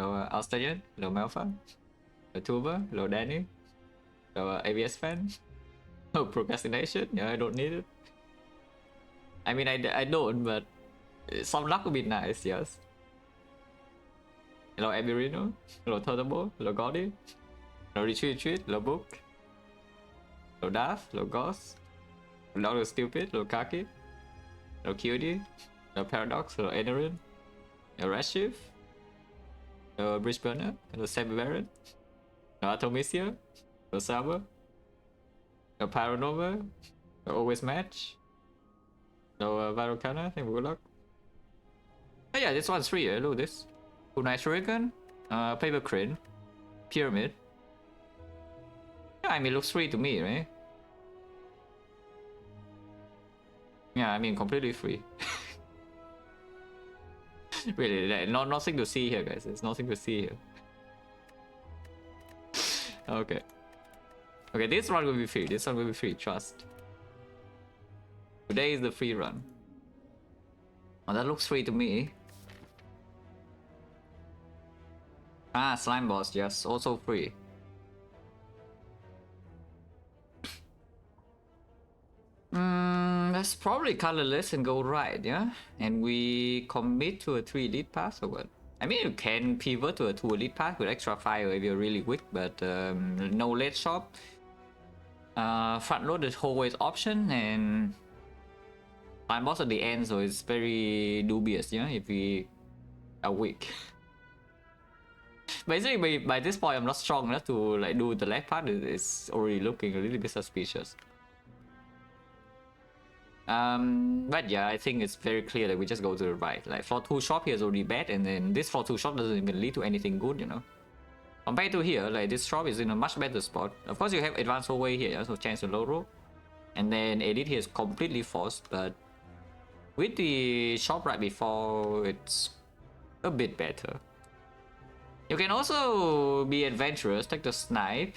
hello Australian, hello Melfa, hello Tuber, hello Danny, hello ABS fan. Oh, procrastination? Yeah, I don't need it. I mean, I don't, but some luck would be nice, yes. Hello Abirino, hello Totabo, hello Gordy, hello Retreat, hello Book, hello Daft, hello Ghost, hello Stupid, hello Kaki, hello Cutie, hello Paradox, hello Enerin, hello Redshift, hello Bridge Burner, hello Sammy Baron, hello Atomisia, hello Saber, hello Paranova, hello Always Match, hello Virocana, thank you, good luck. Oh yeah, this one's free, hello this. Kunai Shuriken, Paper Crane, Pyramid. Yeah, I mean, it looks free to me, right? Yeah, I mean, completely free. Really, like, nothing to see here, guys. There's nothing to see here. Okay. Okay, this run will be free. This one will be free, trust. Today is the free run. Oh, that looks free to me. Ah, Slime Boss, yes, also free. Let's probably colorless and go right, yeah? And we commit to a 3 elite pass or what? I mean, you can pivot to a 2 elite pass with extra fire if you're really quick, but no late shop. Front load is always option, and Slime Boss at the end, so it's very dubious, yeah, if we are weak. Basically, by this point, I'm not strong enough to like do the left part. It's already looking a little bit suspicious. But yeah, I think it's very clear that we just go to the right. Like floor 2 shop here is already bad, and then this floor 2 shop doesn't even lead to anything good, you know. Compared to here, like this shop is in a much better spot. Of course, you have advanced hallway here, so chance to low roll, and then edit here is completely forced. But with the shop right before, it's a bit better. You can also be adventurous, take the snipe,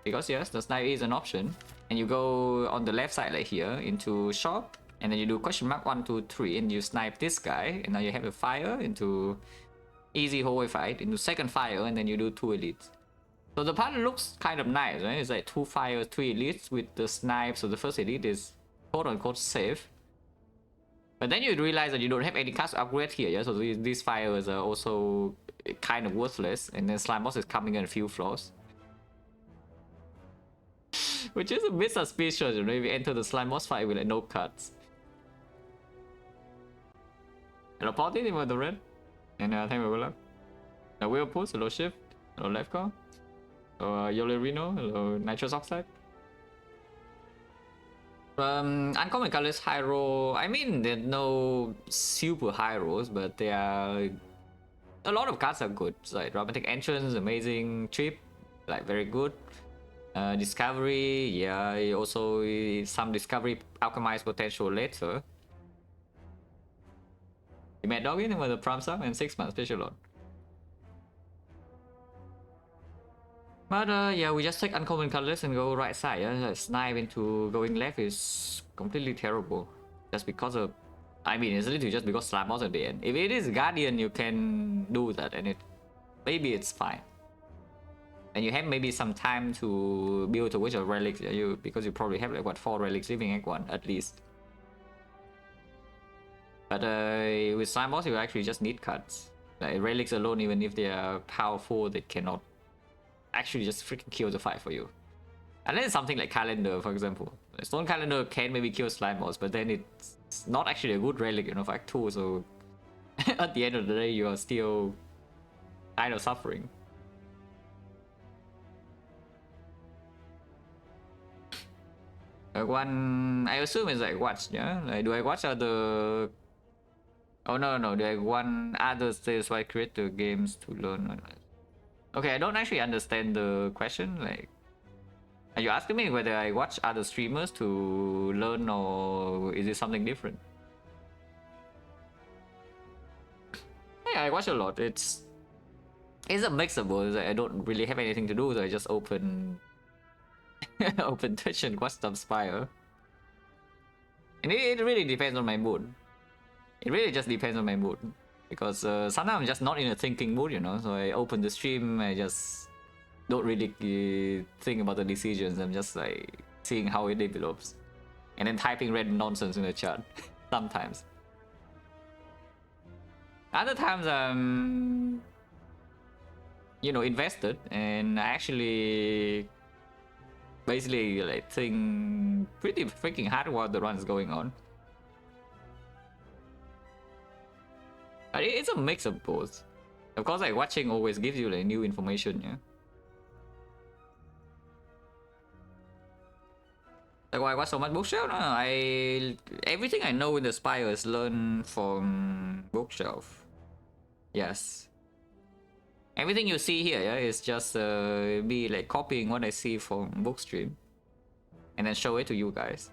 because yes, the snipe is an option. And you go on the left side like here into shop, and then you do question mark 1, 2, 3, and you snipe this guy, and now you have a fire into easy hallway fight, into second fire, and then you do 2 elites. So the pattern looks kind of nice, right? It's like 2 fires, 3 elites with the snipe, so the first elite is quote unquote safe. But then you realize that you don't have any cards to upgrade here, yeah? So these fires are also kind of worthless, and then Slime Boss is coming in a few floors. Which is a bit suspicious, you know, if we enter the Slime Boss fight with like no cards. Hello Potty, thank you for the red. And thank you for good luck. Hello Wheel Push, hello Shift, hello Left Call. Hello Yolerino, hello Nitrous Oxide. Uncommon colors high roll. I mean, there's no super high rolls, but there are a lot of cards are good. So, like Dramatic Entrance, amazing. Trip, like very good. Discovery, yeah, also some discovery alchemized potential later. You met Doggy with the Prom Sub and 6 months special load. But yeah, we just take uncommon colors and go right side. Yeah? Snipe into going left is completely terrible. Just because of, I mean, it's literally just because Slime Boss at the end. If it is Guardian, you can do that, and maybe it's fine. And you have maybe some time to build towards your relics, because you probably have like what 4 relics living at one at least. But with Slime Boss, you actually just need cards. Like relics alone, even if they are powerful, they cannot actually just freaking kill the fight for you. Unless it's something like Calendar, for example. Stone Calendar can maybe kill Slime Boss, but then it's not actually a good relic, you know, for Act 2, so at the end of the day, you are still kind of suffering. One, I assume it's like watch, yeah? Like, do I watch other... Oh no, do I want other satisfied creator games to learn? Okay, I don't actually understand the question. Like, are you asking me whether I watch other streamers to learn, or is it something different? Yeah, I watch a lot. It's a mixable. I don't really have anything to do, so I just open open Twitch and watch some Spire. And it really depends on my mood. It really just depends on my mood. Because sometimes I'm just not in a thinking mood, you know. So I open the stream, I just don't really think about the decisions. I'm just like seeing how it develops, and then typing random nonsense in the chat. Sometimes. Other times I'm, you know, invested, and I actually basically like think pretty freaking hard while the run is going on. But it's a mix of both. Of course, like watching always gives you like new information, yeah. Like why I watch so much bookshelf? No, everything I know in the Spire is learned from bookshelf. Yes. Everything you see here, yeah, is just me like copying what I see from Bookstream, and then show it to you guys.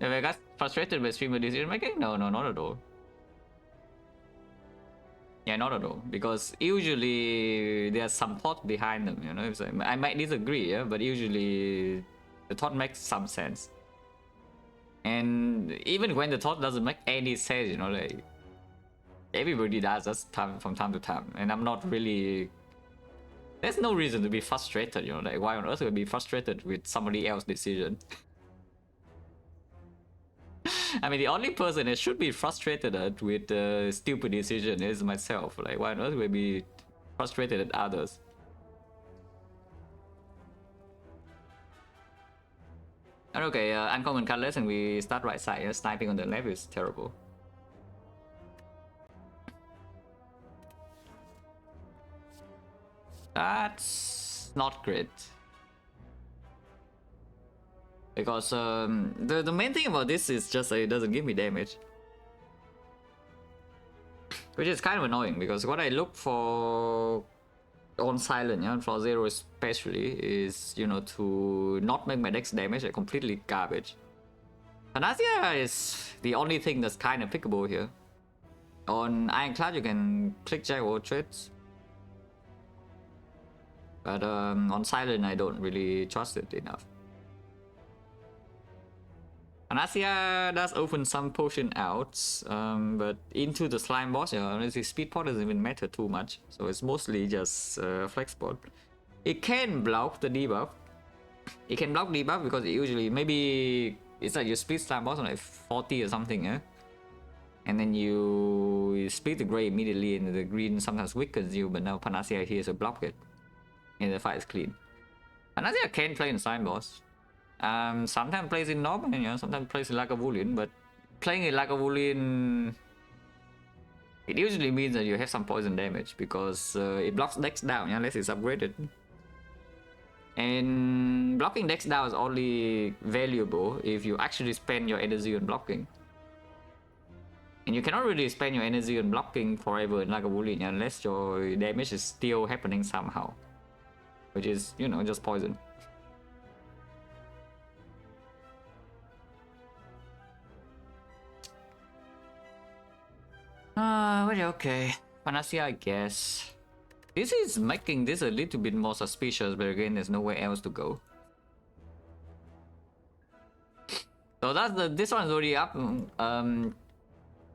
If I got frustrated with streamer decision making, no, not at all. Yeah, not at all. Because usually there's some thought behind them, you know. I might disagree, yeah, but usually the thought makes some sense. And even when the thought doesn't make any sense, you know, like everybody does that from time to time. And I'm not really. There's no reason to be frustrated, you know. Like why on earth would I be frustrated with somebody else's decision? I mean, the only person that should be frustrated with a stupid decision is myself. Like, why on earth would I be frustrated at others? Okay, uncommon colors, and we start right side. Sniping on the left is terrible. That's not great. Because the main thing about this is just it doesn't give me damage. Which is kind of annoying, because what I look for on Silent, yeah, on floor 0 especially, is, you know, to not make my dex damage like completely garbage. Panacea is the only thing that's kind of pickable here. On Ironclad you can click jack or trades. But on Silent I don't really trust it enough. Panacea does open some potion outs, but into the slime boss, yeah, honestly, speed pot doesn't even matter too much, so it's mostly just flex pot. It can block the debuff. It can block debuff because it usually, maybe it's like you split slime boss on like 40 or something, yeah? And then you split the gray immediately, and the green sometimes weakens you, but now Panacea here to block it, and the fight is clean. Panacea can play in slime boss. Sometimes plays in Norm, and you know, sometimes plays in Lagavulin, but playing in Lagavulin, it usually means that you have some poison damage, because it blocks dex down, yeah, unless it's upgraded. And blocking dex down is only valuable if you actually spend your energy on blocking. And you cannot really spend your energy on blocking forever in Lagavulin, yeah, unless your damage is still happening somehow, which is, you know, just poison. Okay. Panacea, I guess. This is making this a little bit more suspicious, but again, there's nowhere else to go. So that's this one is already up.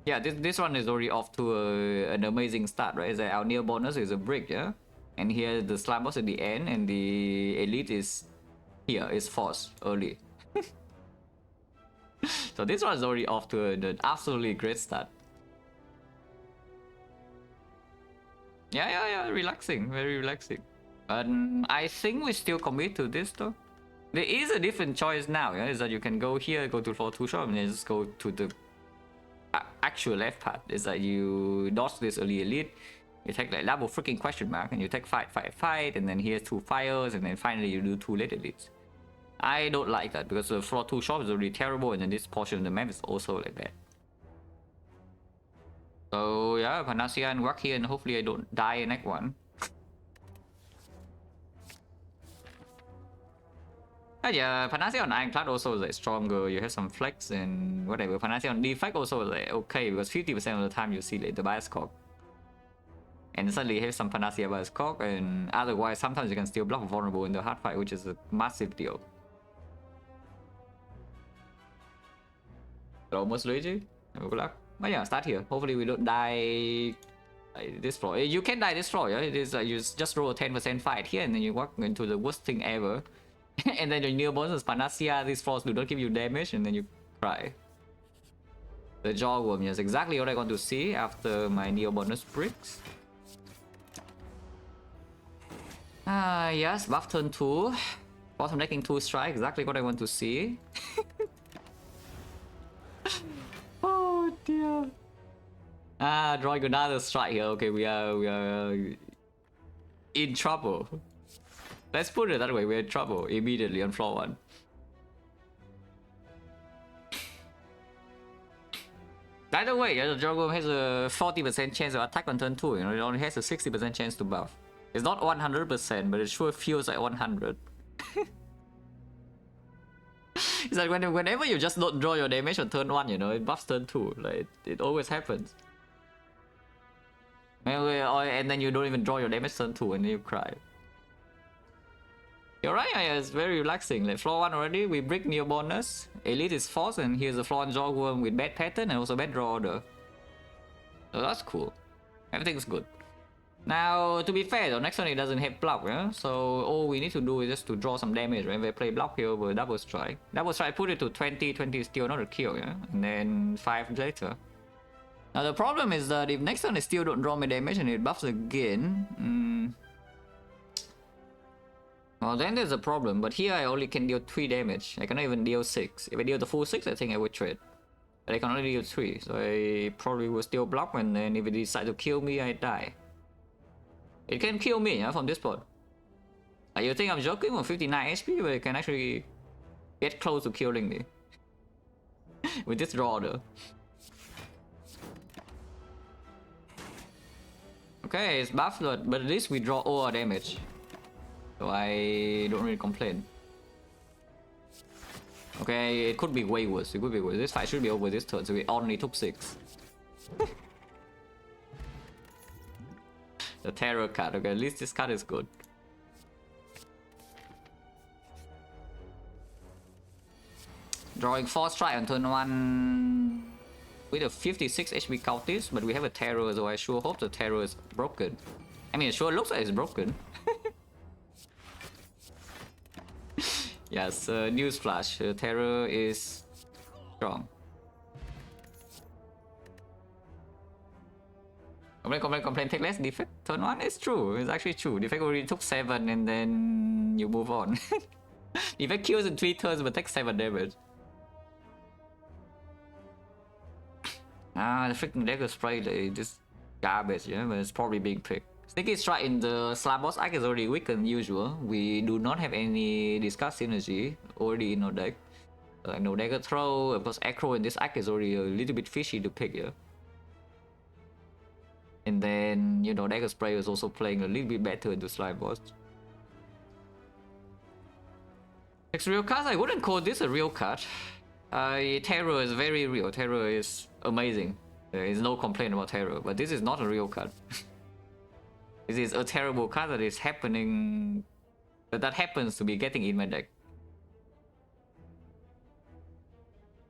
Yeah, this one is already off to an amazing start, right? Our near bonus is a brick, yeah? And here the slime boss at the end, and the elite is here, is force early. So this one is already off to an absolutely great start. Yeah, relaxing, very relaxing. But I think we still commit to this though. There is a different choice now, yeah? Is that you can go here, go to floor 2 shop, and then just go to the actual left path. Is that you dodge this early elite, you take like double freaking question mark, and you take fight, and then here's 2 fires, and then finally you do 2 late elites. I don't like that, because the floor 2 shop is already terrible, and then this portion of the map is also like that. So yeah, Panacea and work here, and hopefully I don't die in Act 1. Yeah, Panacea on Ironclad also is like stronger, you have some flex and whatever. Panacea on defect also is like okay, because 50% of the time you see like the bias cock. And suddenly you have some Panacea bias cock, and otherwise sometimes you can still block vulnerable in the hard fight, which is a massive deal. Almost Luigi. Good luck. But yeah, start here. Hopefully we don't die this floor. You can die this floor, yeah? It is like you just roll a 10% fight here and then you walk into the worst thing ever. And then your new bonus Panacea, these floors do not give you damage and then you cry. The Jawworm, yes, exactly what I want to see after my Neo bonus bricks. Yes, buff turn 2. Bottom decking 2 strike, exactly what I want to see. Oh dear. Drawing another strike here. Okay, we are in trouble. Let's put it that way, we're in trouble immediately on floor 1. By the way, the Jawworm has a 40% chance of attack on turn 2, you know, it only has a 60% chance to buff. It's not 100%, but it sure feels like 100. It's like whenever you just don't draw your damage on turn 1, you know, it buffs turn 2. Like, it always happens. And then you don't even draw your damage turn 2 and then you cry. You're right, yeah, it's very relaxing. Like, floor 1 already, we break Neo bonus. Elite is forced, and here's a floor 1 Jawworm with bad pattern and also bad draw order. So that's cool. Everything's good. Now, to be fair though, next turn it doesn't have block, yeah? So all we need to do is just to draw some damage, right? We play block here over double strike. Double strike, put it to 20, 20 is still not a kill, yeah? And then 5 later. Now the problem is that if next turn I still don't draw my damage and it buffs again, well then there's a problem, but here I only can deal 3 damage. I cannot even deal 6. If I deal the full 6, I think I would trade. But I can only deal 3, so I probably will still block, and then if it decides to kill me, I die. It can kill me, yeah, from this spot. You think I'm joking with 59 HP, but it can actually get close to killing me. With this draw order. Okay, it's buffed, but at least we draw all our damage. So I don't really complain. Okay, it could be way worse. It could be worse. This fight should be over this turn, so we only took 6. The terror card. Okay, at least this card is good. Drawing 4 strike on turn 1 with a 56 HP cultist, but we have a terror, so I sure hope the terror is broken. I mean, it sure looks like it's broken. Yes, newsflash. Terror is strong. Complain, take less defect. Turn 1 is true. It's actually true. Defect already took 7 and then you move on. Defect kills in 3 turns but takes 7 damage. The freaking Dagger Spray is just garbage, yeah, but it's probably being picked. Sneaky Strike in the Slab Boss Act is already weaker than usual. We do not have any Discard Synergy already in our deck. Like no Dagger Throw, of course Acro in this act is already a little bit fishy to pick here. And then, you know, Dagger Spray is also playing a little bit better in the Slide Boss. Next real card, I wouldn't call this a real card. Terror is very real. Terror is amazing. There is no complaint about Terror, but this is not a real card. This is a terrible card that is happening, that happens to be getting in my deck.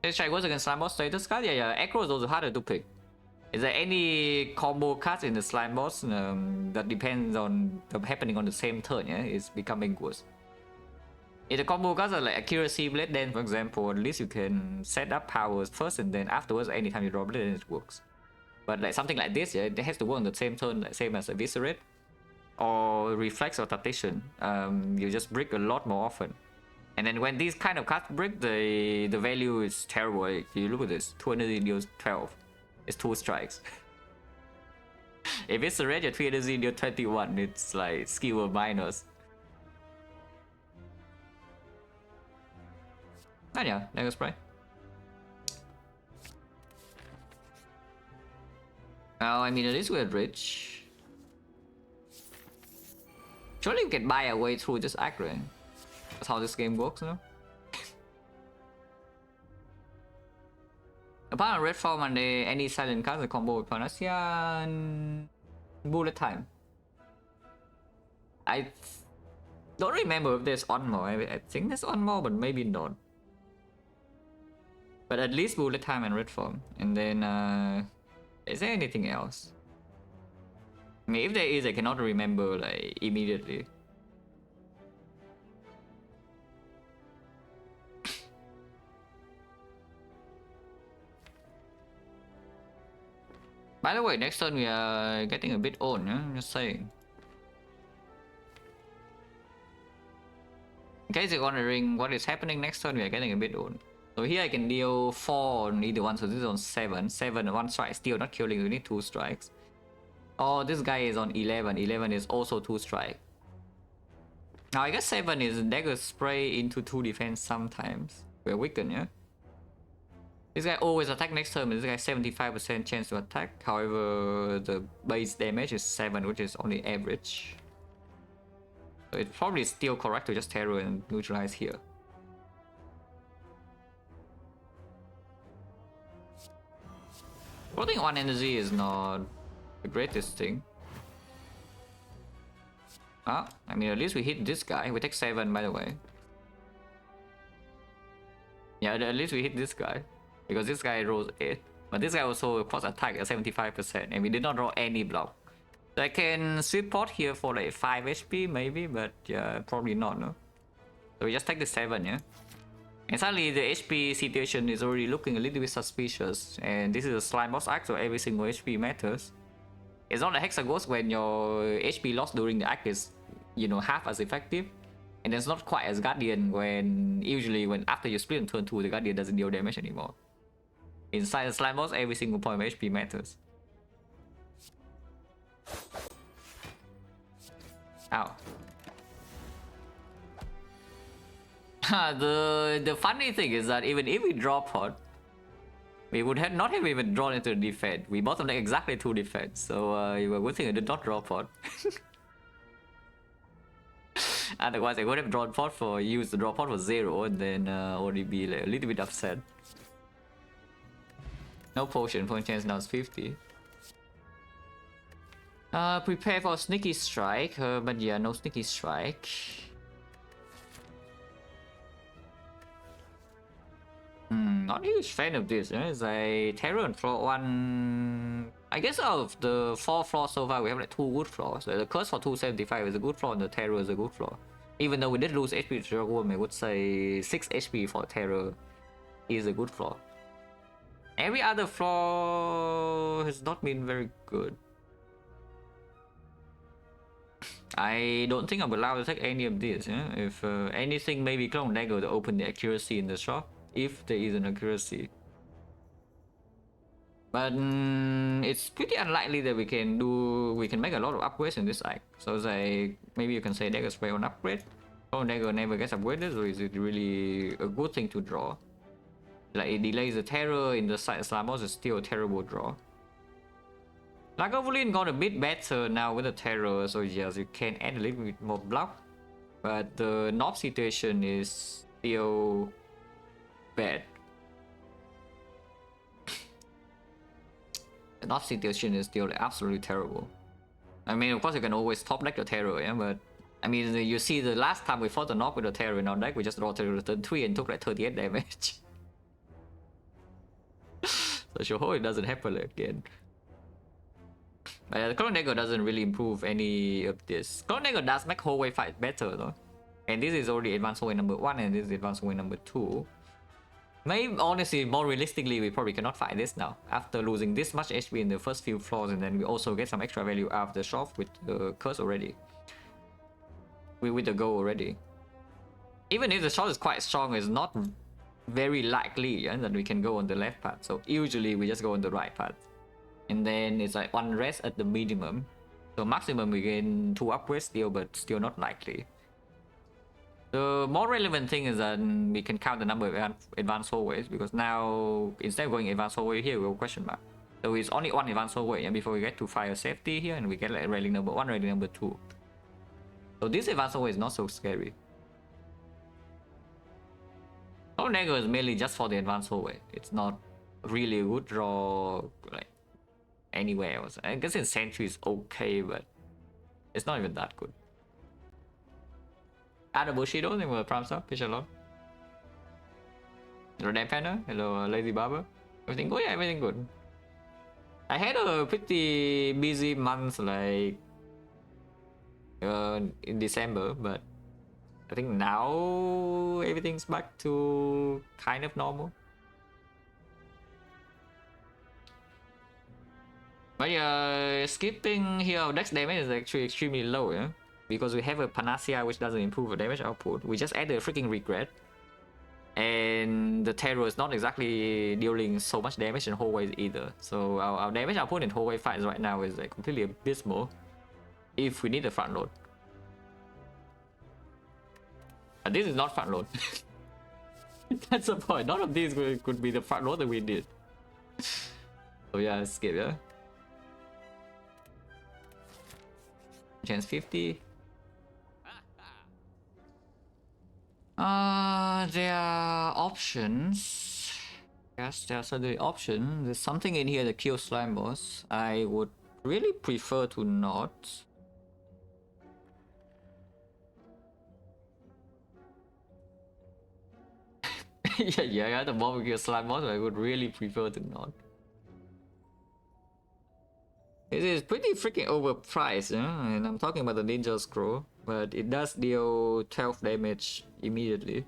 Let's try goes against Slime Boss status card. Yeah, Acro is also harder to pick. Is there any combo cards in the Slime Boss that depends on happening on the same turn? Yeah, it's becoming worse. If the combo cards are like Accuracy Blade, then for example, at least you can set up powers first and then afterwards, anytime you draw Blade, then it works. But like something like this, yeah, it has to work on the same turn, like same as Eviscerate or Reflex or Tactician. You just brick a lot more often. And then when these kind of cards brick, the value is terrible. Like, you look at this, 200 deals 12. It's 2 strikes. Eviscerate, your 300 deals 21. It's like skill or minus. And yeah, Dagger Spray. Oh, I mean, at least we're rich. Surely we can buy our way through just aggro. That's how this game works, you know? Apart from red form and any silent cards, the combo with Panacea and Bullet Time. I don't remember if there's on more. I think there's on more, but maybe not. But at least bullet time and red form. And then is there anything else? I mean, if there is, I cannot remember like immediately. By the way, next turn we are getting a bit old, yeah? Just saying. In case you're wondering what is happening next turn, we are getting a bit old. So here I can deal 4 on either one, so this is on 7. 7, 1 strike, still not killing, we need 2 strikes. Oh, this guy is on 11. 11 is also 2 strike. Now I guess 7 is dagger spray into 2 defense sometimes. We're weakened, yeah? This guy always attack next turn, this guy 75% chance to attack. However, the base damage is 7, which is only average. So it's probably still correct to just terror and neutralize here. Floating 1 energy is not the greatest thing. Ah, I mean, at least we hit this guy. We take 7, by the way. Yeah, at least we hit this guy. Because this guy rolls 8. But this guy also cross attack at 75%. And we did not draw any block. So I can sweep pot here for like 5 HP maybe. But yeah, probably not, no? So we just take the 7, yeah? And suddenly the HP situation is already looking a little bit suspicious. And this is a slime boss act, so every single HP matters. It's not a Hexaghost when your HP loss during the act is, you know, half as effective. And it's not quite as Guardian when usually when after you split on turn 2, the Guardian doesn't deal damage anymore. Inside the slime boss, every single point of HP matters. Ow. the funny thing is that even if we draw pot, we would have not have even drawn into the defense. We bottom deck exactly 2 defense, so it was a good thing I did not draw pot. Otherwise, I would have drawn pot for use the draw pot for 0 and then already be like, a little bit upset. No potion, point chance now is 50. Prepare for sneaky strike, but yeah, no sneaky strike. Not a huge fan of this. It's a terror on floor 1. I guess out of the 4 floors so far, we have like 2 good floors. The curse for 275 is a good floor, and the terror is a good floor. Even though we did lose HP to Dragon, I would say 6 HP for terror is a good floor. Every other floor has not been very good. I don't think I'm allowed to take any of this. Yeah? If anything, maybe Clone Dagger to open the accuracy in the shop, if there is an accuracy. But it's pretty unlikely that we can make a lot of upgrades in this act. So it's like, maybe you can say Dagger Spray on upgrade. Clone Dagger never gets upgraded, or is it really a good thing to draw? Like it delays the terror in the side slime boss is still a terrible draw. Lagavulin got a bit better now with the terror, so yes, you can add a little bit more block. But the knob situation is still bad. The knob situation is still absolutely terrible. I mean, of course you can always top deck the terror, yeah, but I mean, you see the last time we fought the knob with the terror in our deck, we just draw terror turn 3 and took like 38 damage. So sure hope it doesn't happen again. The Clone Dagger doesn't really improve any of this. Clone Dagger does make hallway fight better though. And this is already advanced hallway number 1 and this is advanced hallway number 2. Maybe honestly, more realistically, we probably cannot fight this now. After losing this much HP in the first few floors, and then we also get some extra value out of the shop with the curse already. With the go already. Even if the shot is quite strong, it's not very likely that we can go on the left path. So usually we just go on the right path. And then it's like 1 rest at the minimum. So maximum we gain 2 upgrades still, but still not likely. The more relevant thing is that we can count the number of advanced hallways, because now instead of going advanced hallway here, we go question mark. So it's only 1 advanced hallway before we get to fire safety here, and we get like railing number 1, railing number 2. So this advanced hallway is not so scary. Clone Dagger is mainly just for the advanced hallway. It's not really a good draw like anywhere else. I guess in Sentry is okay, but it's not even that good. Add a Bushido, then we'll prime up, pitch a lot. Dan Penner, hello Lazy Barber. Everything good? Yeah, everything good. I had a pretty busy month like in December, but I think now everything's back to kind of normal. But yeah, skipping here, our dex damage is actually extremely low, yeah? Because we have a Panacea which doesn't improve the damage output. We just add a freaking regret. And the Terror is not exactly dealing so much damage in hallways either. So our damage output in hallway fights right now is like completely abysmal if we need a front load. But this is not front load. That's the point. None of these could be the front load that we did. So yeah, skip, yeah. Chance 50. There are options. Yes, there are certainly options. There's something in here that kills slime boss. I would really prefer to not. yeah, the bomb will kill slime boss, but I would really prefer to not. It is pretty freaking overpriced, and I'm talking about the Ninja Scroll, but it does deal 12 damage immediately.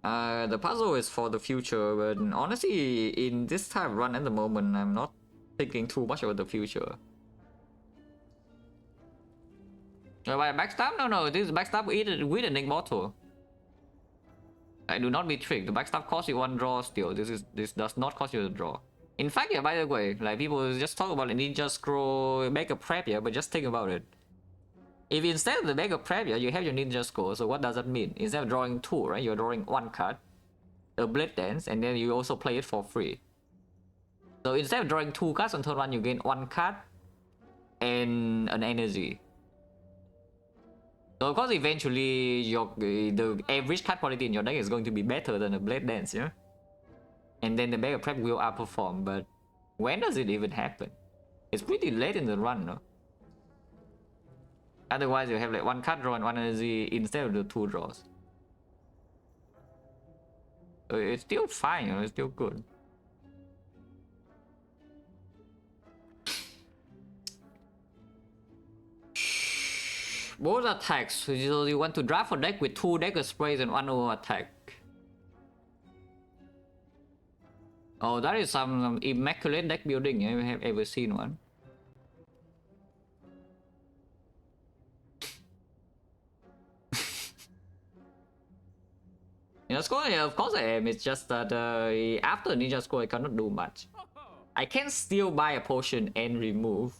The puzzle is for the future, but honestly, in this type run at the moment, I'm not thinking too much about the future. By backstab? No, this is backstab with an immortal. I do not be tricked. The backstab costs you 1 draw still. This does not cost you a draw. In fact, yeah, by the way, like people just talk about a Ninja Scroll Mega Prep, yeah, but just think about it. If instead of the Mega Prep, yeah, you have your Ninja Scroll, so what does that mean? Instead of drawing 2, right, you're drawing 1 card, a Blade Dance, and then you also play it for free. So instead of drawing 2 cards on turn 1, you gain 1 card and an energy. So of course, eventually, the average card quality in your deck is going to be better than a Blade Dance, yeah? And then the Mega Prep will outperform, but when does it even happen? It's pretty late in the run, no? Otherwise, you have like 1 card draw and 1 energy instead of the 2 draws. So it's still fine, you know, it's still good. Both attacks. So you want to draft a deck with 2 Dagger Sprays and 1 over attack. Oh, that is some immaculate deck building. I have ever seen one. Ninja Scroll, yeah, of course I am. It's just that after Ninja Scroll, I cannot do much. I can still buy a potion and remove.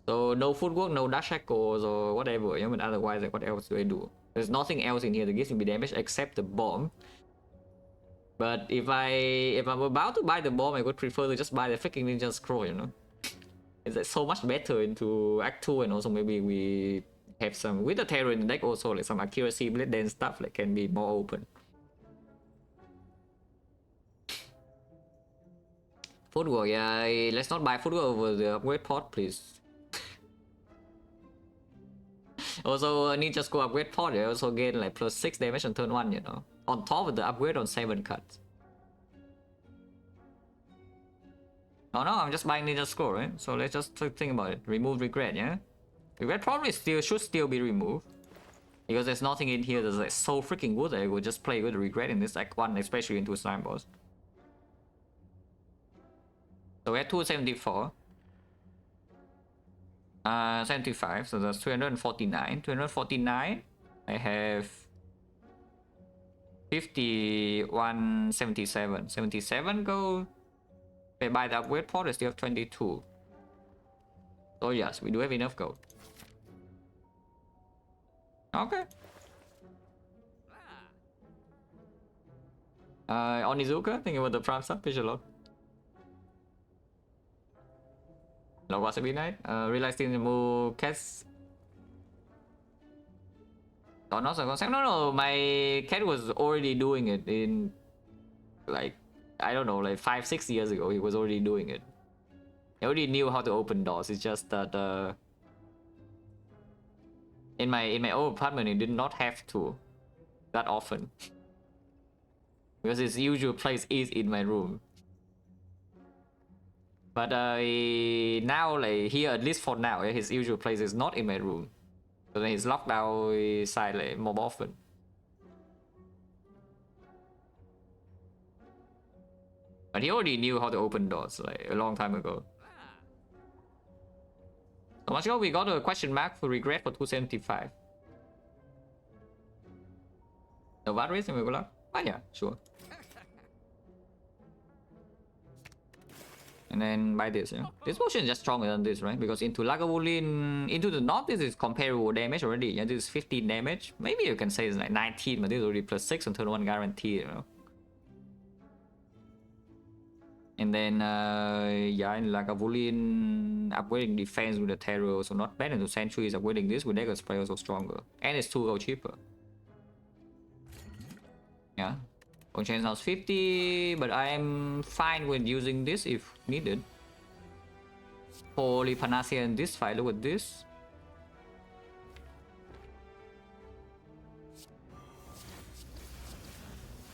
So no footwork, no dash echoes or whatever. Yeah, but otherwise, like, what else do I do? There's nothing else in here that gives me damage except the bomb. But if I'm about to buy the bomb, I would prefer to just buy the freaking Ninja Scroll, you know? It's like so much better into Act 2, and also maybe we have some, with the Terror in the deck also, like some accuracy, Blade Dance stuff, like can be more open. Footwork, yeah, let's not buy footwork over the upgrade pot, please. Also, Ninja Scroll upgrade pot, I also gain like plus 6 damage on turn 1, you know? On top of the upgrade on 7 cards. Oh no, I'm just buying Ninja Scroll, right? So let's just think about it. Remove regret, yeah? Regret probably should still be removed. Because there's nothing in here that's like so freaking good that I would just play with regret in this Act 1, especially into Slime Boss. So we're at 274. 75, so that's 249. 249, I have 51, 77. 77 gold. Okay, by the upgrade pot, I still have 22. So yes, we do have enough gold. Okay. Onizuka, thinking about the prime sub, fish a lot. No Wasabi Night. Realizing the move cats. Oh, not so concept. No, my cat was already doing it in like, I don't know, like 5-6 years ago. He was already doing it. He already knew how to open doors. It's just that In my old apartment, it did not have to that often. Because his usual place is in my room. But now, like here, at least for now, his usual place is not in my room. So then he's locked outside like more often. But he already knew how to open doors like a long time ago. So much ago, we got a question mark for regret for 275. The what reason we go up? Ah, yeah, sure. And then buy this, yeah. This potion is just stronger than this, right? Because into Lagavulin, into the north, this is comparable damage already. Yeah, this is 15 damage. Maybe you can say it's like 19, but this is already plus 6 on turn 1 guarantee, you know. And then, yeah, in Lagavulin, upgrading defense with the terror, so not bad. Into Sentry is upgrading this with Dagger Spray, also stronger. And it's 2 gold cheaper. Yeah. On chain sounds 50, but I'm fine with using this if needed. Holy Panacea in this fight, look at this.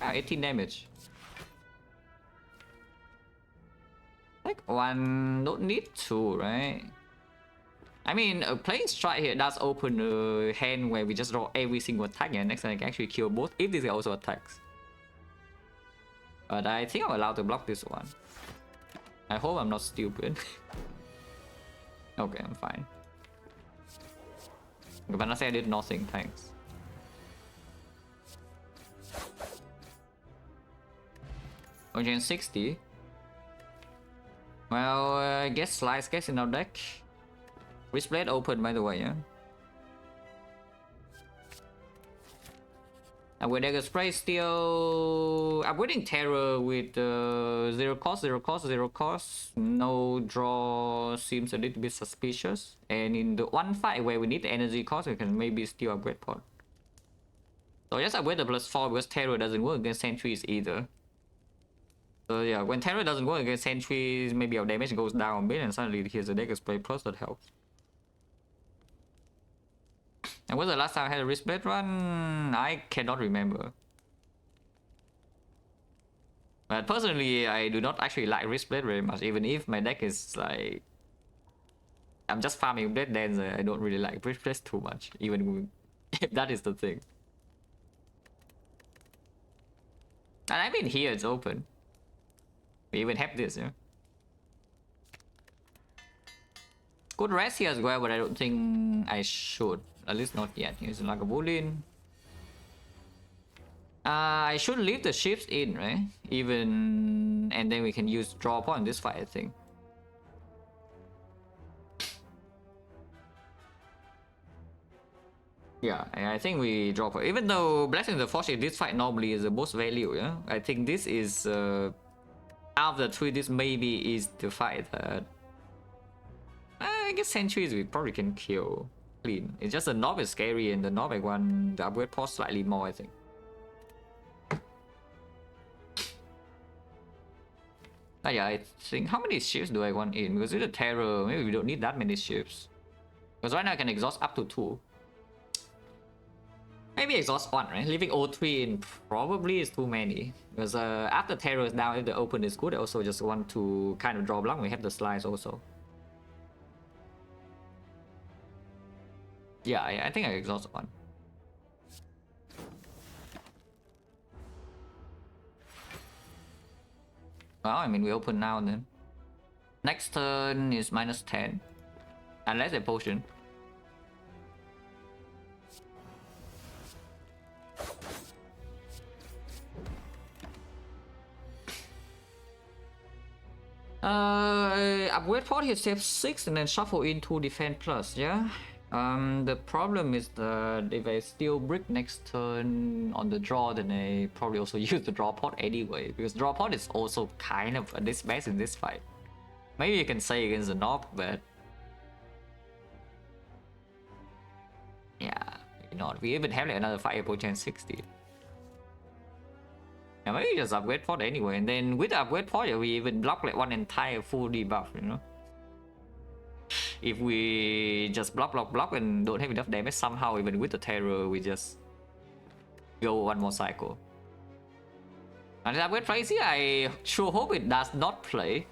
Ah, 18 damage. Like one, don't need to, right? I mean, playing strike here does open a hand where we just draw every single attack and next time I can actually kill both if this also attacks. But I think I'm allowed to block this one. I hope I'm not stupid. Okay, I'm fine. But I say I did nothing, thanks. Ocean 60. Well, I guess Slice gets in our deck. Wristblade open, by the way, yeah. With Dagger Spray still upgrading Terror with 0 cost, 0 cost, 0 cost. No draw seems a little bit suspicious. And in the one fight where we need the energy cost, we can maybe still upgrade pot. So just upgrade the +4 because Terror doesn't work against sentries either. So yeah, when Terror doesn't work against sentries, maybe our damage goes down a bit and suddenly here's a Dagger Spray plus that helps. And when's the last time I had a Wristblade run? I cannot remember. But personally, I do not actually like Wristblade very much, even if my deck is like... I'm just farming Blade Dance, I don't really like Wristblade too much, even if that is the thing. And I mean here it's open. We even have this, yeah. Good rest here as well, but I don't think I should. At least not yet. Here's like a Bullion. I should leave the ships in, right? Even... And then we can use draw upon this fight, I think. Yeah, I think we draw upon. Even though Blessing the Force in this fight normally is the most value, yeah? I think this is... out of the three, this maybe is the fight that... I guess Sentries we probably can kill clean. It's just the Nob is scary and the Nob one, the upgrade pause slightly more, I think. Yeah, I think how many ships do I want in? Because with the Terror, maybe we don't need that many ships. Because right now I can exhaust up to 2. Maybe exhaust 1, right? Leaving O3 in probably is too many. Because after Terror is down, if the open is good, I also just want to kind of draw blank. We have the slice also. Yeah, I think I exhaust 1. Well, I mean, we open now and then. Next turn is -10. Unless a potion. Upgrade pot here, save 6 and then shuffle into defense plus, yeah? The problem is that if I steal brick next turn on the draw, then I probably also use the draw pot anyway, because draw pot is also kind of a disbase in this fight. Maybe you can say against the Nob, but yeah, maybe not. We even have like another fire potion 60. Yeah, maybe just upgrade pot anyway, and then with the upgrade pot, we even block like one entire full debuff, you know. if we just block and don't have enough damage, somehow even with the terror we just go one more cycle. And if upgrade plays here, I sure hope it does not play.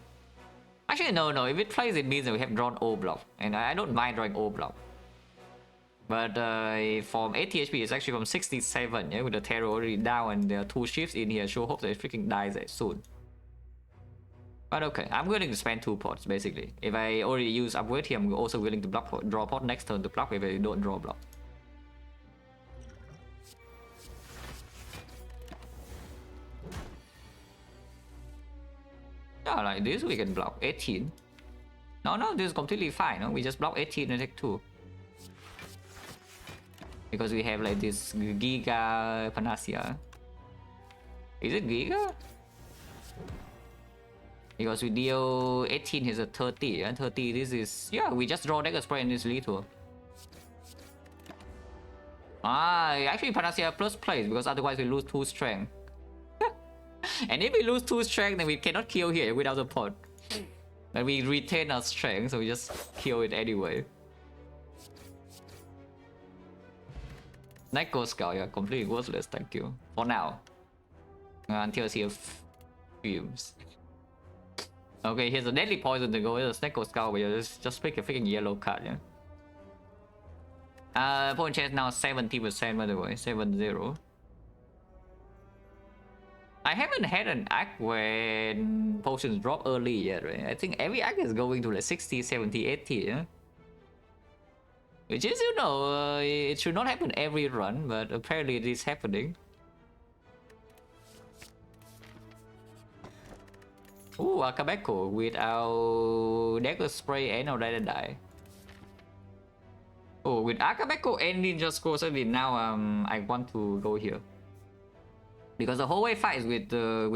Actually, no, if it plays, it means that we have drawn O block, and I don't mind drawing O block. But from 80 HP, it's actually from 67, yeah, with the terror already down and there are 2 shifts in here. Sure hope that it freaking dies soon. But okay, I'm willing to spend 2 pots basically. If I already use upgrade here, I'm also willing to block draw pot next turn to block if I don't draw block. Yeah, like this we can block 18. No, this is completely fine. No? We just block 18 and take 2. Because we have like this Giga Panacea. Is it Giga? Because we deal 18, here's a 30, and 30 this is... Yeah, we just draw Dagger Spray and it's lethal. Actually Panacea plus plays because otherwise we lose 2 strength. And if we lose 2 strength, then we cannot kill here without the pot. But we retain our strength, so we just kill it anyway. Neko Scout, yeah, completely worthless, thank you. For now. Until she fumes. Okay, here's a deadly poison to go with a Neko Scout, but just pick a freaking yellow card, yeah. Point chance now 70% by the way, 70. I haven't had an act when potions drop early yet, right? I think every act is going to like 60, 70, 80, yeah? Which is, you know, it should not happen every run, but apparently it is happening. Ooh, Akabeko without Dagger Spray and no die. Oh, with Akabeko and Ninja Scroll, suddenly now I want to go here. Because the whole way fights with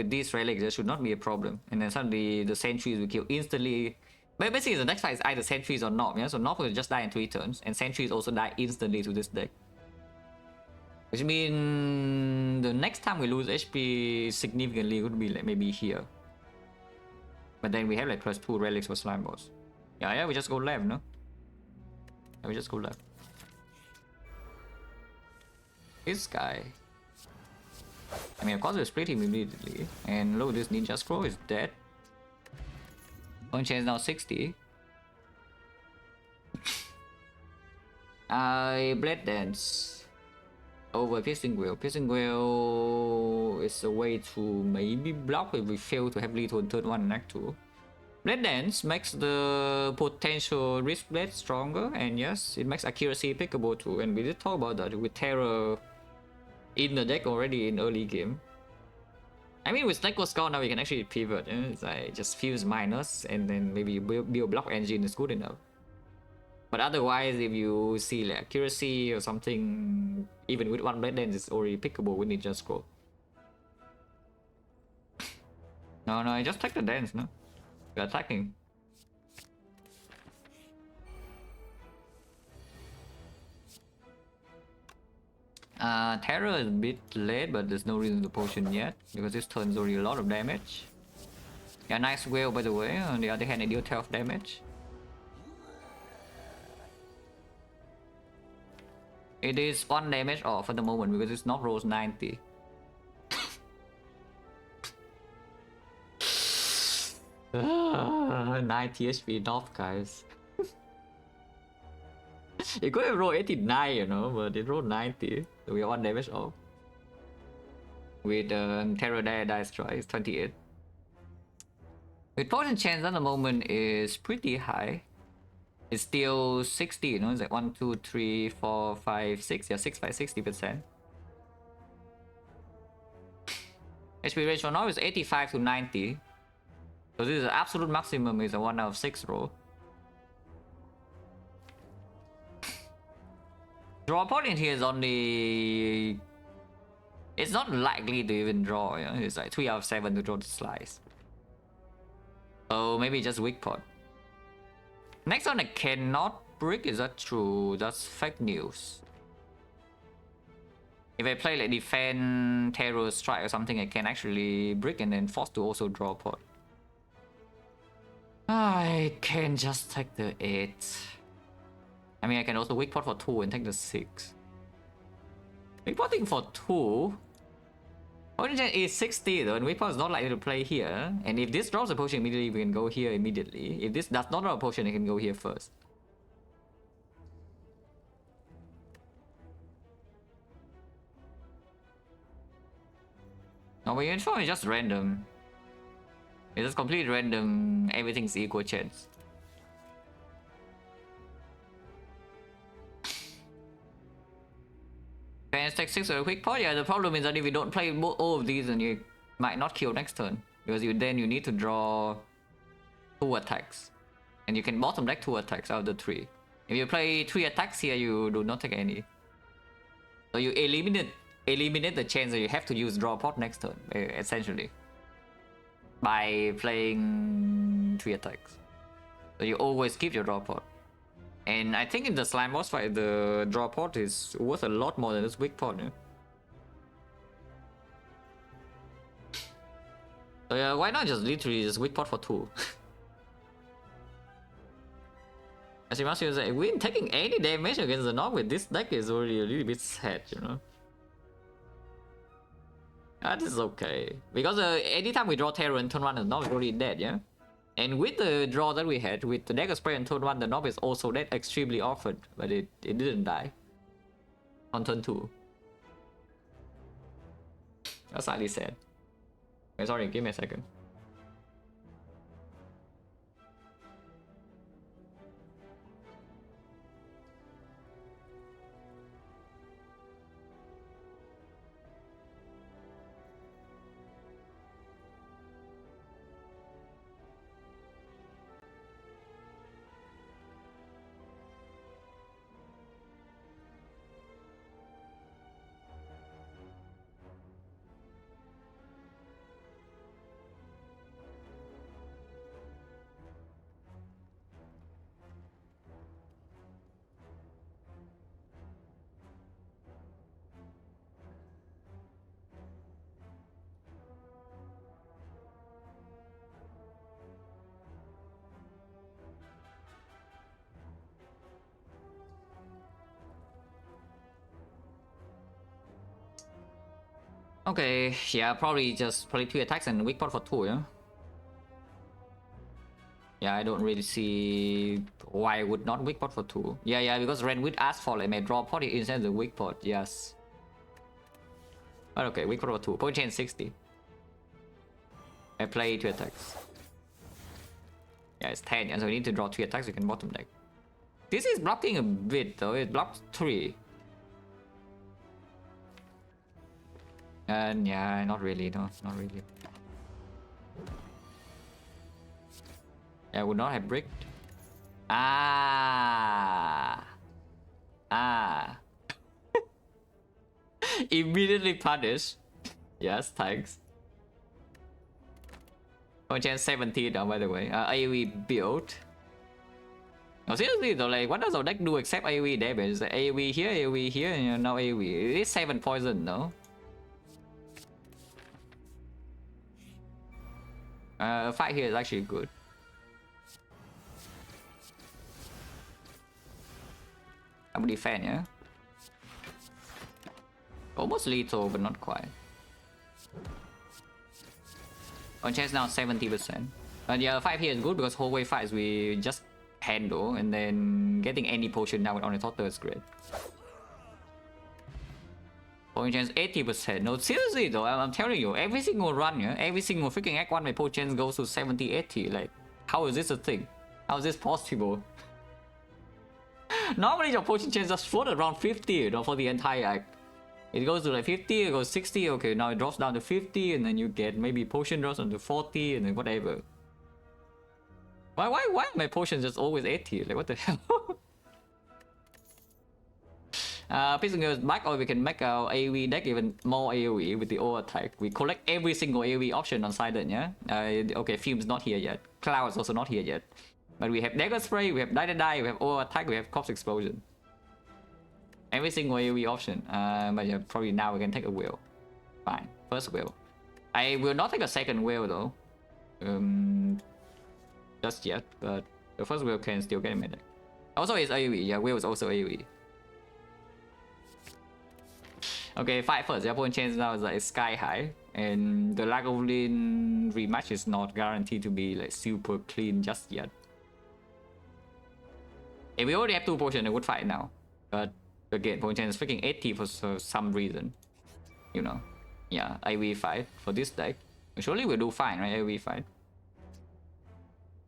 these relics, there should not be a problem. And then suddenly the sentries will kill instantly. But basically the next fight is either sentries or Knob, yeah? So Knob will just die in 3 turns, and sentries also die instantly to this deck. Which means the next time we lose HP significantly would be like maybe here. But then we have like +2 relics for slime boss. Yeah, we just go left, no? Yeah, we just go left. This guy. I mean, of course we split him immediately. And look, this Ninja Scroll is dead. Point chance now 60. Blade Dance over Piercing Wheel. Piercing Wheel is a way to maybe block if we fail to have lethal in turn 1 and act 2. Blade Dance makes the potential Wrist Blade stronger, and yes, it makes accuracy pickable too. And we did talk about that with Terror in the deck already in early game. I mean, with Neko Scout now we can actually pivot. It's like just fuse minus and then maybe build block engine is good enough. But otherwise, if you see like accuracy or something, even with 1 Blade Dance, it's already pickable with Ninja Scroll. No, I just take the dance, no? We're attacking. Terror is a bit late, but there's no reason to potion yet, because this turns already a lot of damage. Yeah, nice whale by the way. On the other hand, I deal 12 damage. It is 1 damage off at the moment because it's not rolls 90. 90 HP off, guys. It could have rolled 89, you know, but it rolled 90. So we are 1 damage off. With Terror Dice Try, it's 28. With potion chance at the moment is pretty high. It's still 60, you know, it's like 1, 2, 3, 4, 5, 6. Yeah, 6 by 60%. HP range for now is 85 to 90. So this is the absolute maximum, is a 1 out of 6 roll. Draw point in here is only... It's not likely to even draw, you know? It's like 3 out of 7 to draw the slice. So maybe just weak pot. Next one I cannot brick, is that true? That's fake news. If I play like defend, terror, strike or something, I can actually brick and then force to also draw pot. I can just take the 8. I mean, I can also weak pot for 2 and take the 6. Weak potting for 2. Origin is 60 though, and weak pot is not likely to play here. And if this drops a potion immediately, we can go here immediately. If this does not drop a potion, I can go here first. No, but your info is just random. It's just completely random. Everything's equal chance. Can take 6 with a quick pot? Yeah, the problem is that if you don't play all of these, then you might not kill next turn. Because then you need to draw 2 attacks. And you can bottom deck 2 attacks out of the 3. If you play 3 attacks here, you do not take any. So you eliminate the chance that you have to use draw pot next turn, essentially. By playing 3 attacks. So you always keep your draw pot. And I think in the slime boss fight, the draw pot is worth a lot more than this weak pot. Yeah? So yeah, why not just literally just weak pot for 2? As you must say, we ain't taking any damage against the knob with this deck is already a little bit sad, you know. That is okay. Because anytime we draw Terror in turn 1, the knob is already dead, yeah? And with the draw that we had, with the Dagger Spray in turn 1, the knob is also dead extremely often. But it didn't die. On turn 2. That's slightly sad. Wait, sorry, give me a second. Okay, yeah, probably just play 3 attacks and weak pot for 2, yeah? Yeah, I don't really see why I would not weak pot for 2. Yeah, because Renwit asked for like my draw pot instead of the weak pot, yes. But okay, weak pot for 2. Point chain 60. I play 2 attacks. Yeah, it's 10, yeah, so we need to draw 3 attacks, you can bottom deck. This is blocking a bit though, it blocks 3. And yeah, not really, no, not really. I would not have bricked. Immediately punish. Yes, thanks. Point chance 17 now, by the way. AoE build. No, seriously though, like, what does our deck do except AoE damage? AoE here, and now AoE. It is 7 poison, no? Fight here is actually good. I'm defend, yeah? Almost lethal, but not quite. On chance now 70%. And yeah, 5 here is good because whole way fights we just handle, and then getting any potion now with Ornithopter is great. Point chance 80%. No, seriously though, I'm telling you, every single run, yeah, every single freaking Act 1 my point chance goes to 70, 80. Like, how is this a thing? How is this possible? Normally your potion chance just float around 50, you know, for the entire act. It goes to like 50, it goes 60, okay, now it drops down to 50, and then you get maybe potion drops down to 40, and then whatever. Why are my potions just always 80? Like, what the hell? Pissing goes back, or we can make our AoE deck even more AoE with the O attack. We collect every single AoE option on Sidon, yeah? Okay, Fume's not here yet. Cloud's also not here yet. But we have Dagger Spray, we have Die, we have O attack, we have Corpse Explosion. Every single AoE option. But yeah, probably now we can take a wheel. Fine, first wheel. I will not take a second wheel though. just yet, but the first wheel can still get made. Also, it's AoE. Yeah, wheel is also AoE. Okay, fight first. The opponent chance now is like sky high, and the Lagavulin rematch is not guaranteed to be like super clean just yet. If we already have 2 potions, I would fight now. But again, opponent chance is freaking 80 for some reason. You know, yeah, AoE fight for this deck. Surely we'll do fine, right? AoE fight.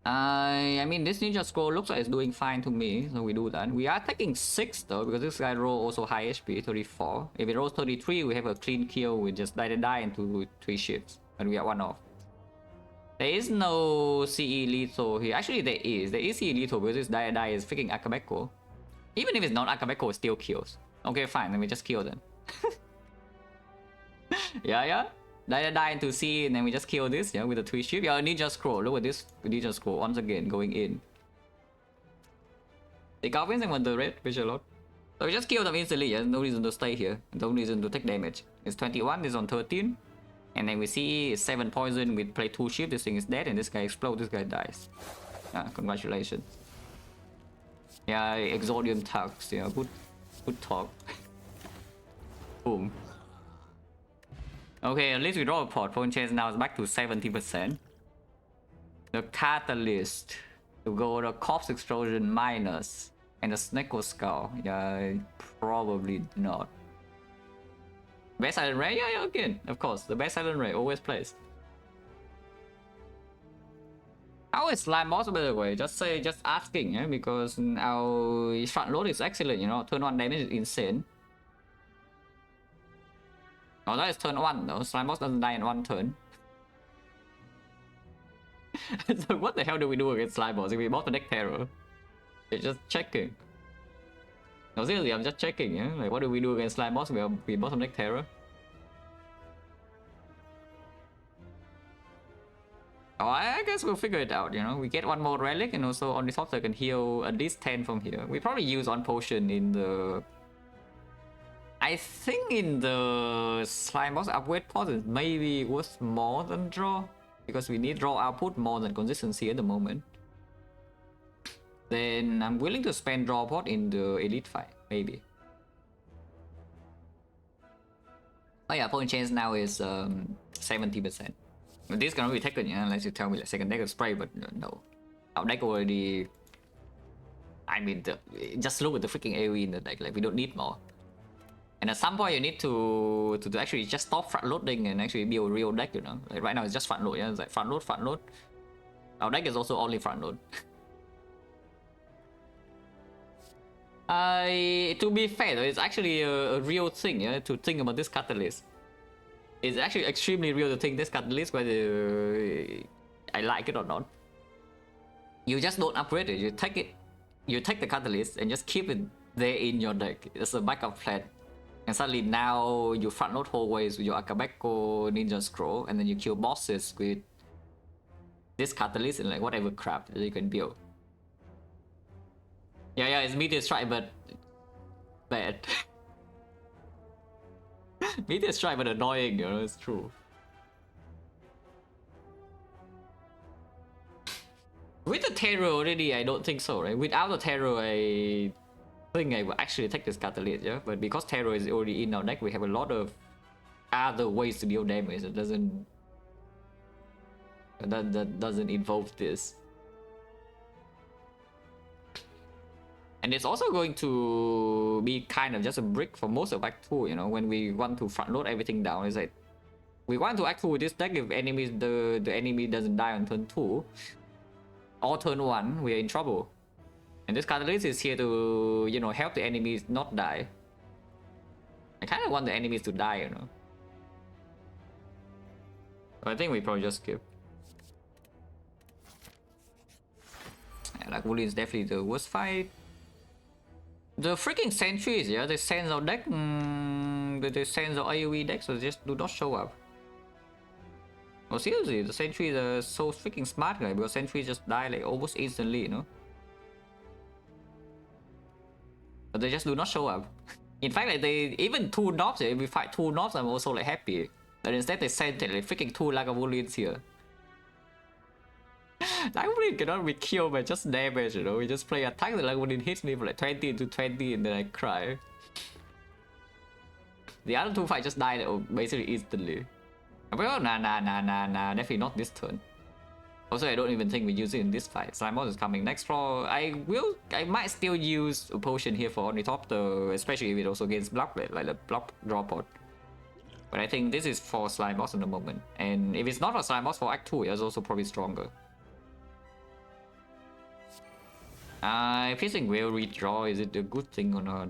I mean, this Ninja Scroll looks like it's doing fine to me, so we do that. We are taking 6 though, because this guy roll also high HP, 34. If it rolls 33, we have a clean kill with just die into 3 shifts, and we are 1 off. There is no CE lethal here. Actually, there is. There is CE lethal because this die is freaking Akabeko. Even if it's not Akabeko, it still kills. Okay, fine, then we just kill them. yeah. Die into C, and then we just kill this, yeah, with a 3 shift. Yeah, Ninja Scroll. Look at this Ninja Scroll once again going in. They got wins and won the red, which a lot. So we just kill them instantly, yeah. No reason to stay here. No reason to take damage. It's 21, it's on 13. And then we see 7 poison with play 2 shift. This thing is dead, and this guy explodes, this guy dies. Congratulations. Yeah, Exordium Tux, yeah, good talk. Boom. Okay, at least we draw a pot. Phone chance now is back to 70%. The Catalyst to go the Corpse Explosion minus and the Snecko Skull. Yeah, probably not. Best Silent Ray? Yeah, again, of course. The best Silent Ray always plays. How is Slime Boss, by the way? Just asking, yeah, because our front load is excellent, you know. Turn 1 damage is insane. Oh, that is turn 1 though. Slime Boss doesn't die in 1 turn. So what the hell do we do against Slime Boss if we bought the deck Terror? It's just checking. No, seriously, I'm just checking, yeah? Like, what do we do against Slime Boss? We bought some deck Terror. Oh, I guess we'll figure it out, you know? We get 1 more Relic, and also on the top I can heal at least 10 from here. We probably use 1 potion in the... I think in the Slime Boss upgrade pod it maybe worth more than draw, because we need draw output more than consistency at the moment. Then I'm willing to spend draw pot in the elite fight, maybe. Oh yeah, point change now is 70%. This cannot be taken, yeah, unless you tell me like second deck of spray, but no. Our deck already... I mean, just look at the freaking AoE in the deck, like we don't need more. And at some point you need to actually just stop front loading and actually build a real deck, you know. Like right now it's just front load, yeah. It's like front load. Our deck is also only front load. To be fair though, it's actually a real thing, yeah, to think about this catalyst. It's actually extremely real to think this catalyst, whether I like it or not. You just don't upgrade it, you take the catalyst and just keep it there in your deck. It's a backup plan. And suddenly now you front load hallways with your Akabeko Ninja Scroll, and then you kill bosses with this catalyst and like whatever crap that you can build. Yeah, it's Meteor Strike, but bad. Meteor Strike, but annoying, you know, it's true. With the Terror already, I don't think so, right? Without the Terror, I think I will actually take this catalyst, yeah? But because Terror is already in our deck, we have a lot of other ways to deal damage that doesn't involve this. And it's also going to be kind of just a brick for most of Act 2, you know, when we want to front load everything down. It's like, we want to Act 2 with this deck if the enemy doesn't die on turn 2 or turn 1, we are in trouble. And this catalyst is here to, you know, help the enemies not die. I kind of want the enemies to die, you know. But I think we probably just skip. Yeah, like Wooly is definitely the worst fight. The freaking sentries, yeah, they send our deck, they send our AoE deck, so they just do not show up. Oh, seriously, the sentries are so freaking smart, guys, because sentries just die like almost instantly, you know. But they just do not show up. In fact, like they even 2 knobs, if we fight 2 knobs, I'm also like happy. But instead they send like freaking 2 Lagavulins here. Lagoon cannot be killed by just damage, you know. We just play attack, the Lagoon hits me for like 20 to 20 and then I cry. The other two fights just died basically instantly. Well, nah, definitely not this turn. Also, I don't even think we use it in this fight. Slime is coming next floor. I might still use a potion here for only top though, especially if it also gains block blade, like the block draw pot. But I think this is for Slime Boss in the moment. And if it's not for Slime Boss, for Act 2, it's also probably stronger. Piercing will redraw, is it a good thing or not?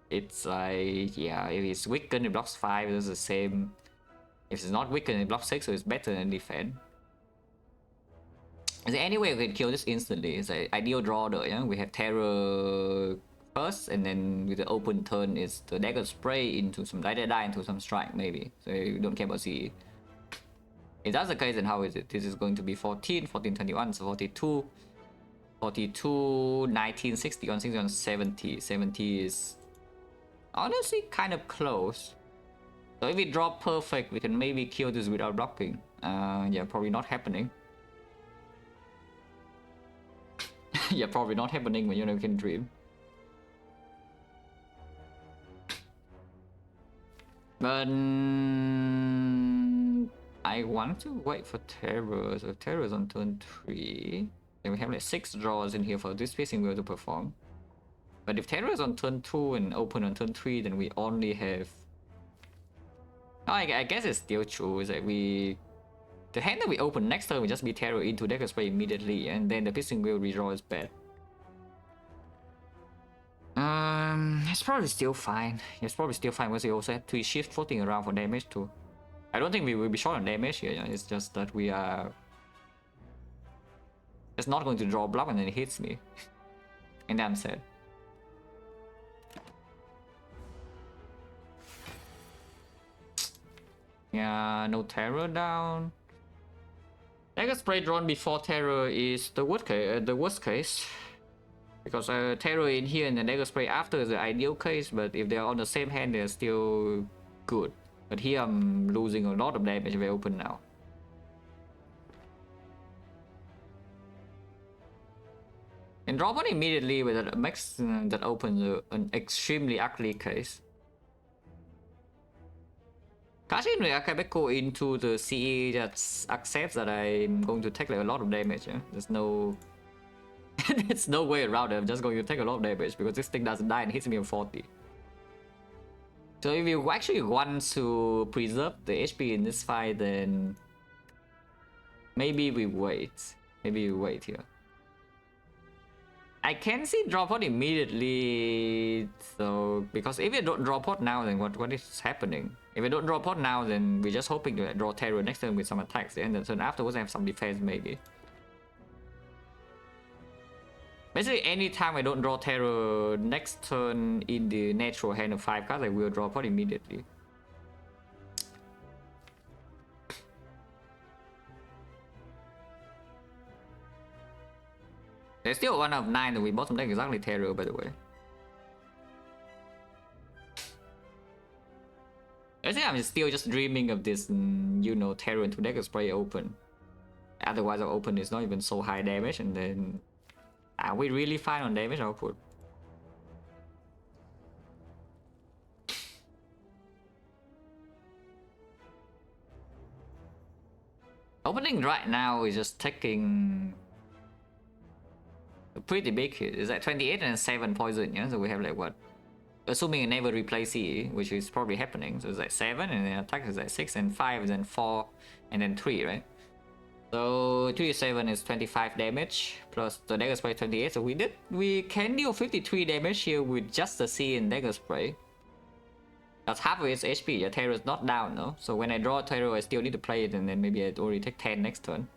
It's like, yeah, if it's weakened, it blocks 5, it's the same. If it's not weakened, it blocks 6, so it's better than defend. Is there any way we can kill this instantly? It's an ideal draw though, yeah? We have Terror first, and then with the open turn, it's the dagger spray into some die into some strike, maybe. So you don't care about CE. If that's the case, then how is it? This is going to be 14, 14, 21, so 42, 42, 19, 61, 61, 70. 70 is honestly kind of close. So if we drop perfect, we can maybe kill this without blocking. Yeah, probably not happening. Yeah, probably not happening when you never can dream. But I want to wait for Terror. So if Terror is on turn 3, then we have like 6 draws in here for this piercing will to perform. But if Terror is on turn 2 and open on turn 3, then we only have... Oh, I guess it's still true. Is that the hand that we open next turn will just be Terror into Dagger Spray immediately, and then the piercing will redraw is bad. It's probably still fine. It's probably still fine because we also have 3 shift floating around for damage too. I don't think we will be short on damage here. It's just that we are just not going to draw a block and then it hits me. And then I'm sad. Yeah, no Terror down. Dagger Spray drawn before Terror is the worst case. Because Terror in here and the Dagger Spray after is the ideal case, but if they're on the same hand, they're still good. But here I'm losing a lot of damage if I open now. And drop one immediately with a max that opens an extremely ugly case. Cashing the Akabeko into the CE that accepts that I'm going to take like a lot of damage. Yeah? There's no there's no way around it. I'm just going to take a lot of damage because this thing doesn't die and hits me on 40. So if you actually want to preserve the HP in this fight, then maybe we wait. Maybe we wait here. I can see drop pot immediately, so because if you don't draw pot now, then what is happening? If we don't draw pot now, then we're just hoping to draw Terror next turn with some attacks, and then afterwards I have some defense maybe. Basically, anytime I don't draw Terror next turn in the natural hand of 5 cards, I will draw pot immediately. There's still 1 of 9 that we bottom deck exactly Terror, by the way. I think I'm still just dreaming of this, you know, Terror into Dagger Spray open. Otherwise, our open is not even so high damage, and then are we really fine on damage output? Opening right now is just taking a pretty big hit. It's like 28 and 7 poison, yeah? So we have like what? Assuming it never replace CE, which is probably happening. So it's like 7 and then attack is like 6 and 5 and then 4 and then 3, right? So 3-7 is 25 damage plus the Dagger Spray 28. So we can deal 53 damage here with just the C and Dagger Spray. That's half of its HP. The Terror is not down, no? So when I draw Terror, I still need to play it, and then maybe I'd already take 10 next turn.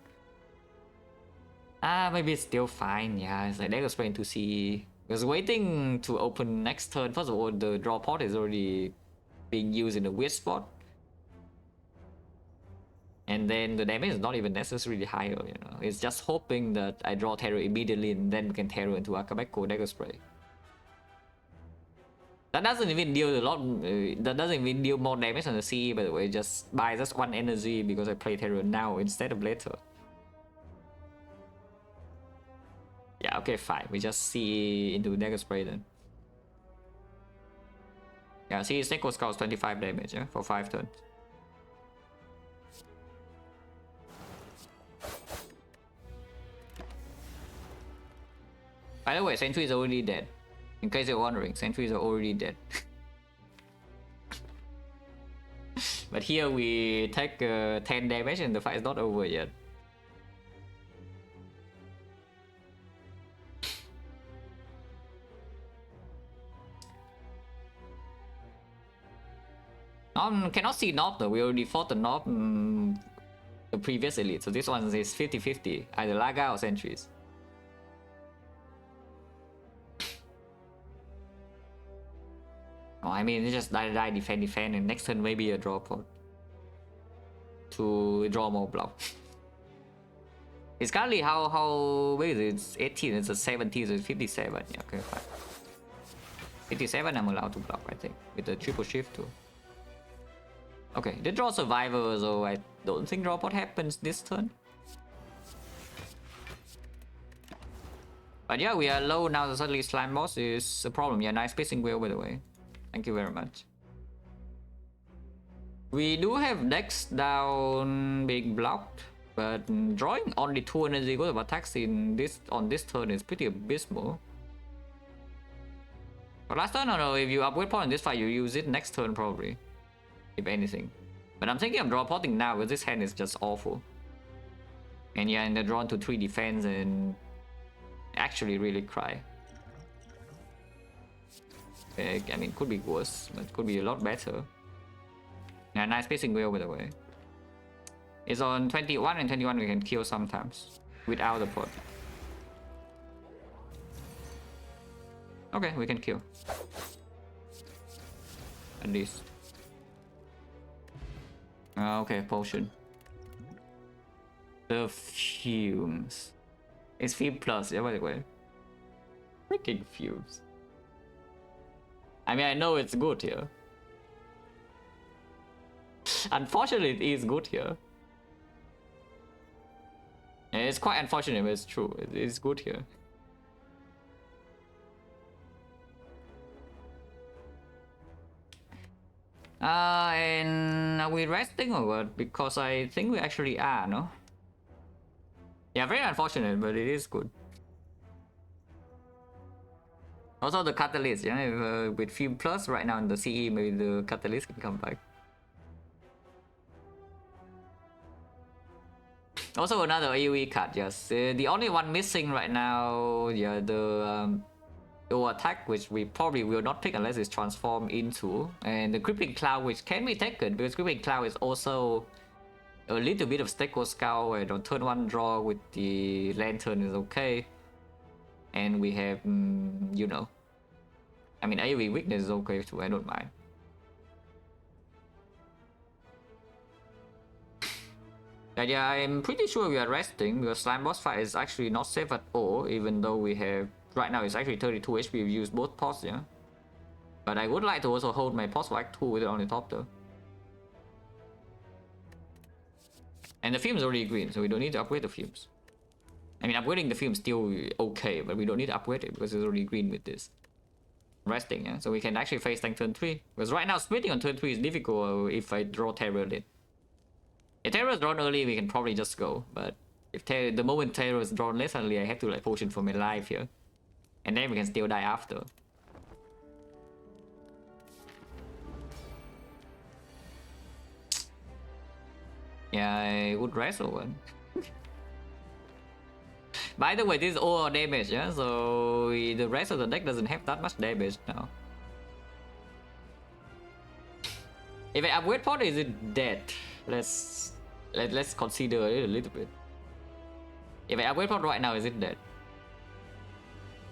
Maybe it's still fine. Yeah, it's like Dagger Spray into C. Because waiting to open next turn. First of all, the draw pot is already being used in a weird spot. And then the damage is not even necessarily higher, you know. It's just hoping that I draw Terror immediately and then we can Terror into Akabeko Dagger Spray. That doesn't even deal a lot. That doesn't even deal more damage on the CE, by the way. Just buys us 1 energy because I play Terror now instead of later. Yeah, okay, fine. We just see into dagger spray then. Yeah, see, Snake Skull 25 damage, yeah, for 5 turns. By the way, Sentry is already dead. In case you're wondering, Sentries are already dead. But here we take 10 damage and the fight is not over yet. Cannot see Nob though, we already fought the Nob the previous elite, so this one is 50-50, either Laga or Sentries. Oh, I mean, just die, defend, and next turn maybe a draw pot to draw more block. It's currently how big is it? It's 18, it's a 17, so it's 57. Yeah, okay, fine. 57 I'm allowed to block, I think, with the triple shift too. Okay, they draw survivor, so I don't think draw pot happens this turn. But yeah, we are low now, so suddenly slime boss is a problem. Yeah, nice spacing wheel by the way. Thank you very much. We do have decks down being blocked, but drawing only 2 energy goes of attacks on this turn is pretty abysmal. But last turn, I don't know, if you upgrade pot in this fight, you use it next turn probably, if anything. But I'm thinking of draw potting now because this hand is just awful. And yeah, and they're drawn to 3 defense and actually really cry. I mean, could be worse, but could be a lot better. Yeah, nice spacing wheel by the way. It's on 21 and 21 we can kill sometimes without the pot. Okay, we can kill. At least. Okay, potion. The fumes. It's fume plus, yeah, by the way. Freaking fumes. I mean, I know it's good here. Unfortunately, it is good here. And it's quite unfortunate, but it's true. It is good here. And are we resting or what? Because I think we actually are, no? Yeah, very unfortunate, but it is good. Also the catalyst, yeah, with Fume Plus right now in the CE, maybe the catalyst can come back. Also another AoE card, yes. The only one missing right now, yeah, the attack, which we probably will not pick unless it's transformed into, and the Crippling Cloud, which can be taken because Crippling Cloud is also a little bit of Steko Skull, and on turn 1 draw with the Lantern is okay. And we have, you know, I mean, AoE weakness is okay too, I don't mind. But yeah, I'm pretty sure we are resting because Slime Boss fight is actually not safe at all, even though we have, right now it's actually 32 HP, we've used both pots, yeah. But I would like to also hold my pots for Act 2 with it on the top though. And the fumes are already green, so we don't need to upgrade the fumes. I mean, upgrading the film is still okay, but we don't need to upgrade it because it's already green with this. Resting, yeah? So we can actually face tank turn 3. Because right now, splitting on turn 3 is difficult if I draw Terror late. If Terror is drawn early, we can probably just go. But if the moment Terror is drawn late, suddenly I have to like potion for my life here. And then we can still die after. Yeah, I would wrestle one. By the way, this is all damage, yeah? So the rest of the deck doesn't have that much damage now. If I upgrade pot, is it dead? Let's consider it a little bit. If I upgrade pot right now, is it dead?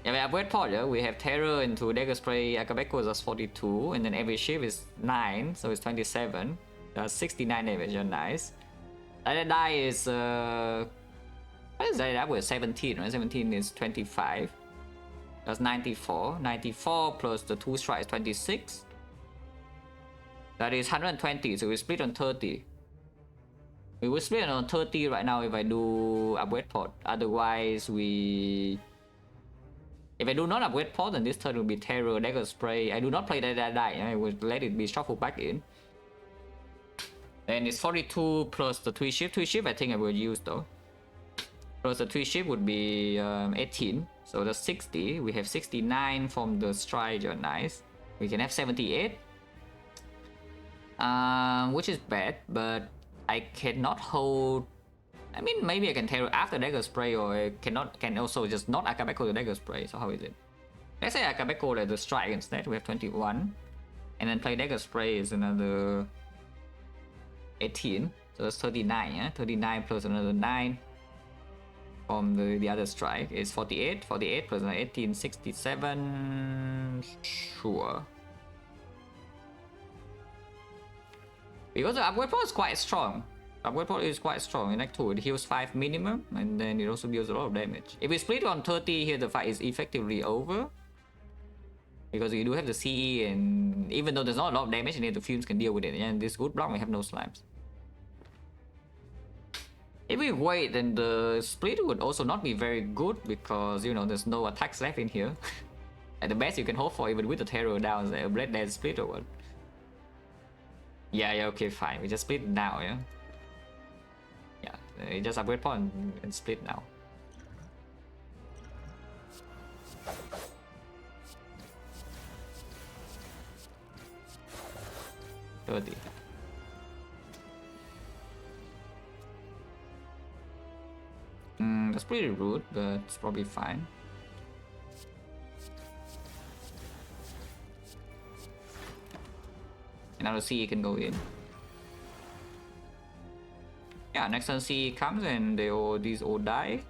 If I upgrade pot, yeah, we have Terror into Dagger Spray, Akabeko is 42, and then every shift is 9, so it's 27. That's 69 damage, yeah, nice. And then die is what is that? That was 17, right? 17 is 25. That's 94. 94 plus the 2 strike is 26. That is 120, so we split on 30. We will split on 30 right now if I do upgrade pot. Otherwise, we If I do not upgrade port, then this turn will be Terror, Dagger Spray. I do not play that die. I will let it be shuffled back in. And it's 42 plus the 3 ship. 3 ship I think I will use though. Plus the 3 ship would be 18. So that's 60. We have 69 from the Strider. Nice. We can have 78. Which is bad, but I cannot hold. I mean, maybe I can Terror after Dagger Spray, or I can also just not Akabeko the Dagger Spray. So how is it? Let's say Akabeko like the Strike instead. We have 21. And then play Dagger Spray is another 18. So that's 39, yeah? 39 plus another 9 from the other Strike is 48. 48 plus another 18, 67. Sure. Because the upgrade port is quite strong. Upgrade port is quite strong. In Act 2, it heals 5 minimum, and then it also deals a lot of damage. If we split on 30 here, the fight is effectively over. Because you do have the CE, and even though there's not a lot of damage in it, the fumes can deal with it. And this good block, we have no slimes. If we wait, then the split would also not be very good, because, you know, there's no attacks left in here. At the best you can hope for, even with the Terror down, a Blade Dance split or what. Yeah, okay, fine. We just split now, yeah? Yeah, just upgrade point and split now. That's pretty rude, but it's probably fine. And now the CE can go in. Yeah, next turn CE comes and these all die.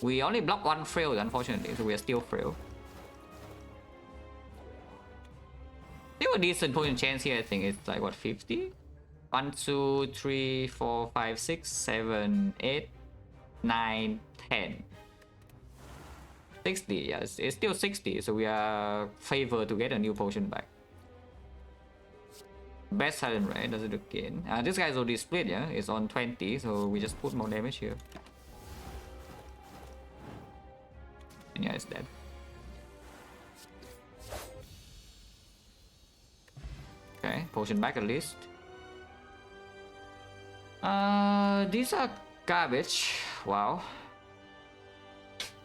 We only block one frail, unfortunately, so we are still frail. Still a decent potion chance here, I think it's like what, 50? 1, 2, 3, 4, 5, 6, 7, 8, 9, 10. 60, yes, it's still 60, so we are favored to get a new potion back. Best Silent, right? Does it again? This guy's already split, yeah? It's on 20, so we just put more damage here. And yeah, it's dead. Okay, potion back at least. These are garbage. Wow.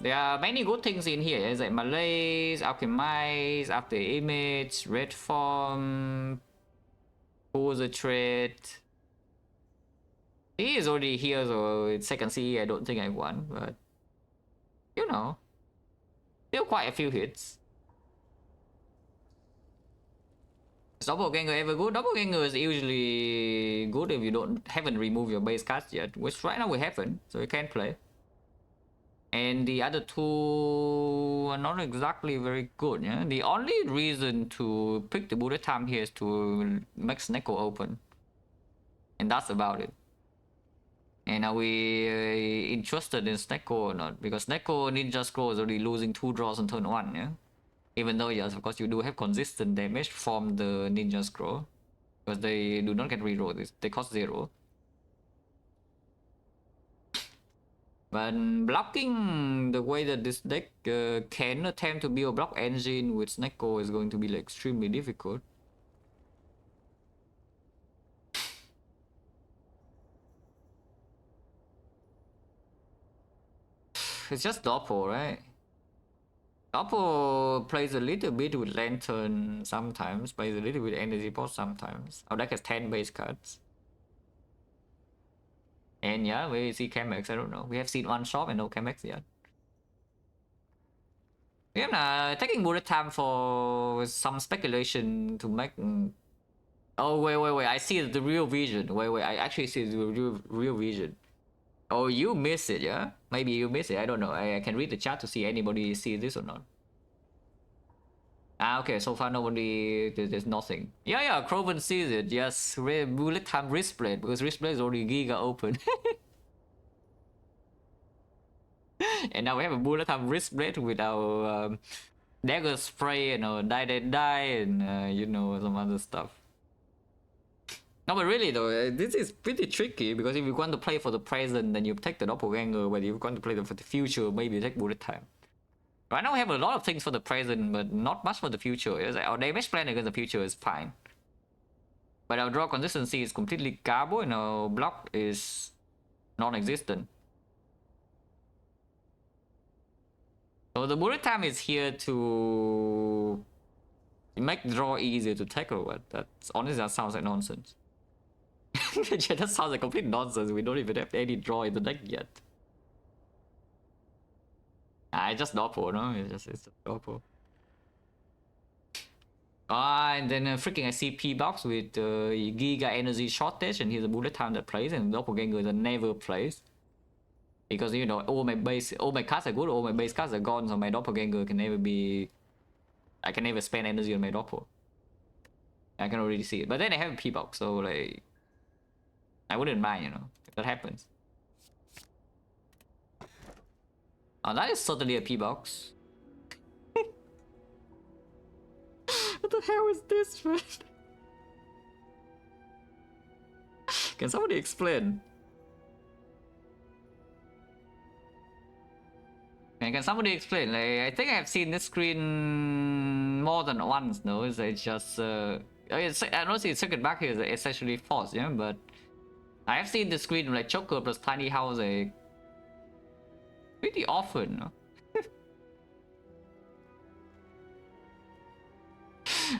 There are many good things in here. It's like Malaise, Alchemize, After Image, Red Form, Pose a Trait. He is already here, so it's second CE. I don't think I won, but you know, still quite a few hits. Is Doppelganger ever good? Doppelganger is haven't good if you haven't removed your base cards yet, which right now we haven't, so we can't play. And the other two are not exactly very good, yeah? The only reason to pick the bullet time here is to make XecnaR open. And that's about it. And are we interested in XecnaR or not? Because XecnaR Ninja Scroll is already losing 2 draws on turn 1, yeah? Even though, yes, of course, you do have consistent damage from the Ninja Scroll. Because they do not get reroll, they cost 0. But blocking the way that this deck can attempt to build a block engine with XecnaR is going to be like extremely difficult. It's just Doppel, right? Doppel plays a little bit with Lantern sometimes, plays a little bit with Energy Pot sometimes. Our deck has 10 base cards. And yeah, we see Chemex, I don't know. We have seen one shop and no Chemex yet. We have taking bullet time for some speculation to make... Oh, wait, I see the real vision. Wait, I actually see the real vision. Oh, you miss it, yeah? Maybe you miss it, I don't know. I can read the chat to see anybody see this or not. Okay, so far nobody, there's nothing. Yeah, Croven sees it, yes. Bullet time Wristblade, because Wristblade is already Giga open. And now we have a bullet time Wristblade with our Dagger Spray and Die and you know, some other stuff. No, but really though, this is pretty tricky, because if you want to play for the present, then you take the Doppelganger, but if you want to play for the future, maybe you take bullet time. Right now we have a lot of things for the present, but not much for the future. It's like our damage plan against the future is fine. But our draw consistency is completely garbo and our block is non-existent. So the bullet time is here to make draw easier to tackle. What? That's honestly, that sounds like nonsense. Yeah, that sounds like complete nonsense. We don't even have any draw in the deck yet. It's just Doppel, no? It's a Doppel. And then freaking I see P box with Giga Energy Shortage, and here's a bullet time that plays, and Doppelganger that never plays. Because you know, all my cards are good, all my base cards are gone, so my Doppelganger can never be. I can never spend energy on my Doppel. I can already see it. But then I have a P box, so like I wouldn't mind, you know, if that happens. Oh, that is certainly a P box. What the hell is this, man? Can somebody explain? Can somebody explain? Like, I think I've seen this screen more than once. No, it's just I don't see second back here is essentially false, yeah. But I have seen the screen like Choker plus Tiny House like pretty often. No?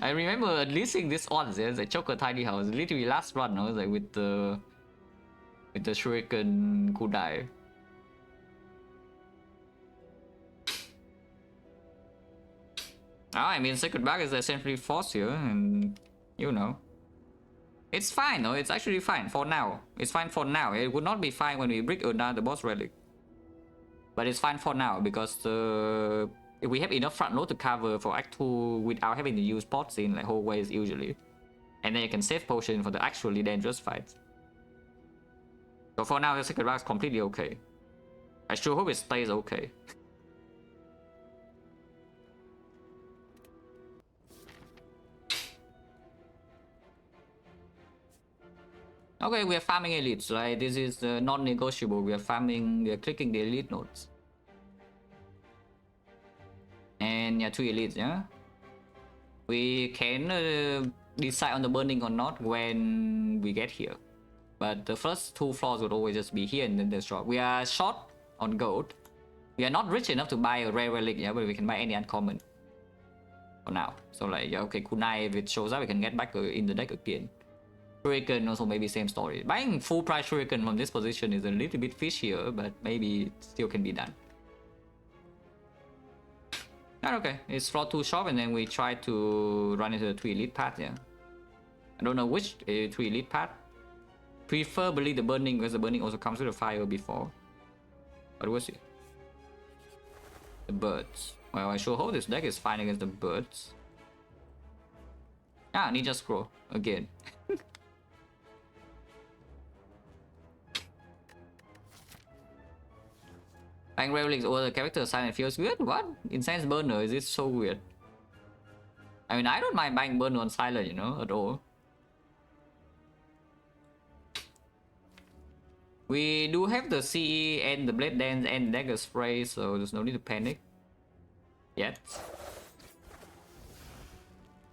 I remember at least seeing this once. Yeah, it's like Choker Tiny House, literally last run. No, like with the Shuriken Kudai. I mean, second back is essentially false here, and you know, it's fine. No, it's actually fine for now. It's fine for now. It would not be fine when we break down the boss relic, but it's fine for now because if we have enough front load to cover for Act 2 without having to use pots in like hallways usually, and then you can save potion for the actually dangerous fights. So for now, the second back is completely okay. I sure hope it stays okay. Okay, we are farming elites, right? This is non-negotiable. We are clicking the elite nodes. And yeah, 2 elites, yeah? We can decide on the burning or not when we get here. But the first 2 floors would always just be here and then the shop. We are short on gold. We are not rich enough to buy a rare relic, yeah, but we can buy any uncommon. For now. So like, yeah, okay, Kunai, if it shows up, we can get back in the deck again. Shuriken also maybe same story. Buying full price Shuriken from this position is a little bit fishier, but maybe it still can be done. Okay, it's floor 2 shop and then we try to run into the 2 elite path, yeah. I don't know which 2 elite path. Preferably the burning, because the burning also comes with a fire before. But we'll see. The birds. Well, I sure hope this deck is fine against the birds. Ninja Scroll again. Buying Relics over the character silent feels weird? What? Incense Burner, is it so weird? I mean, I don't mind buying Burner on silent, you know, at all. We do have the CE and the Blade Dance and Dagger Spray, so there's no need to panic. Yet.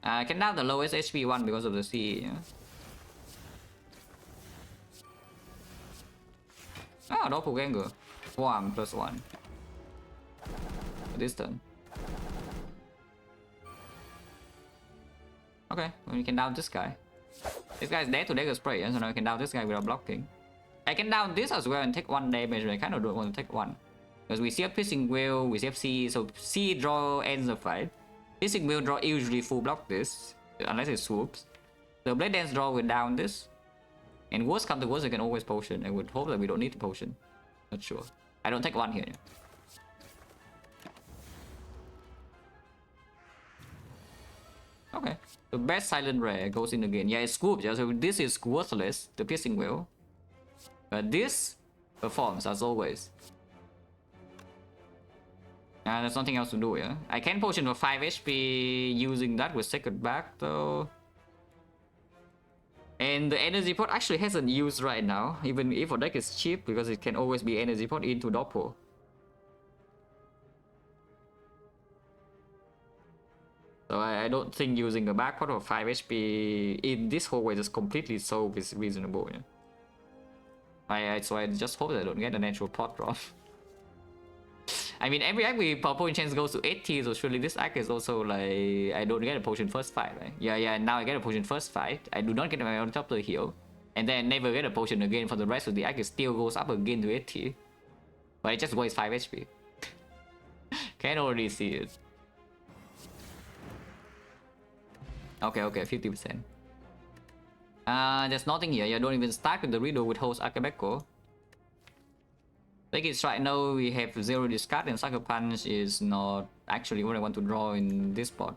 I can down the lowest HP one because of the CE, yeah. Doppelganger. Swarm +1. This turn. Okay, well, we can down this guy. This guy is dead to Dagger Spray, so now we can down this guy without blocking. I can down this as well and take 1 damage, but I kind of don't want to take 1. Because we see a Piercing Wheel, we see CE, so CE draw ends the fight. Piercing Wheel draw usually full block this, unless it swoops. The Blade Dance draw will down this. And worst come to worst, we can always potion. I would hope that we don't need to potion. Not sure. I don't take 1 here. Okay. The best silent rare goes in again. Yeah, it's scooped. Yeah, so this is worthless, the Piercing Wheel. But this performs as always. There's nothing else to do, yeah. I can potion for 5 HP using that with second back though. And the energy pot actually hasn't used right now, even if our deck is cheap, because it can always be energy pot into Doppel. So I don't think using a back pot of 5 HP in this whole way just completely solve is reasonable. Yeah? So I just hope that I don't get a natural pot drop. I mean, every act we potion chance goes to 80, so surely this act is also like I don't get a potion first fight, right? Yeah, now I get a potion first fight. I do not get my on top of the heal. And then never get a potion again for the rest of the act. It still goes up again to 80. But it just wastes 5 HP. Can already see it. Okay, 50%. There's nothing here. You don't even start with the riddle with host Akabeko. Like it's right now we have 0 discard and Sucker Punch is not actually what I want to draw in this spot.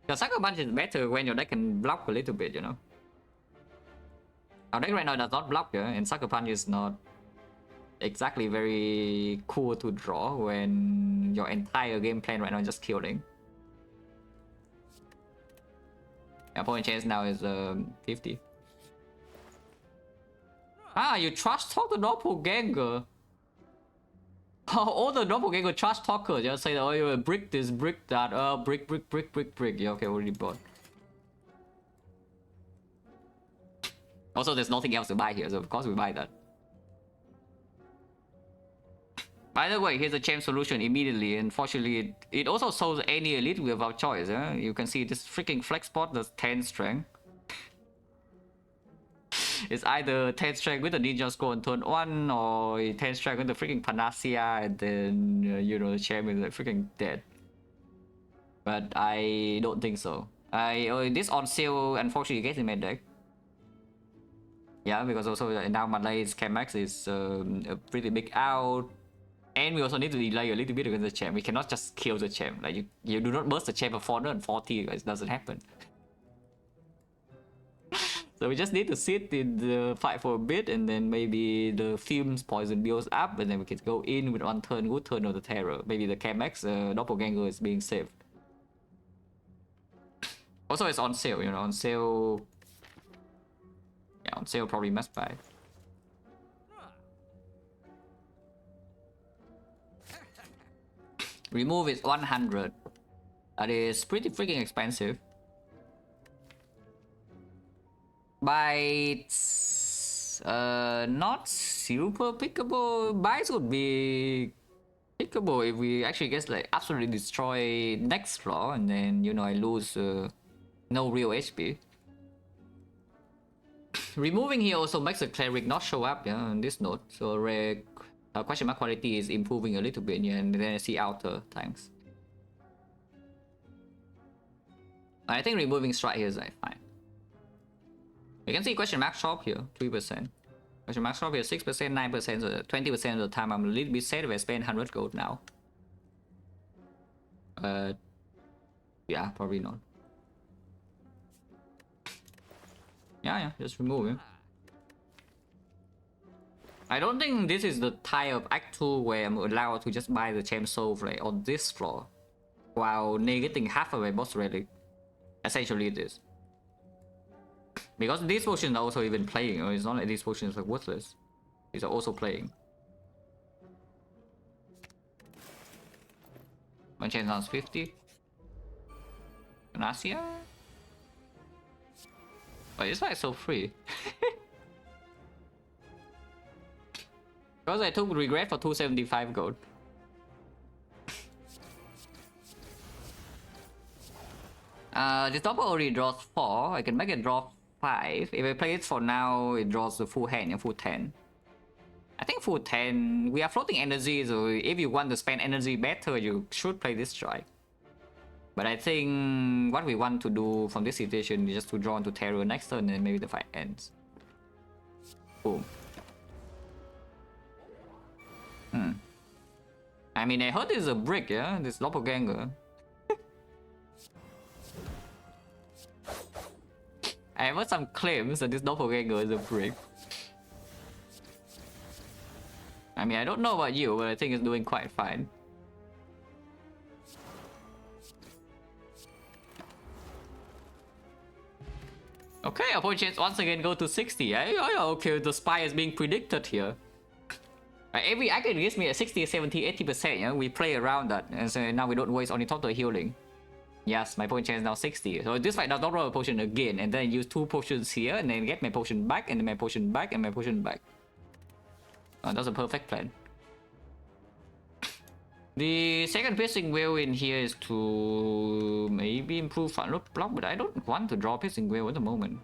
Because Sucker Punch is better when your deck can block a little bit, you know. Our deck right now does not block, and Sucker Punch is not exactly very cool to draw when your entire game plan right now is just killing. Our point chance now is 50. Ah, you trash talk the doppelganger. All the doppelganger trash talkers just say, oh, you brick this, brick that, brick. Yeah, okay, already bought. Also, there's nothing else to buy here, so of course we buy that. By the way, here's a champ solution immediately. Unfortunately, it also solves any elite without choice. You can see this freaking flex spot does 10 strength. It's either 10 strength with the ninja score on turn 1 or 10 strength with the freaking panacea, and then you know the champ is like freaking dead. But I don't think so. This on sale unfortunately gets in my deck. Yeah, because also now Malay's Chemax is a pretty big out. And we also need to delay a little bit against the champ. We cannot just kill the champ. Like you do not burst the champ for 440, guys. It doesn't happen. So we just need to sit in the fight for a bit, and then maybe the Fume's poison builds up, and then we can go in with one turn, good turn of the Terror. Maybe the Chemax Doppelganger is being saved. Also, it's on sale, you know, on sale. Yeah, on sale probably must buy. Remove is 100. That is pretty freaking expensive. Bites, not super pickable. Bites would be pickable if we actually get like absolutely destroy next floor, and then you know I lose no real HP. Removing here also makes the cleric not show up, yeah, on this node. So rare question mark quality is improving a little bit, yeah, and then I see outer tanks. I think removing strike here is like fine. You can see question mark shop here, 3%. Question mark shop here, 6%, 9%, so 20% of the time I'm a little bit sad if I spend 100 gold now. Yeah, probably not. Yeah, just remove him. I don't think this is the type of Act 2 where I'm allowed to just buy the champ soul like on this floor while negating half of my boss relic. Essentially it is. Because these potions are also even playing, it's not like these potions are worthless. These are also playing. One chance on 50. Panacea? Oh, this one is so free. Because I took regret for 275 gold. This double already draws 4. I can make it draw 5. If I play it for now, it draws the full hand and full 10. I think full 10. We are floating energy, so if you want to spend energy better, you should play this strike. But I think what we want to do from this situation is just to draw into Terror next turn and maybe the fight ends. Boom. I mean, I heard this is a brick, yeah? This doppelganger. I have heard some claims that this doppelganger is a brick. I mean, I don't know about you, but I think it's doing quite fine. Okay, our point chance once again go to 60. Okay, the spy is being predicted here. Every icon gives me a 60, 70, 80%. Yeah? We play around that, and so now we don't waste only total healing. Yes, my potion chain is now 60. So this fight does not roll a potion again, and then use 2 potions here, and then get my potion back, and then my potion back, and my potion back. Oh, that's a perfect plan. The second piercing whale in here is to maybe improve front load block, but I don't want to draw piercing whale at the moment.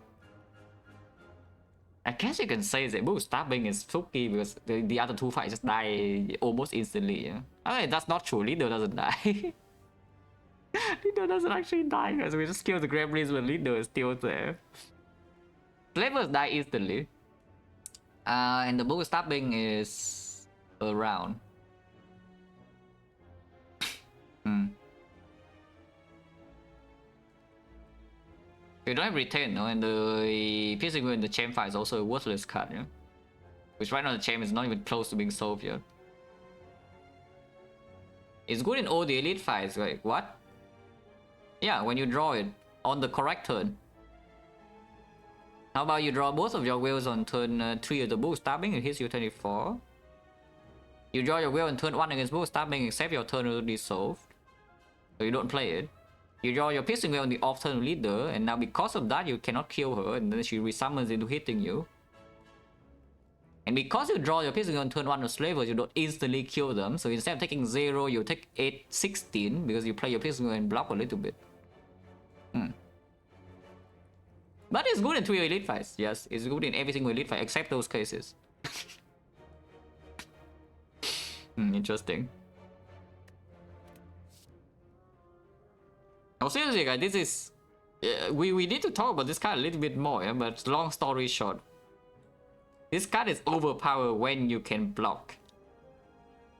I guess you can say that boost stabbing is fluky because the other 2 fights just die almost instantly. Yeah? I mean, that's not true. Leader doesn't die. Leader doesn't actually die because we just kill the gremlins when Leader is still there. Slavers die instantly. And the boost stabbing is around. You don't have retain, no? And the piercing whale in the champ fight is also a worthless card, yeah? Which right now the champ is not even close to being solved yet. It's good in all the elite fights, like what? Yeah, when you draw it on the correct turn. How about you draw both of your whales on turn 3 of the bull stabbing, it hits you 24. You draw your whale on turn 1 against bull stabbing, except your turn will be solved. So you don't play it. You draw your piercing whale on the off turn leader, and now because of that you cannot kill her, and then she resummons into hitting you. And because you draw your piercing on turn 1 of slavers, you don't instantly kill them. So instead of taking 0, you take 8, 16 because you play your piercing and block a little bit. But it's good in 3 elite fights. Yes, it's good in every single elite fight except those cases. Interesting. Oh, seriously, guys, this is... we need to talk about this card a little bit more, yeah? But long story short. This card is overpowered when you can block.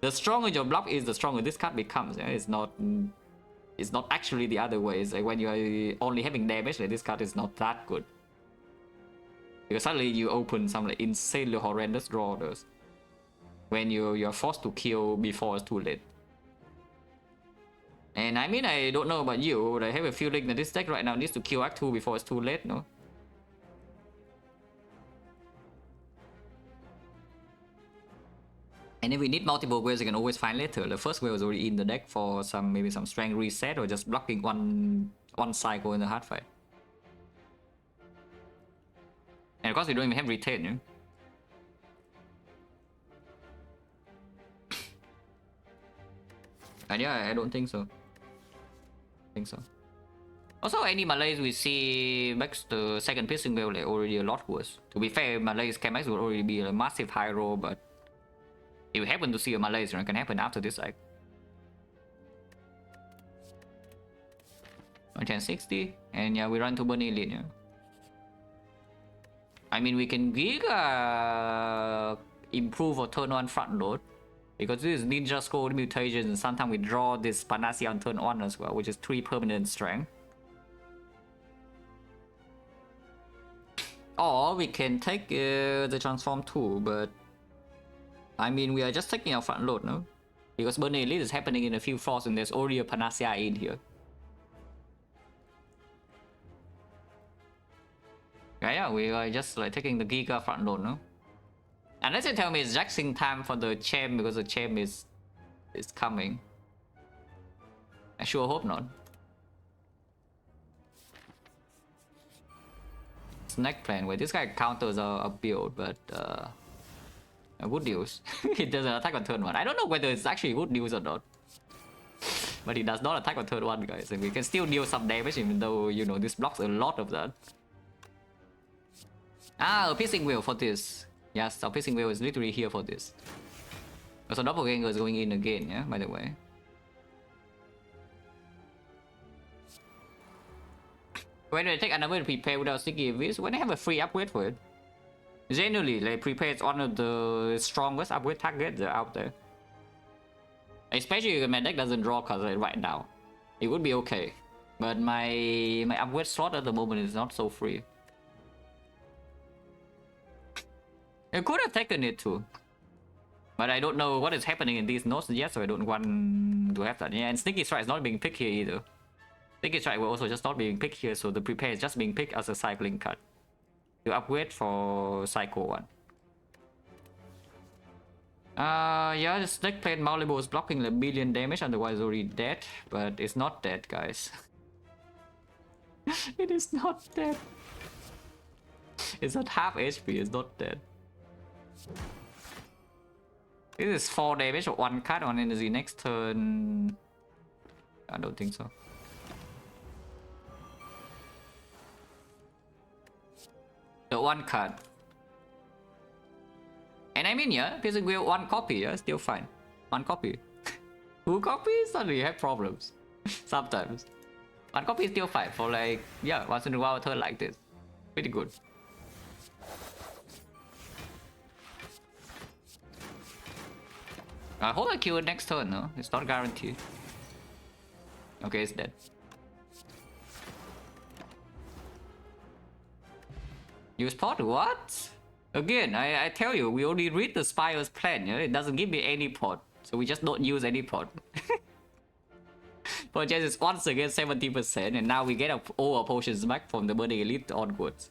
The stronger your block is, the stronger this card becomes. Yeah? It's not actually the other way. It's like when you are only having damage, like this card is not that good. Because suddenly you open some like insanely horrendous draw orders. When you're forced to kill before it's too late. And I mean, I don't know about you, but I have a feeling that this deck right now needs to kill Act 2 before it's too late, no? And if we need multiple whales, you can always find later. The first whale is already in the deck for some maybe some strength reset or just blocking one cycle in the hard fight. And of course, we don't even have retain, yeah? And yeah, I don't think so. Also, any Malays we see makes the second piercing whale like already a lot worse. To be fair, Malays Chemex would already be a massive high roll, but if you happen to see a Malays, it can happen after this like 160, and yeah, we run to Bunny Elite, yeah. I mean, we can Giga improve our turn 1 front load. Because this is Ninja Scroll mutations, and sometimes we draw this Panacea on turn 1 as well, which is 3 permanent strength. Or we can take the transform too, but I mean, we are just taking our front load, no? Because Burning Elite is happening in a few floors and there's already a Panacea in here. Yeah, we are just like taking the Giga front load, no? Unless you tell me it's jaxing time for the champ because the champ is coming. I sure hope not. Snack plan where this guy counters a build, but good news. He doesn't attack on turn 1. I don't know whether it's actually good news or not. But he does not attack on turn 1, guys, and we can still deal some damage even though, you know, this blocks a lot of that. Ah, a piercing wheel for this. Yes, our piercing wheel is literally here for this. So doppelganger is going in again, yeah, by the way. When I take another prepare without sticky this, when I have a free upgrade for it. Generally, like prepare is one of the strongest upgrade targets out there. Especially if my deck doesn't draw cards like right now. It would be okay. But my upgrade slot at the moment is not so free. I could have taken it too. But I don't know what is happening in these nodes yet, so I don't want to have that. Yeah, and Sneaky Strike is not being picked here either. Sneaky Strike will also just not being picked here, so the prepare is just being picked as a cycling card. To upgrade for Cycle 1. Yeah, the Snake Plate Malleable is blocking a billion damage, otherwise it's already dead. But it's not dead, guys. It is not dead. It's at half HP, it's not dead. This is 4 damage or 1 card on energy next turn. I don't think so. The 1 card. And I mean, yeah, piercing wheel 1 copy, yeah, still fine. 1 copy. 2 copies? Suddenly you have problems. Sometimes. 1 copy is still fine for like, yeah, once in a while a turn like this. Pretty good. I hope I kill it next turn, no? It's not guaranteed. Okay, it's dead. You spot what? Again, I tell you, we only read the Spire's plan, yeah? It doesn't give me any pot. So we just don't use any pot. Purchase is once again 70%, and now we get all our potions back from the Burning Elite onwards.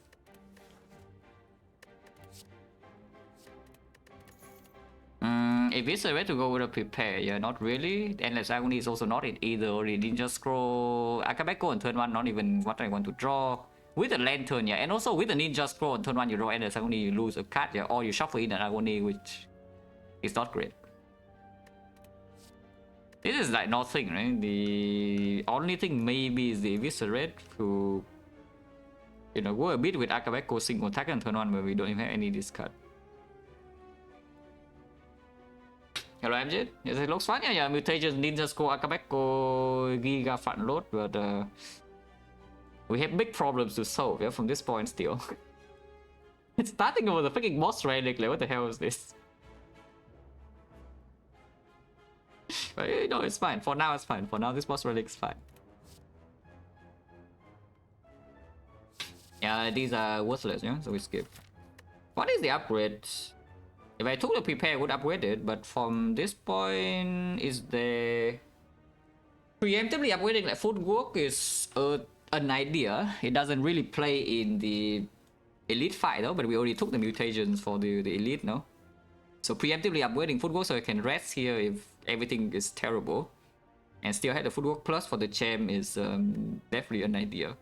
If it's a way to go with a prepare, yeah, not really. Endless Agony is also not in either. Only Ninja Scroll. Akabeko on turn 1, not even what I want to draw. With the Lantern, yeah, and also with the Ninja Scroll on turn 1, you draw Endless Agony, you lose a card, yeah, or you shuffle in an Agony, which is not great. This is like nothing, right? The only thing maybe is the Eviscerate to, you know, go a bit with Akabeko single attack on turn 1 where we don't even have any discard. Hello MJ? Yes, it looks fun. Yeah, Mutations, Ninja Scroll, Akabeko, Giga front load, but we have big problems to solve, yeah, from this point still. It's starting over the freaking boss relic, like what the hell is this? But you know, it's fine. For now, it's fine. For now, this boss relic is fine. Yeah, these are worthless, yeah, so we skip. What is the upgrade? If I took the prepare, I would upgrade it, but from this point, is the preemptively upgrading like footwork is an idea. It doesn't really play in the elite fight though, but we already took the mutations for the elite, no? So preemptively upgrading footwork so I can rest here if everything is terrible, and still have the footwork plus for the champ is definitely an idea.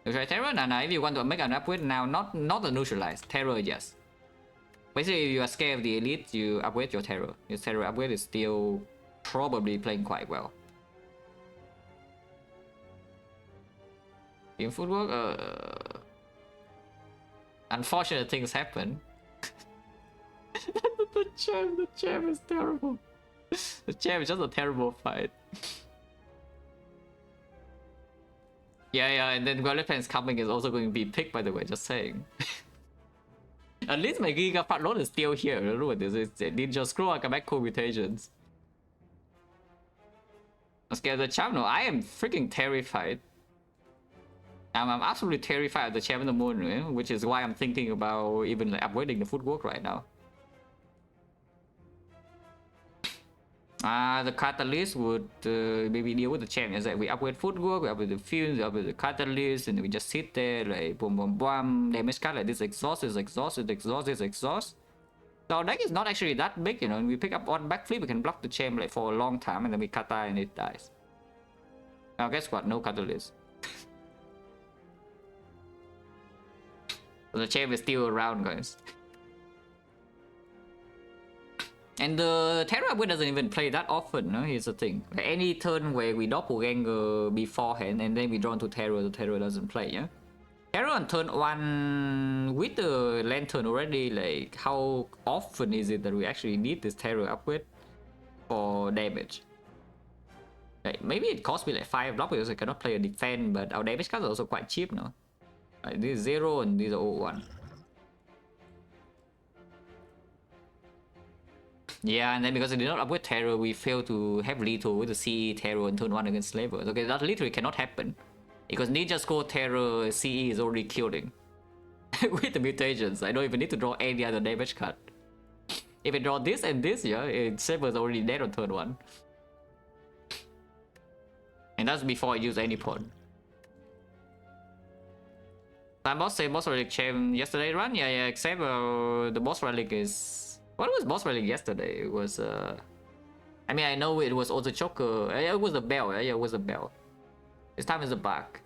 Neutral terror? Nah, if you want to make an upgrade now, not the neutralize terror, yes. Basically, if you are scared of the elite, you upgrade your terror. Your terror upgrade is still probably playing quite well. In footwork, unfortunate things happen. the champ is terrible. The champ is just a terrible fight. Yeah, and then Relic coming is also going to be picked, by the way, just saying. At least my Giga front load is still here. Look at this, it's Ninja Scroll, Akabeko mutations. I'm scared of the champ? No, I am freaking terrified. I'm absolutely terrified of the champ in the moon, which is why I'm thinking about even like upgrading the footwork right now. The Catalyst would maybe deal with the champ. It's like we upgrade footwork, we upgrade the fumes, we upgrade the Catalyst, and we just sit there like boom boom boom, damage card like this, exhaust. So our deck is not actually that big, you know, and we pick up one backflip, we can block the champ like for a long time, and then we kata and it dies. Now guess what? No Catalyst. So the champ is still around, guys. And the Terror upgrade doesn't even play that often, no? Here's the thing. Like any turn where we doppelganger beforehand and then we draw into Terror, the Terror doesn't play, yeah? Terror on turn 1 with the Lantern already, like how often is it that we actually need this Terror upgrade for damage? Like maybe it costs me like 5 block because I cannot play a defense, but our damage cards are also quite cheap, no? Like this is 0 and these are all 1. Yeah, and then because I did not upgrade Terror, we failed to have lethal with the CE Terror on turn 1 against Slavers. Okay, that literally cannot happen. Because Ninja Scroll Terror CE is already killing. With the mutations, I don't even need to draw any other damage card. If I draw this and this, yeah, Slavers already dead on turn 1. And that's before I use any pawn. Time boss said boss relic champ yesterday run? Yeah, except the boss relic is... What was boss relic yesterday? It was I mean, I know it was also choker. It was the bell. Yeah, it was the bell. This time is the back.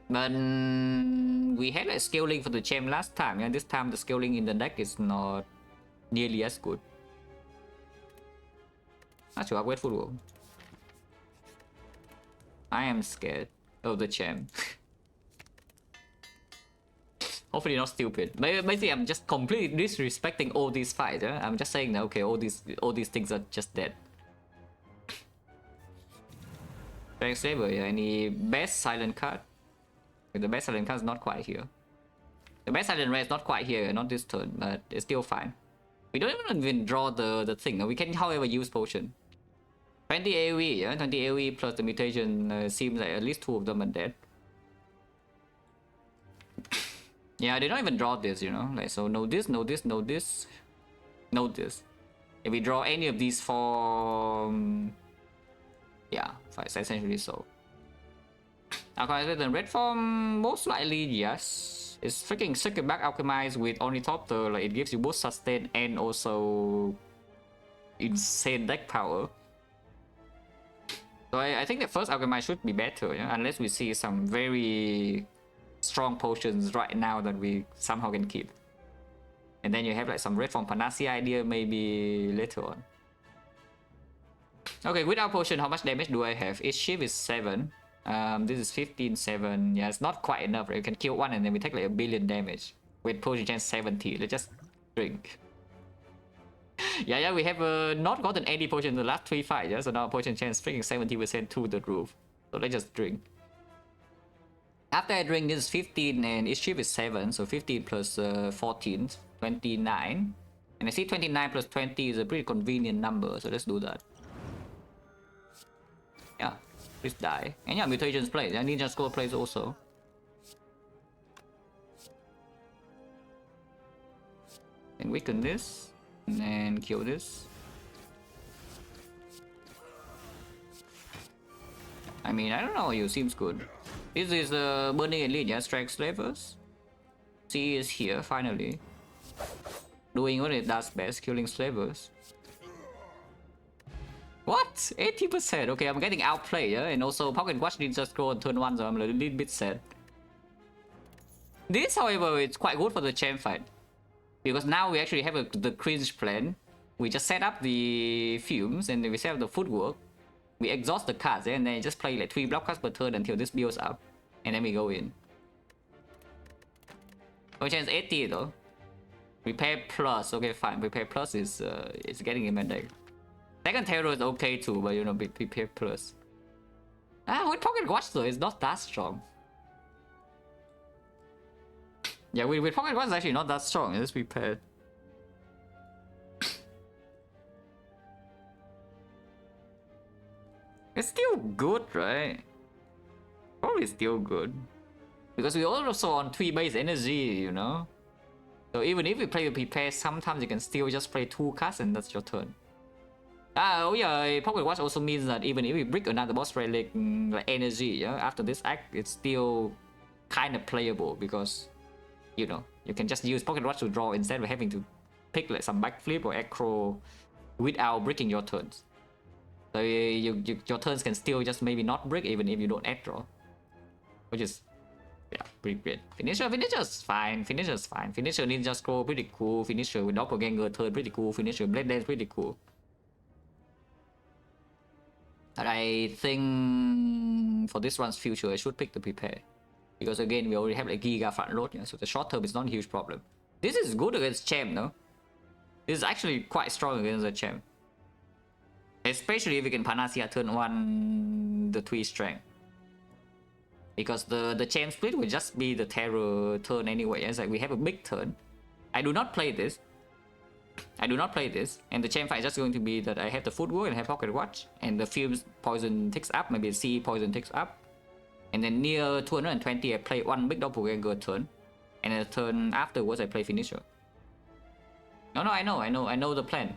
But we had a scaling for the champ last time, and this time the scaling in the deck is not nearly as good. I should upgrade football. I am scared of the champ. Hopefully not stupid. Basically, I'm just completely disrespecting all these fights. Yeah? I'm just saying that okay, all these things are just dead. Relic Saber, yeah. Any best silent card? The best silent card is not quite here. The best silent rare is not quite here, not this turn, but it's still fine. We don't even draw the thing. We can, however, use potion. 20 AoE, yeah, 20 AoE plus the mutation seems like at least 2 of them are dead. Yeah, they don't even draw this, you know. Like, so no this, no this, no this, no this. If we draw any of these 4, yeah, essentially so. Alchemized in red form, most likely yes. It's freaking second back alchemized with Ornithopter, like it gives you both sustain and also insane deck power. So I think the first alchemize should be better, yeah? Unless we see some very strong potions right now that we somehow can keep. And then you have like some red form Panacea idea maybe later on. Okay, without potion, how much damage do I have? Each shift is 7. This is 15-7. Yeah, it's not quite enough, right? You can kill one and then we take like 1 billion damage. With potion chance 70. Let's just drink. Yeah, we have not gotten any potion in the last 3 fights, yeah? So now potion chance freaking 70% to the roof. So let's just drink. After I drink, this is 15 and each shift is 7. So 15 plus 14, 29. And I see 29 plus 20 is a pretty convenient number. So let's do that. Yeah, please die. And yeah, mutations plays. And Ninja Scroll plays also. And weaken this. And then kill this. I mean, I don't know, you seems good. This is Burning Elite, yeah, Strike Slavers. C is here, finally. Doing what it does best, killing slavers. What? 80%? Okay, I'm getting outplayed, yeah? And also, Pocket Watch didn't just go on turn 1, so I'm a little bit sad. This, however, it's quite good for the champ fight. Because now we actually have the cringe plan. We just set up the fumes, and then we set up the footwork. We exhaust the cards, and then just play like 3 block cards per turn until this builds up. And then we go in. Oh, chance 80 though. Repair plus, okay fine. Repair plus is getting in my deck. Second Terror is okay too, but you know, Repair plus. With Pocket Watch though, it's not that strong. Yeah, with Pocket Watch is actually not that strong. It's Repair. It's still good, right? Probably still good. Because we also on 3 base energy, you know? So even if we play with Prepare, sometimes you can still just play 2 cards and that's your turn. Oh yeah, Pocket Watch also means that even if we break another boss relic like energy, yeah, after this act, it's still kind of playable because, you know, you can just use Pocket Watch to draw instead of having to pick like some backflip or acro without breaking your turns. So your turns can still just maybe not break even if you don't act draw. Which is, yeah, pretty great. Finisher's fine. Finisher's fine. Finisher Ninja Scroll pretty cool. Finisher with Doppelganger turn pretty cool. Finisher Blade Dance pretty cool. But I think for this one's future, I should pick the Prepare. Because again, we already have like Giga front load, yeah? So the short term is not a huge problem. This is good against Champ, no? This is actually quite strong against the Champ. Especially if we can Panacea turn 1 the 3 strength. Because the Champ split will just be the Terror turn anyway. It's like we have a big turn. I do not play this. And the Champ fight is just going to be that I have the footwork and I have Pocket Watch. And the Fumes poison ticks up, maybe C poison ticks up. And then near 220 I play 1 big Doppelganger turn. And then the turn afterwards I play Finisher. No, I know the plan.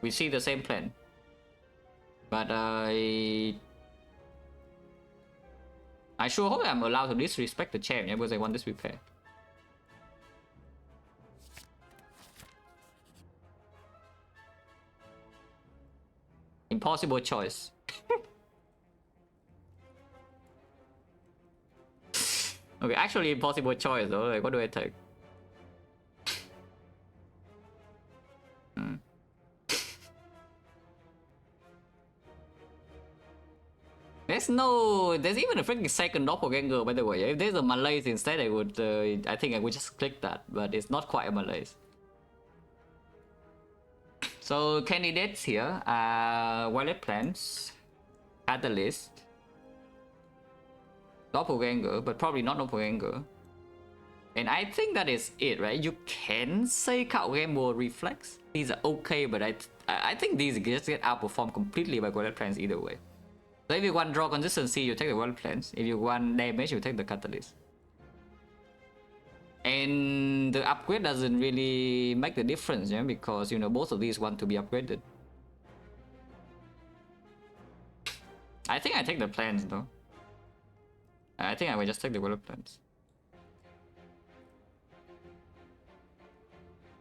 We see the same plan. But I sure hope I'm allowed to disrespect the champ, yeah, because I want this repair. Impossible choice. Okay, actually impossible choice though. Like, what do I take? There's even a freaking second doppelganger, by the way. If there's a Malaise instead, I think I would just click that, but it's not quite a Malaise. So candidates here are Violet Plants, Catalyst, Doppelganger, but probably not Doppelganger. And I think that is it, right? You can say Cloud Gamble Reflex. These are okay, but I think these just get outperformed completely by Violet Plants either way. So if you want draw consistency, you take the Violet Plants. If you want damage, you take the Catalyst. And the upgrade doesn't really make the difference, yeah, because you know both of these want to be upgraded. I think I take the plants though. I think I will just take the Violet Plants.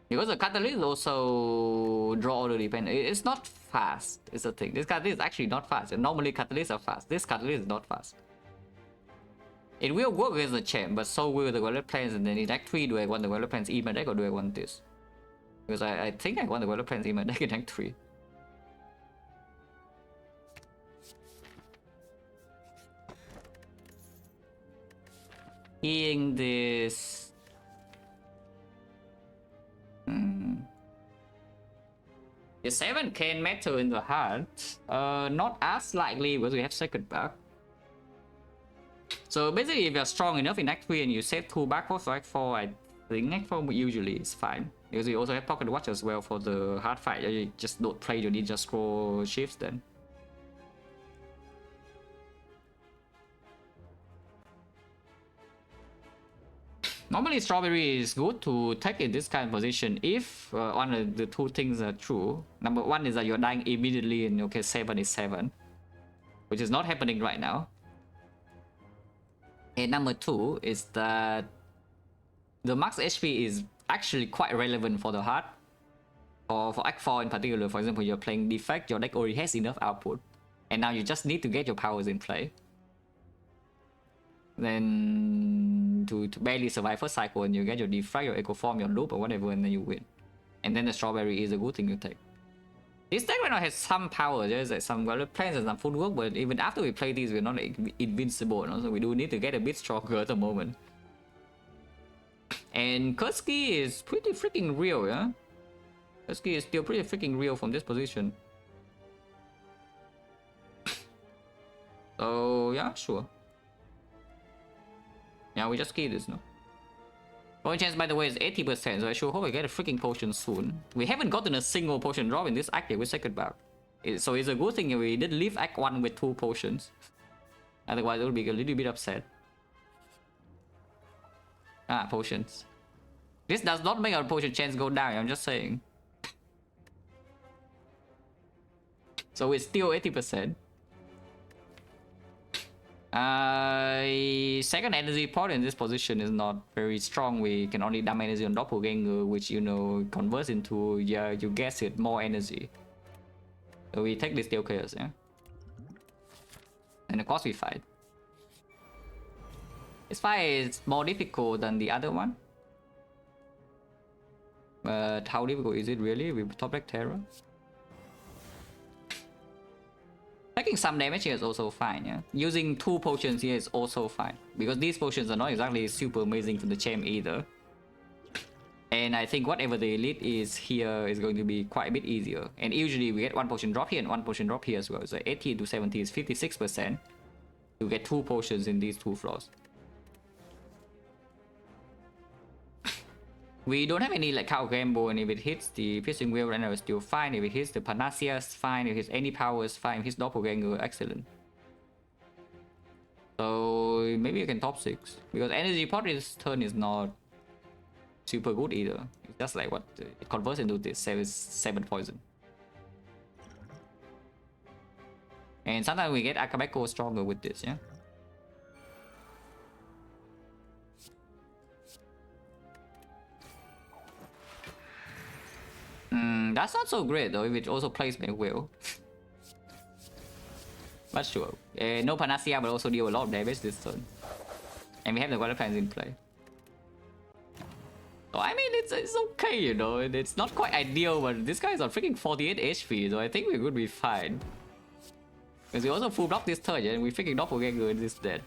Because the Catalyst also draw all the depend. It's not fast, is the thing. This Catalyst is actually not fast. And normally Catalysts are fast. This Catalyst is not fast. It will work against the champ, but so will the Violet Plants. And then in Act 3, do I want the Violet Plants in my deck or do I want this? Because I think I want the Violet Plants in my deck in Act 3. Seeing this... The 7 can matter in the heart. Not as likely because we have second back. So basically, if you're strong enough in Act 3 and you save 2 back for Act 4, I think Act 4 usually is fine. Because you also have Pocket Watch as well for the hard fight. You just don't play your Ninja Scroll shifts then. Normally, Strawberry is good to take in this kind of position if one of the two things are true. Number one is that you're dying immediately and okay, 7 is 7. Which is not happening right now. And number 2 is that the max HP is actually quite relevant for the heart. Or for Act 4 in particular, for example, you're playing Defect, your deck already has enough output. And now you just need to get your powers in play. Then to barely survive first cycle and you get your Defect, your Echo Form, your Loop or whatever, and then you win. And then the Strawberry is a good thing you take. This deck right now has some power, there's like some Violet Plants and some footwork, but even after we play these, we're not like invincible, you know? So we do need to get a bit stronger at the moment. And Kursky is pretty freaking real, yeah? Kursky is still pretty freaking real from this position. So yeah, sure. Yeah, we just key this now. Point chance, by the way, is 80%, so I sure hope I get a freaking potion soon. We haven't gotten a single potion drop in this act yet with second back. So it's a good thing we did leave Act 1 with 2 potions. Otherwise, it would be a little bit upset. Ah, potions. This does not make our potion chance go down, I'm just saying. So it's still 80%. Second energy pot in this position is not very strong. We can only dump energy on Doppelganger, which you know converts into, yeah, you guess it, more energy. So we take this Steel Chaos, yeah. And of course we fight. This fight is more difficult than the other one. But how difficult is it really with top deck Terra? Taking some damage here is also fine, yeah. Using 2 potions here is also fine. Because these potions are not exactly super amazing for the champ either. And I think whatever the elite is here is going to be quite a bit easier. And usually we get 1 potion drop here and 1 potion drop here as well. So 80 to 70 is 56%. You get 2 potions in these 2 floors. We don't have any like Cow Gamble, and if it hits the Piercing Wheel right now it's still fine. If it hits the Panacea it's fine. If it hits any power it's fine. If it hits Doppelganger, excellent. So maybe you can top 6. Because Energy Pot this turn is not super good either. It's just like what it converts into this 7 poison. And sometimes we get Akabeko stronger with this, yeah. That's not so great though if it also plays me well. But sure. No Panacea but also deal a lot of damage this turn. And we have the water plans in play. So I mean, it's okay, you know. It's not quite ideal, but this guy is on freaking 48 HP, so I think we're gonna be fine. Because we also full block this turn, yeah, and we freaking doppelganger is dead.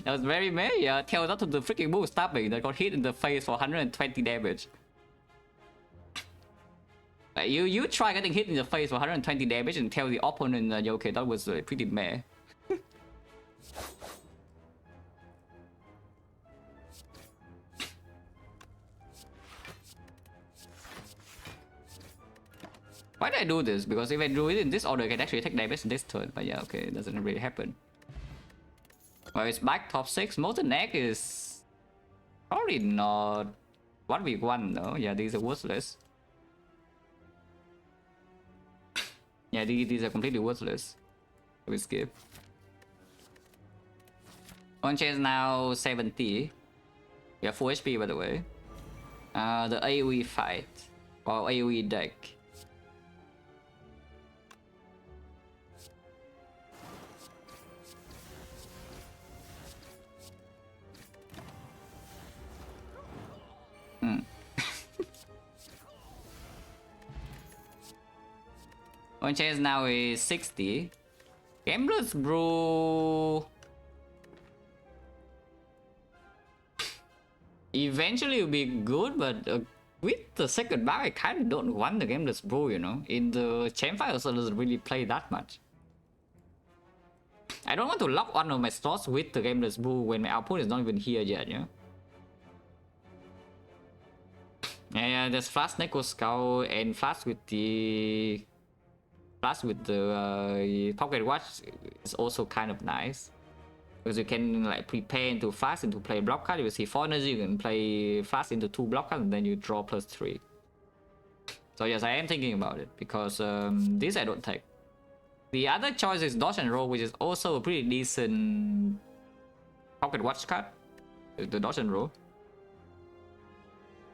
That was very meh, yeah. Tails up to the freaking move stabbing that got hit in the face for 120 damage. Like, you try getting hit in the face for 120 damage and tell the opponent that, okay, that was pretty meh. Why did I do this? Because if I do it in this order, I can actually take damage this turn. But yeah, okay, it doesn't really happen. Well, it's back top 6. Molten Egg is probably not 1v1 though. Yeah, these are worthless. Yeah, these are completely worthless. We skip. One chance now 70. We have full HP by the way. The AoE fight. Or AoE deck. One chance now is 60. Gambler's Brew eventually will be good, but with the second bag, I kind of don't want the Gambler's Brew, you know. In the champ fight also doesn't really play that much. I don't want to lock one of my slots with the Gambler's Brew when my output is not even here yet, you know. Yeah, there's Flash Neko Skull and Flash with the pocket watch is also kind of nice. Because you can like prepare into Flash into play block card. If you see 4 energy, you can play Flash into 2 block cards and then you draw +3. So yes, I am thinking about it because this I don't take. The other choice is Dodge and Roll, which is also a pretty decent pocket watch card. The Dodge and Roll.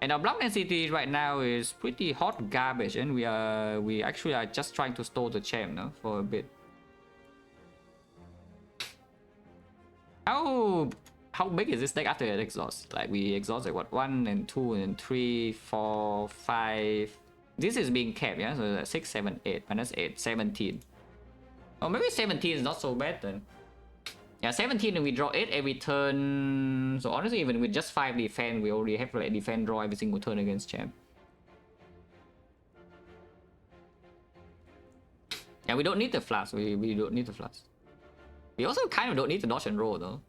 And our block density right now is pretty hot garbage, and we actually are just trying to stall the champ, no, for a bit. How big is this deck after it exhausts? Like we exhaust like what, 1 and 2 and 3, 4, 5. This is being kept, yeah. So 6, 7, 8 minus 8, 17. Oh, maybe 17 is not so bad then. Yeah, 17 and we draw 8 every turn. So honestly, even with just 5 defense, we already have like defense draw every single turn against champ. Yeah, we don't need the flash. We don't need the flash. We also kind of don't need the dodge and roll though.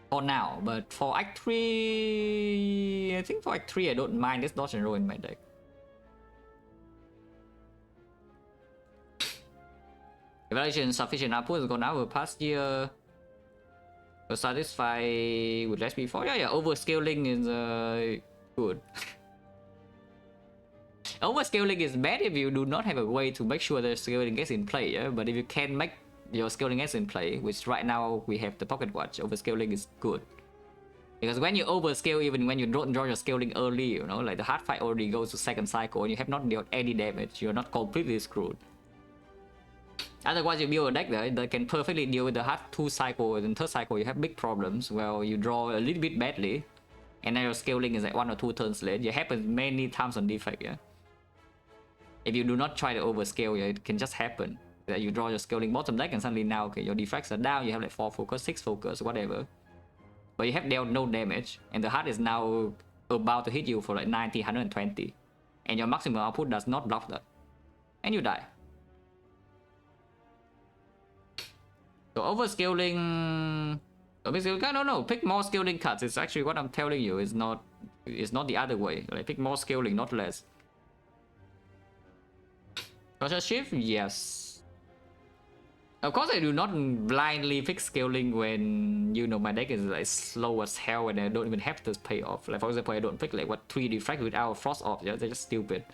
For now, but for Act 3... I think for Act 3 I don't mind this dodge and roll in my deck. Evaluation sufficient output has gone out over past year. Satisfied with less before. Yeah, overscaling is good. Overscaling is bad if you do not have a way to make sure the scaling gets in play, yeah? But if you can make your scaling gets in play, which right now we have the pocket watch, overscaling is good. Because when you overscale, even when you don't draw your scaling early, you know, like the hard fight already goes to second cycle and you have not dealt any damage, you're not completely screwed. Otherwise, you build a deck there that can perfectly deal with the hard 2 cycle, and 3rd cycle you have big problems. Well, you draw a little bit badly, and then your scaling is like 1 or 2 turns late. It happens many times on defect, yeah. If you do not try to overscale, yeah, it can just happen that you draw your scaling bottom deck, and suddenly now, okay, your defects are down. You have like 4 focus, 6 focus, whatever. But you have dealt no damage, and the heart is now about to hit you for like 90, 120, and your maximum output does not block that, and you die. So overscaling... No, pick more scaling cards. It's actually what I'm telling you. It's not the other way. Like, pick more scaling, not less. Culture Shift? Yes. Of course, I do not blindly pick scaling when, you know, my deck is like slow as hell and I don't even have this payoff. Like, for example, I don't pick like what 3 defect without frost off. Yeah, they're just stupid.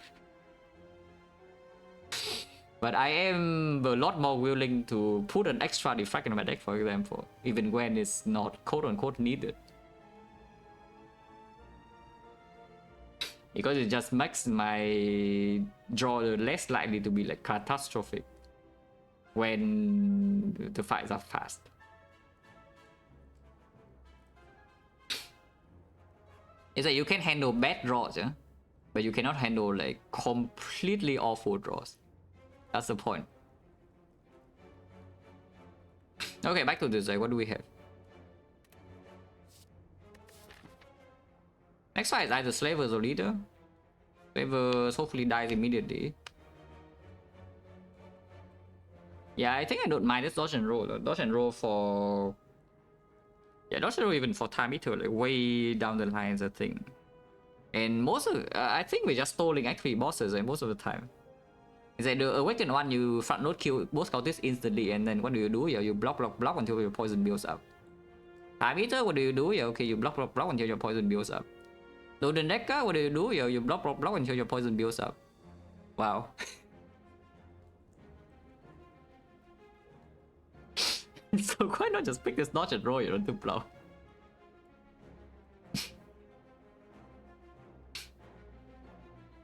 But I am a lot more willing to put an extra defect in my deck, for example, even when it's not quote-unquote needed. Because it just makes my draw less likely to be like catastrophic. when the fights are fast. It's like you can handle bad draws, yeah? But you cannot handle like completely awful draws. That's the point. Okay, back to this. Like, what do we have? Next fight is either Slavers or Leader. Slavers hopefully dies immediately. Yeah, I think I don't mind this dodge and roll. Dodge and roll for... Yeah, dodge and roll even for time eater, like way down the line is a thing. And most of... I think we're just stalling actually bosses most of the time. Is that the awakened one, you front load kill both cultists instantly, and then what do? Yeah, you block until your poison builds up. Time eater, what do? Yeah, okay, you block until your poison builds up. Golden Decker, what do? Yeah, you block until your poison builds up. Wow. So why not just pick this dodge and roll to blow?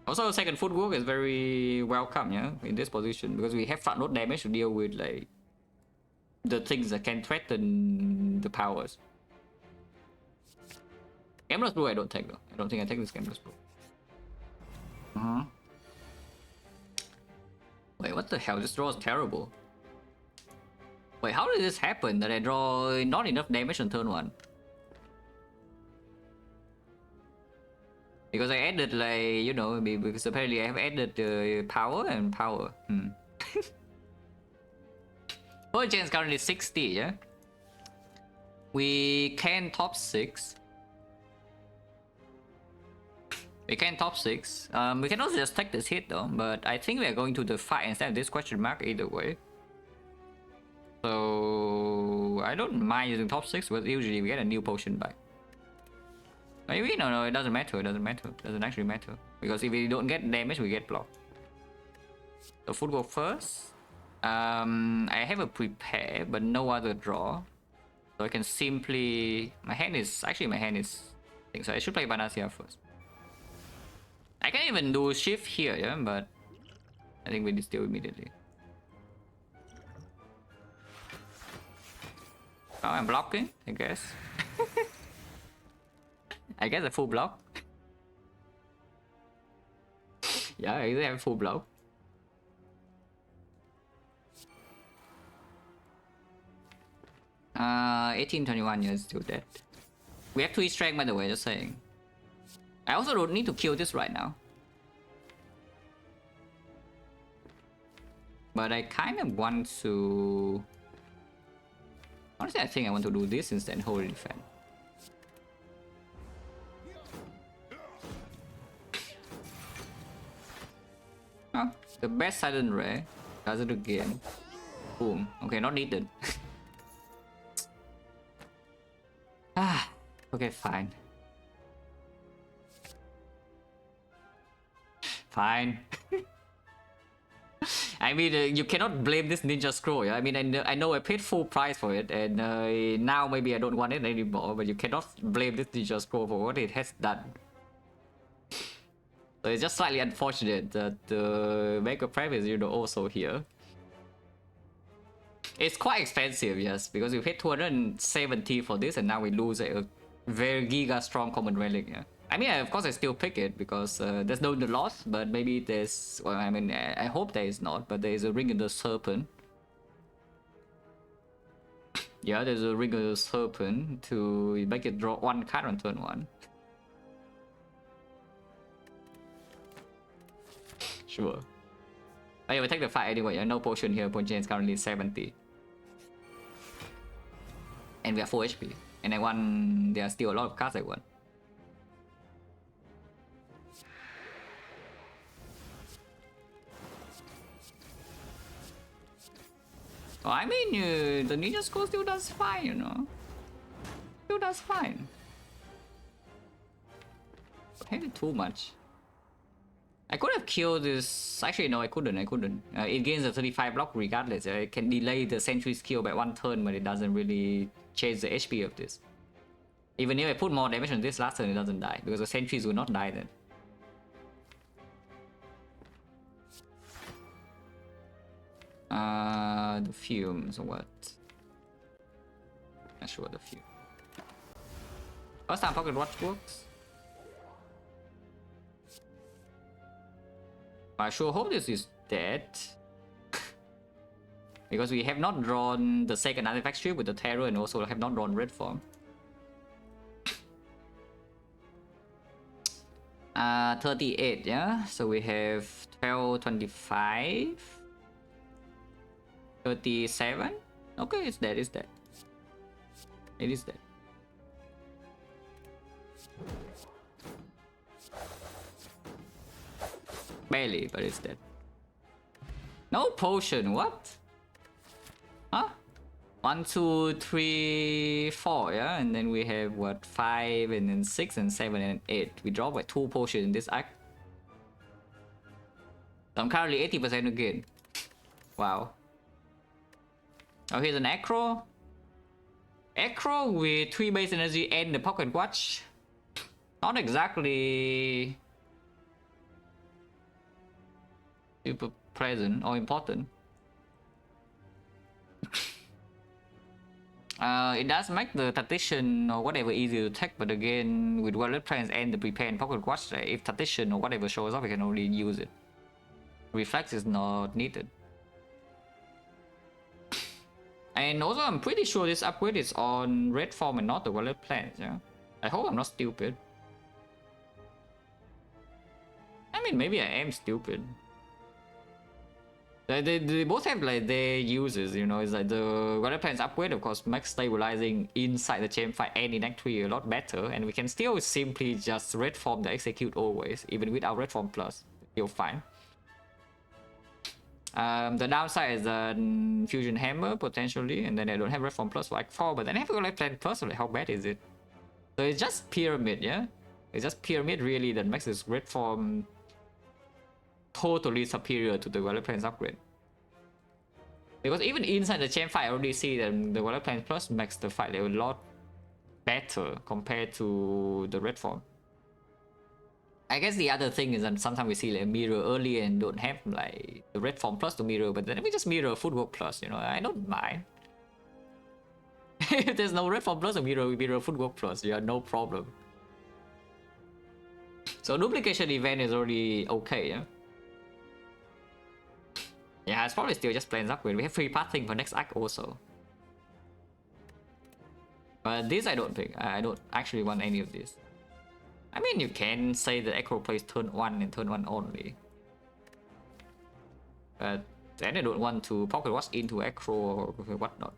Also, second footwork is very welcome, yeah, in this position, because we have front load damage to deal with like the things that can threaten the powers. Camelus Blue I don't take though. I don't think I take this Camelus Blue. Wait, what the hell? This draw is terrible. Wait, how did this happen that I draw not enough damage on turn 1? Because I added like, you know, because apparently I have added power and power. Power chain is currently 60, yeah? We can top 6. We can top 6. We can also just take this hit though, but I think we are going to the fight instead of this question mark either way. So I don't mind using top 6, but usually we get a new potion back. Maybe no, it doesn't matter. It doesn't actually matter, because if we don't get damage, we get blocked. So footwork first. I have a prepare, but no other draw, so I can simply. My hand is. I think so. I should play Banasia first. I can even do shift here, yeah, but I think we distill immediately. Oh, I'm blocking, I guess. I guess a full block. Yeah, I have a full block. Uh, 1821 years still dead. We have 3 strength by the way, just saying. I also don't need to kill this right now. But I kind of want to... Honestly, I think I want to do this instead, Holy Defense. Oh, the best silent rare. Does it again. Boom. Okay, not needed. Okay, fine. Fine. I mean, you cannot blame this ninja scroll. Yeah? I mean, I know I paid full price for it, and now maybe I don't want it anymore. But you cannot blame this ninja scroll for what it has done. So it's just slightly unfortunate that the Mega Prep is, you know, also here. It's quite expensive, yes, because we paid 270 for this, and now we lose a very giga strong common relic. Yeah. I mean, of course, I still pick it because there's no loss, but maybe there's. Well, I mean, I hope there is not, but there is a Ring of the Serpent. Yeah, there's a Ring of the Serpent to make it draw 1 card on turn 1. Sure. Oh yeah, we take the fight anyway. Yeah, no potion here. Potion is currently 70. And we are 4 HP. And I won. There are still a lot of cards I won. Oh, I mean, the Ninja Scroll still does fine, you know. Still does fine. Maybe too much. I could have killed this. Actually, no, I couldn't. It gains a 35 block regardless. It can delay the sentry skill by 1 turn, but it doesn't really change the HP of this. Even if I put more damage on this last turn, it doesn't die, because the sentries will not die then. The The fumes or what? Not sure the fume. First time Pocket Watch works. I sure hope this is dead. Because we have not drawn the second artifact strip with the Terror and also have not drawn red form. 38, yeah? So we have 12, 25, 37. Okay, it's dead, it's dead. It is dead. Barely, but it's dead. No potion, what? Huh? 1, 2, 3, 4, yeah? And then we have what? 5, and then 6, and 7, and 8. We drop like 2 potions in this act. So I'm currently 80% again. Wow. Oh, here's an Acro. Acro with 3 base energy and the Pocket Watch. Not exactly super present or important. It does make the Tactician or whatever easier to take, but again, with Relic Plans and the Prepare and Pocket Watch, if Tactician or whatever shows up, we can only use it. Reflex is not needed. And also, I'm pretty sure this upgrade is on red form and not the Relic Plans, yeah? I hope I'm not stupid. I mean, maybe I am stupid. They both have like their uses, you know. It's like the Relic Plans upgrade, of course, makes stabilizing inside the champ fight and in Act 3 a lot better, and we can still simply just red form the execute always, even without red form plus. You're fine. The downside is the Fusion Hammer potentially, and then I don't have red form plus for Act 4, but then I have a Relic Plan plus, so like, how bad is it? So it's just Pyramid, yeah? It's just Pyramid really that makes this red form totally superior to the Relic Plans upgrade. Because even inside the champ fight, I already see that the Relic Plans plus makes the fight a lot better compared to the red form. I guess the other thing is that sometimes we see like mirror early and don't have like the red form plus to mirror, but then we just mirror footwork plus, you know, I don't mind. If there's no red form plus to mirror, we mirror footwork plus, yeah, no problem. So duplication event is already okay, yeah? Yeah, it's probably still just plans upgrade. We have free pathing for next act also. But this I don't pick. I don't actually want any of this. I mean, you can say the Acro plays turn 1 and turn 1 only. But then I don't want to Pocket Watch into Acro or whatnot.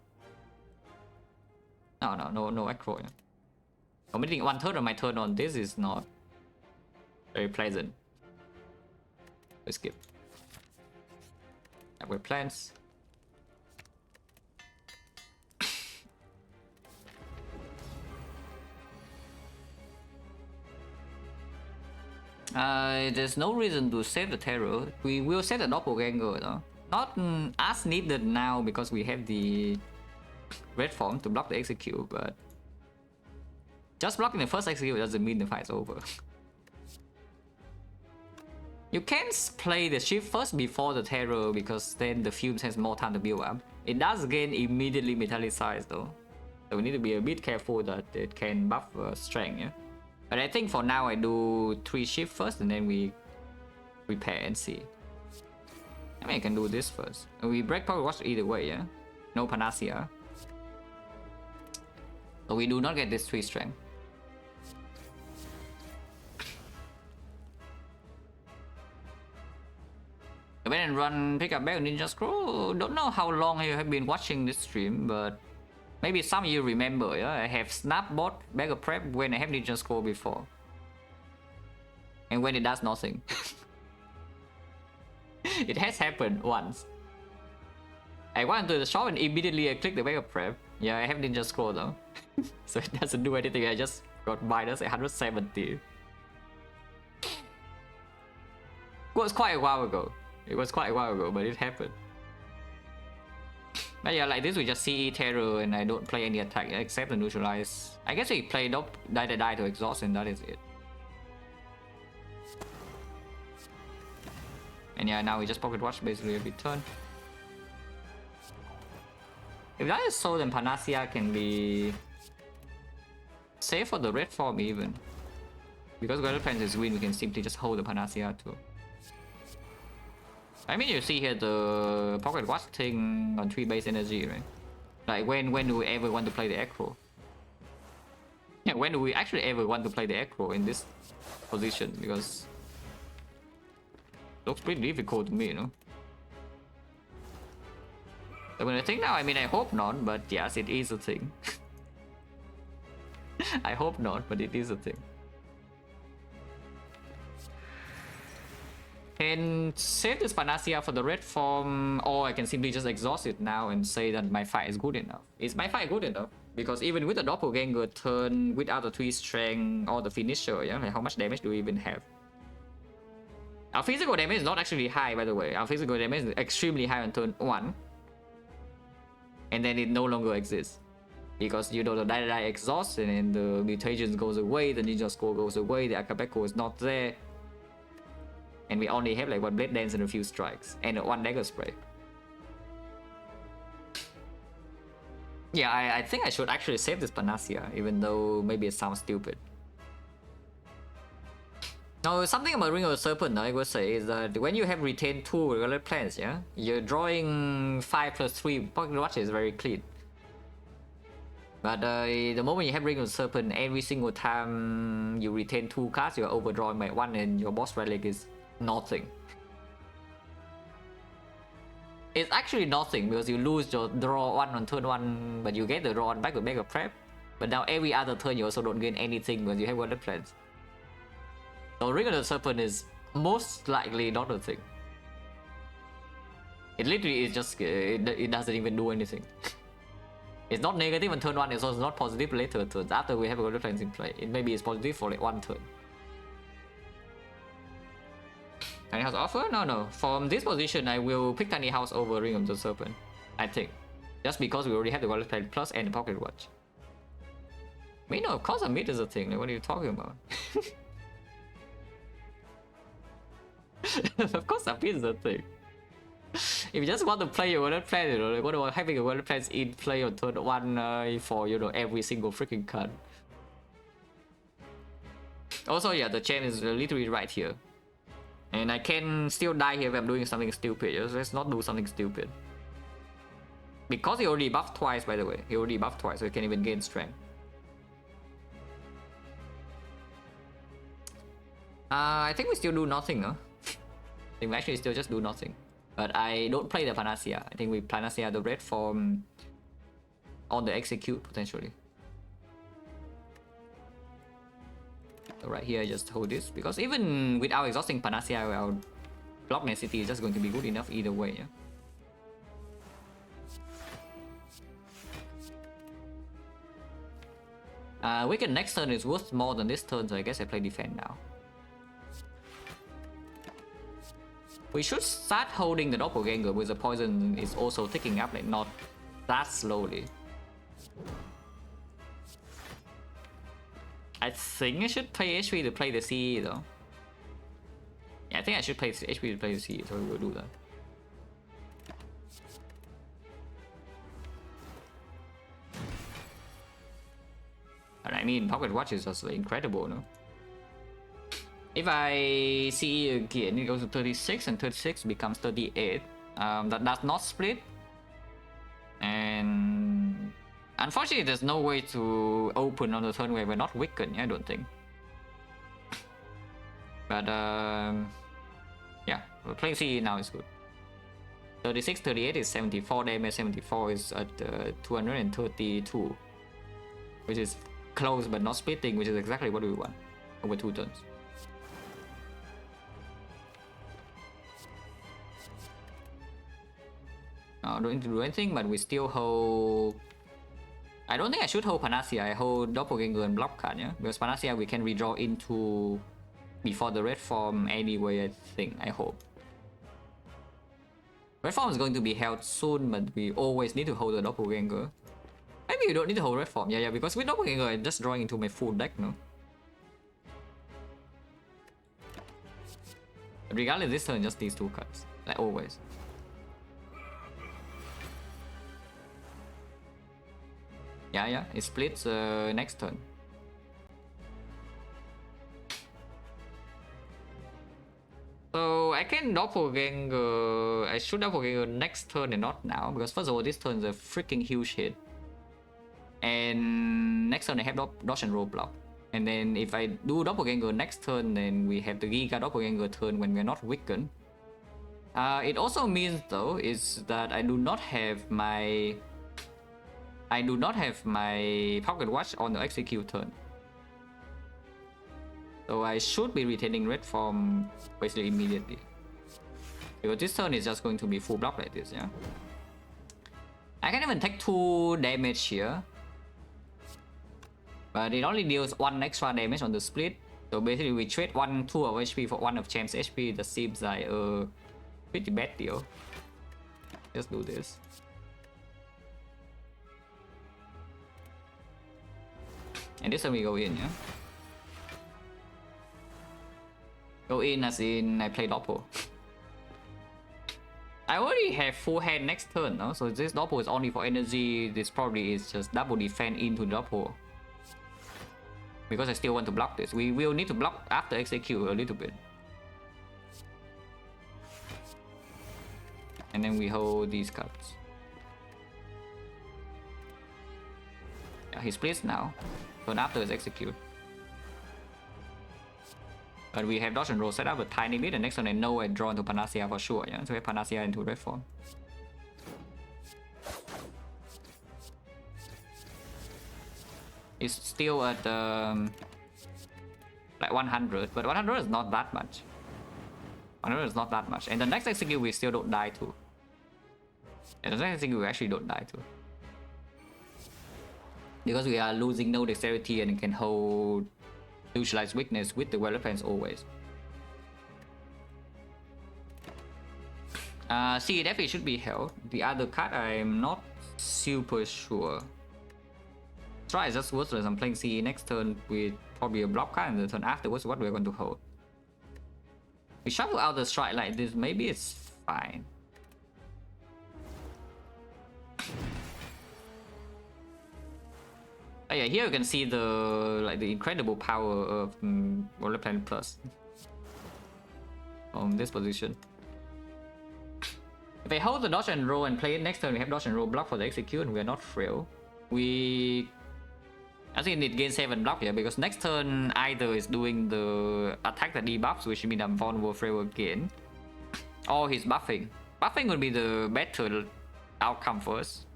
No Acro. Yeah. Committing 1 turn on my turn on this is not very pleasant. Let's skip. With plans. There's no reason to save the Terror. We will save the Doppelganger, though. Not as needed now because we have the red form to block the execute, but just blocking the first execute doesn't mean the fight's over. You can play the shift first before the Terror because then the Fumes has more time to build up. It does gain immediately Metallicize though. So we need to be a bit careful that it can buff strength, yeah? But I think for now I do 3 shift first and then we repair and see. I mean I can do this first. We break Power Watch either way, yeah? No Panacea. So we do not get this 3 strength. I went and run pick up Bag Ninja Scroll. Don't know how long you have been watching this stream, but maybe some of you remember, yeah? I have Snapbot Bag of Prep when I have Ninja Scroll before. And when it does nothing. It has happened once. I went to the shop and immediately I clicked the Bag of Prep. Yeah, I have Ninja Scroll though. So it doesn't do anything, I just got minus 170. It was quite a while ago. It was quite a while ago, but it happened. But yeah, like this we just CE Terror and I don't play any attack except the neutralize. I guess we played up die to exhaust and that is it. And yeah, now we just Pocket Watch basically every turn. If that is so, then Panacea can be safe for the red form even. Because Relic Plans is win, we can simply just hold the Panacea too. I mean, you see here the Pocket Watch thing on 3 base energy, right? Like when do we ever want to play the Echo? Yeah, when do we actually ever want to play the Echo in this position? Because it looks pretty difficult to me, you know? So when I think now, I mean, I hope not, but yes, it is a thing. I hope not, but it is a thing. Can save this Panacea for the red form, or I can simply just exhaust it now and say that my fight is good enough. Is my fight good enough? Because even with the doppelganger turn, without the 3 strength or the finisher, yeah, like how much damage do we even have? Our physical damage is not actually high, by the way. Our physical damage is extremely high on turn 1. And then it no longer exists. Because you know the die exhaust and the mutations goes away, the ninja score goes away, the Akabeko is not there. And we only have like 1 blade dance and a few strikes and 1 dagger spray. Yeah, I think I should actually save this Panacea, even though maybe it sounds stupid. Now, something about Ring of the Serpent I would say is that when you have retained 2 Relic Plans, yeah, you're drawing 5 plus 3 Pocket Watch is very clean. But the moment you have Ring of the Serpent, every single time you retain 2 cards, you're overdrawing by 1 and your boss relic is nothing. It's actually nothing because you lose your draw 1 on turn 1, but you get the draw 1 back with Mega Prep. But now every other turn you also don't gain anything because you have Relic Plans. So Ring of the Serpent is most likely not a thing. It literally is just, it doesn't even do anything. It's not negative on turn 1, it's also not positive later turns. After we have a Relic Plans in play, it maybe it's positive for like 1 turn. Tiny House offer? No. From this position, I will pick Tiny House over Ring of the Serpent. I think. Just because we already have the Relic Plan Plus and the Pocket Watch. I mean, no, of course a mid is a thing. Like, what are you talking about? Of course a mid is a thing. If you just want to play your Relic Plan, you know, like what about having a Relic Plans in play on turn 1 for, you know, every single freaking card. Also, yeah, the chain is literally right here. And I can still die here if I'm doing something stupid. Let's not do something stupid. Because he already buffed twice, by the way. He already buffed twice, so he can even gain strength. I think we still do nothing, huh? I think we actually still just do nothing. But I don't play the Panacea. I think we Panacea the red form on the execute, potentially. So right here, I just hold this, because even without exhausting Panacea, our block density is just going to be good enough either way. Yeah? Wicked next turn is worth more than this turn, so I guess I play defend now. We should start holding the doppelganger with the poison is also ticking up, like not that slowly. I think I should play HP to play the CE though. Yeah, I think I should play HP to play the CE, so we will do that. But I mean, Pocket Watch is just incredible, no? If I CE again, it goes to 36 and 36 becomes 38. That does not split. And unfortunately, there's no way to open on the turn where we're not weakened, I don't think. But yeah, playing CE now is good. 36, 38 is 74 damage, 74 is at 232. Which is close but not splitting, which is exactly what we want over 2 turns. Don't need to do anything, but we still hold. I don't think I should hold Panacea. I hold Doppelganger and Block card, yeah? Because Panacea we can redraw into before the red form anyway, I think. I hope. Red form is going to be held soon, but we always need to hold the Doppelganger. Maybe you don't need to hold red form, yeah, because with Doppelganger I'm just drawing into my full deck, no? But regardless, this turn just these 2 cards, like always. Yeah, it splits next turn. So I can doppelganger. I should doppelganger next turn and not now, because first of all, this turn is a freaking huge hit. And next turn I have dodge and roll block. And then if I do doppelganger next turn, then we have the Giga doppelganger turn when we're not weakened. It also means though is that I do not have my pocket watch on the execute turn. So I should be retaining red form basically immediately. Because this turn is just going to be full block like this, yeah. I can even take 2 damage here. But it only deals 1 extra damage on the split. So basically we trade 2 of HP for 1 of Champ's HP. That seems like a pretty bad deal. Let's do this. And this time we go in, yeah? Go in as in I play Doppel. I already have full hand next turn, no? So this Doppel is only for energy. This probably is just double defense into Doppel. Because I still want to block this. We will need to block after execute a little bit. And then we hold these cards. Yeah, he splits now. Turn after is execute. But we have dodge and roll set up a tiny bit, and next turn I know I draw into Panacea for sure, yeah? So we have Panacea into red form. It's still at like 100, but 100 is not that much. 100 is not that much. And the next execute we still don't die to. And the next execute we actually don't die to. Because we are losing no dexterity and can hold neutralize weakness with the weapons always. See, definitely should be held. The other card I'm not super sure. Try is just worthless. I'm playing CE next turn with probably a block card, and the turn afterwards what we're going to hold. We shuffle out the strike like this, maybe it's fine. Oh yeah, here you can see the incredible power of Relic Plus from this position. If I hold the dodge and roll and play it next turn, we have dodge and roll block for the execute, and we are not frail. I think it need gain 7 block here, because next turn either is doing the attack that debuffs, which means I'm vulnerable frail again, or he's buffing. Buffing would be the better outcome first.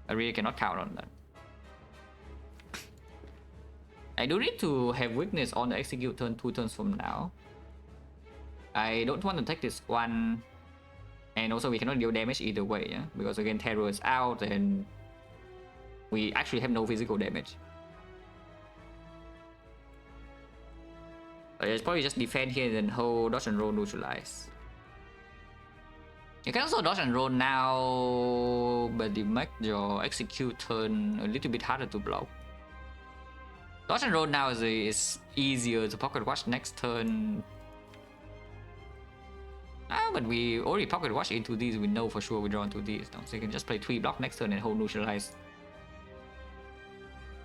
I really cannot count on that. I do need to have weakness on the execute turn 2 turns from now. I don't want to take this one, and also we cannot deal damage either way, yeah? Because again terror is out and we actually have no physical damage. It's probably just defend here and then hold dodge and roll neutralize. You can also dodge and roll now, but it makes your execute turn a little bit harder to block. Dodge and roll now is easier to pocket watch next turn. But we already pocket watch into these, we know for sure we draw into these. No? So you can just play 3 block next turn and hold neutralize.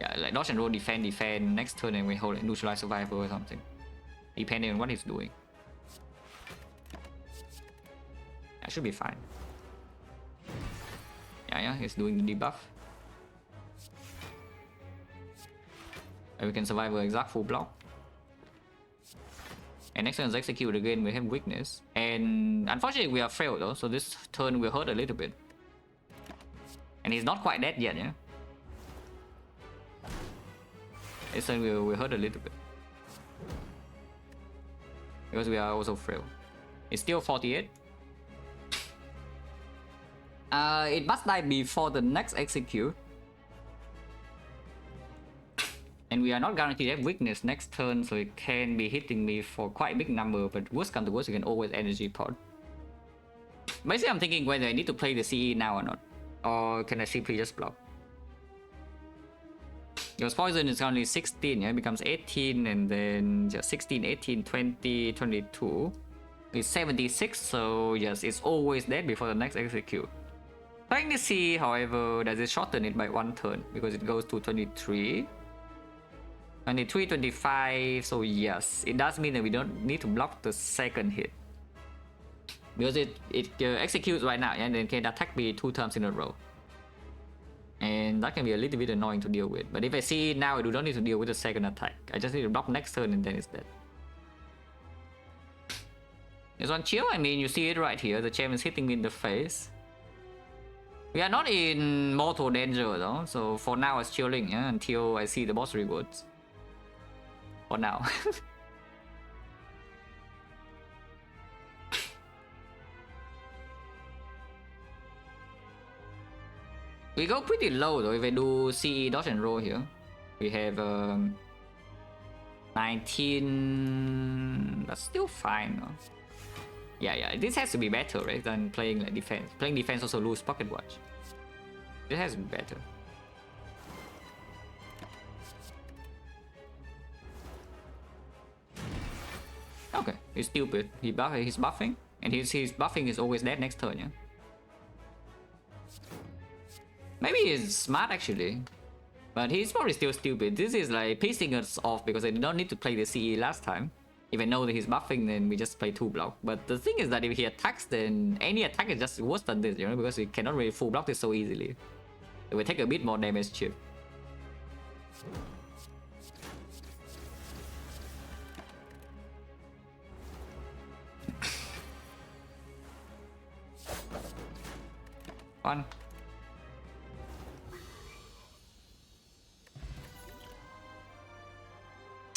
Yeah, like dodge and roll defend next turn and we hold like, neutralize survivor or something. Depending on what he's doing. That should be fine. Yeah, he's doing the debuff. And we can survive an exact full block. And next turn is execute again, we have weakness. And unfortunately we are frail though, so this turn will hurt a little bit. And he's not quite dead yet, yeah? This turn will hurt a little bit. Because we are also frail. It's still 48. It must die before the next execute. And we are not guaranteed to have weakness next turn, so it can be hitting me for quite a big number, but worst come to worst, you can always energy pod. Basically, I'm thinking whether I need to play the CE now or not. Or can I simply just block? Because poison is only 16, yeah? It becomes 18, and then just 16, 18, 20, 22. It's 76, so yes, it's always dead before the next execute. Playing the C, however, does it shorten it by 1 turn because it goes to 23. 23, 25, so yes, it does mean that we don't need to block the second hit. Because it executes right now, and then can attack me 2 times in a row. And that can be a little bit annoying to deal with. But if I see it now, I do not need to deal with the second attack. I just need to block next turn and then it's dead. This one chill, I mean, you see it right here. The gem is hitting me in the face. We are not in mortal danger though, so for now it's chilling, yeah, until I see the boss rewards. For now. We go pretty low though if I do CE dodge and roll here. We have 19. That's still fine. No? Yeah, this has to be better, right? Than playing like defense. Playing defense also lose pocket watch. This has to be better. Okay, he's stupid. He's buffing, and his buffing is always dead next turn, yeah. Maybe he's smart actually, but he's probably still stupid. This is like pissing us off because I did not need to play the CE last time. If I know that he's buffing, then we just play 2 block. But the thing is that if he attacks, then any attack is just worse than this, you know, because we cannot really full block this so easily. It will take a bit more damage chip. One.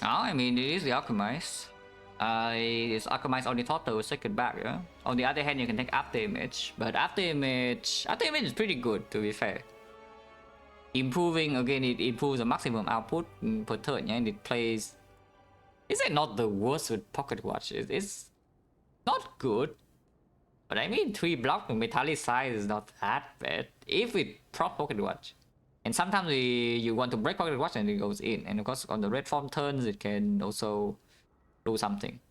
Oh, I mean, it is the Alchemist. It's Alchemist on the total second back, yeah? On the other hand, you can take after image, but after image is pretty good, to be fair. Improving, again, it improves the maximum output per turn, yeah? And it plays... Is it not the worst with pocket watch? It's not good. But I mean, 3 block with metallic size is not that bad, if we prop pocket watch. And sometimes you want to break pocket watch and it goes in. And of course, on the red form turns, it can also do something.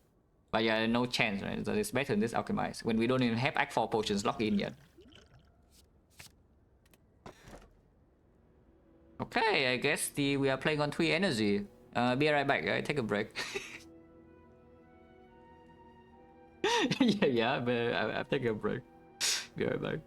But yeah, no chance, right? So it's better than this Alchemist when we don't even have Act 4 potions locked in yet. Okay, I guess we are playing on 3 energy. Be right back, right? Take a break. yeah, but I'm taking a break. Be right back.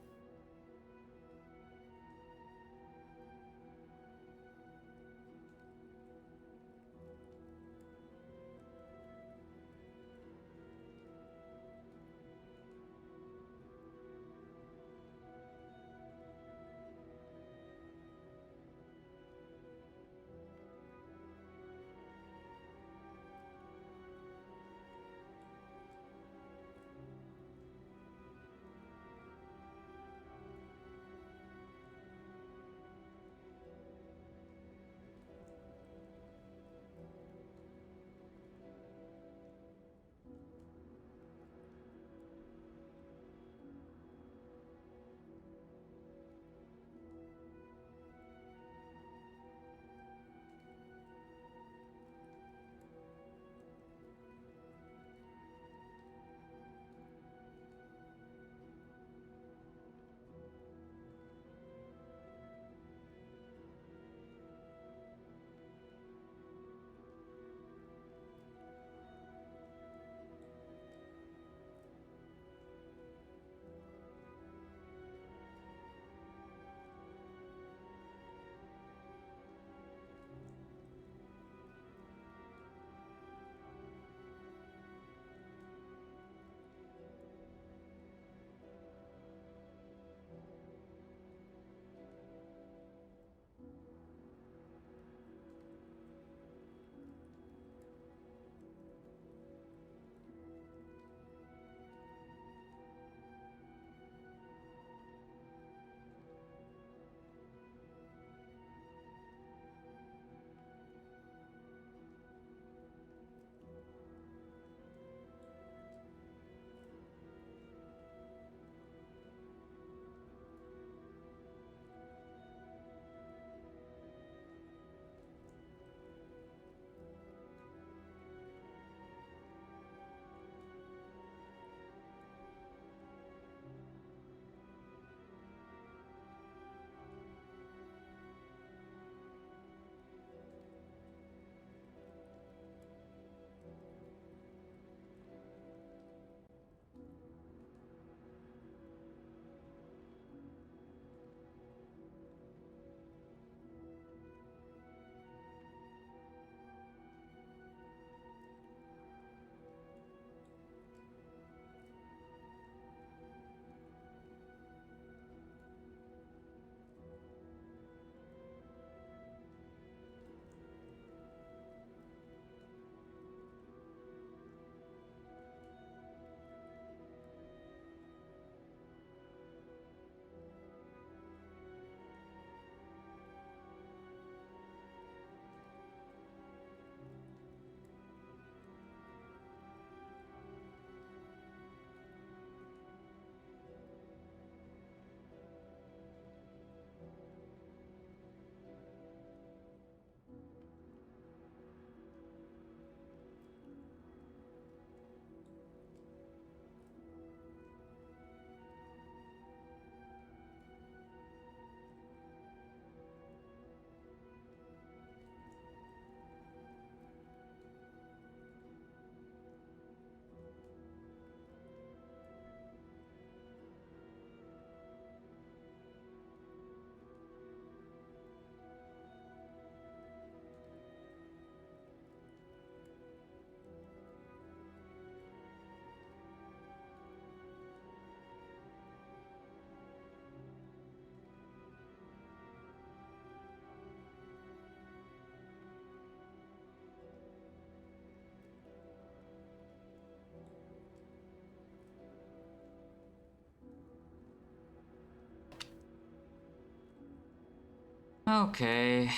Okay.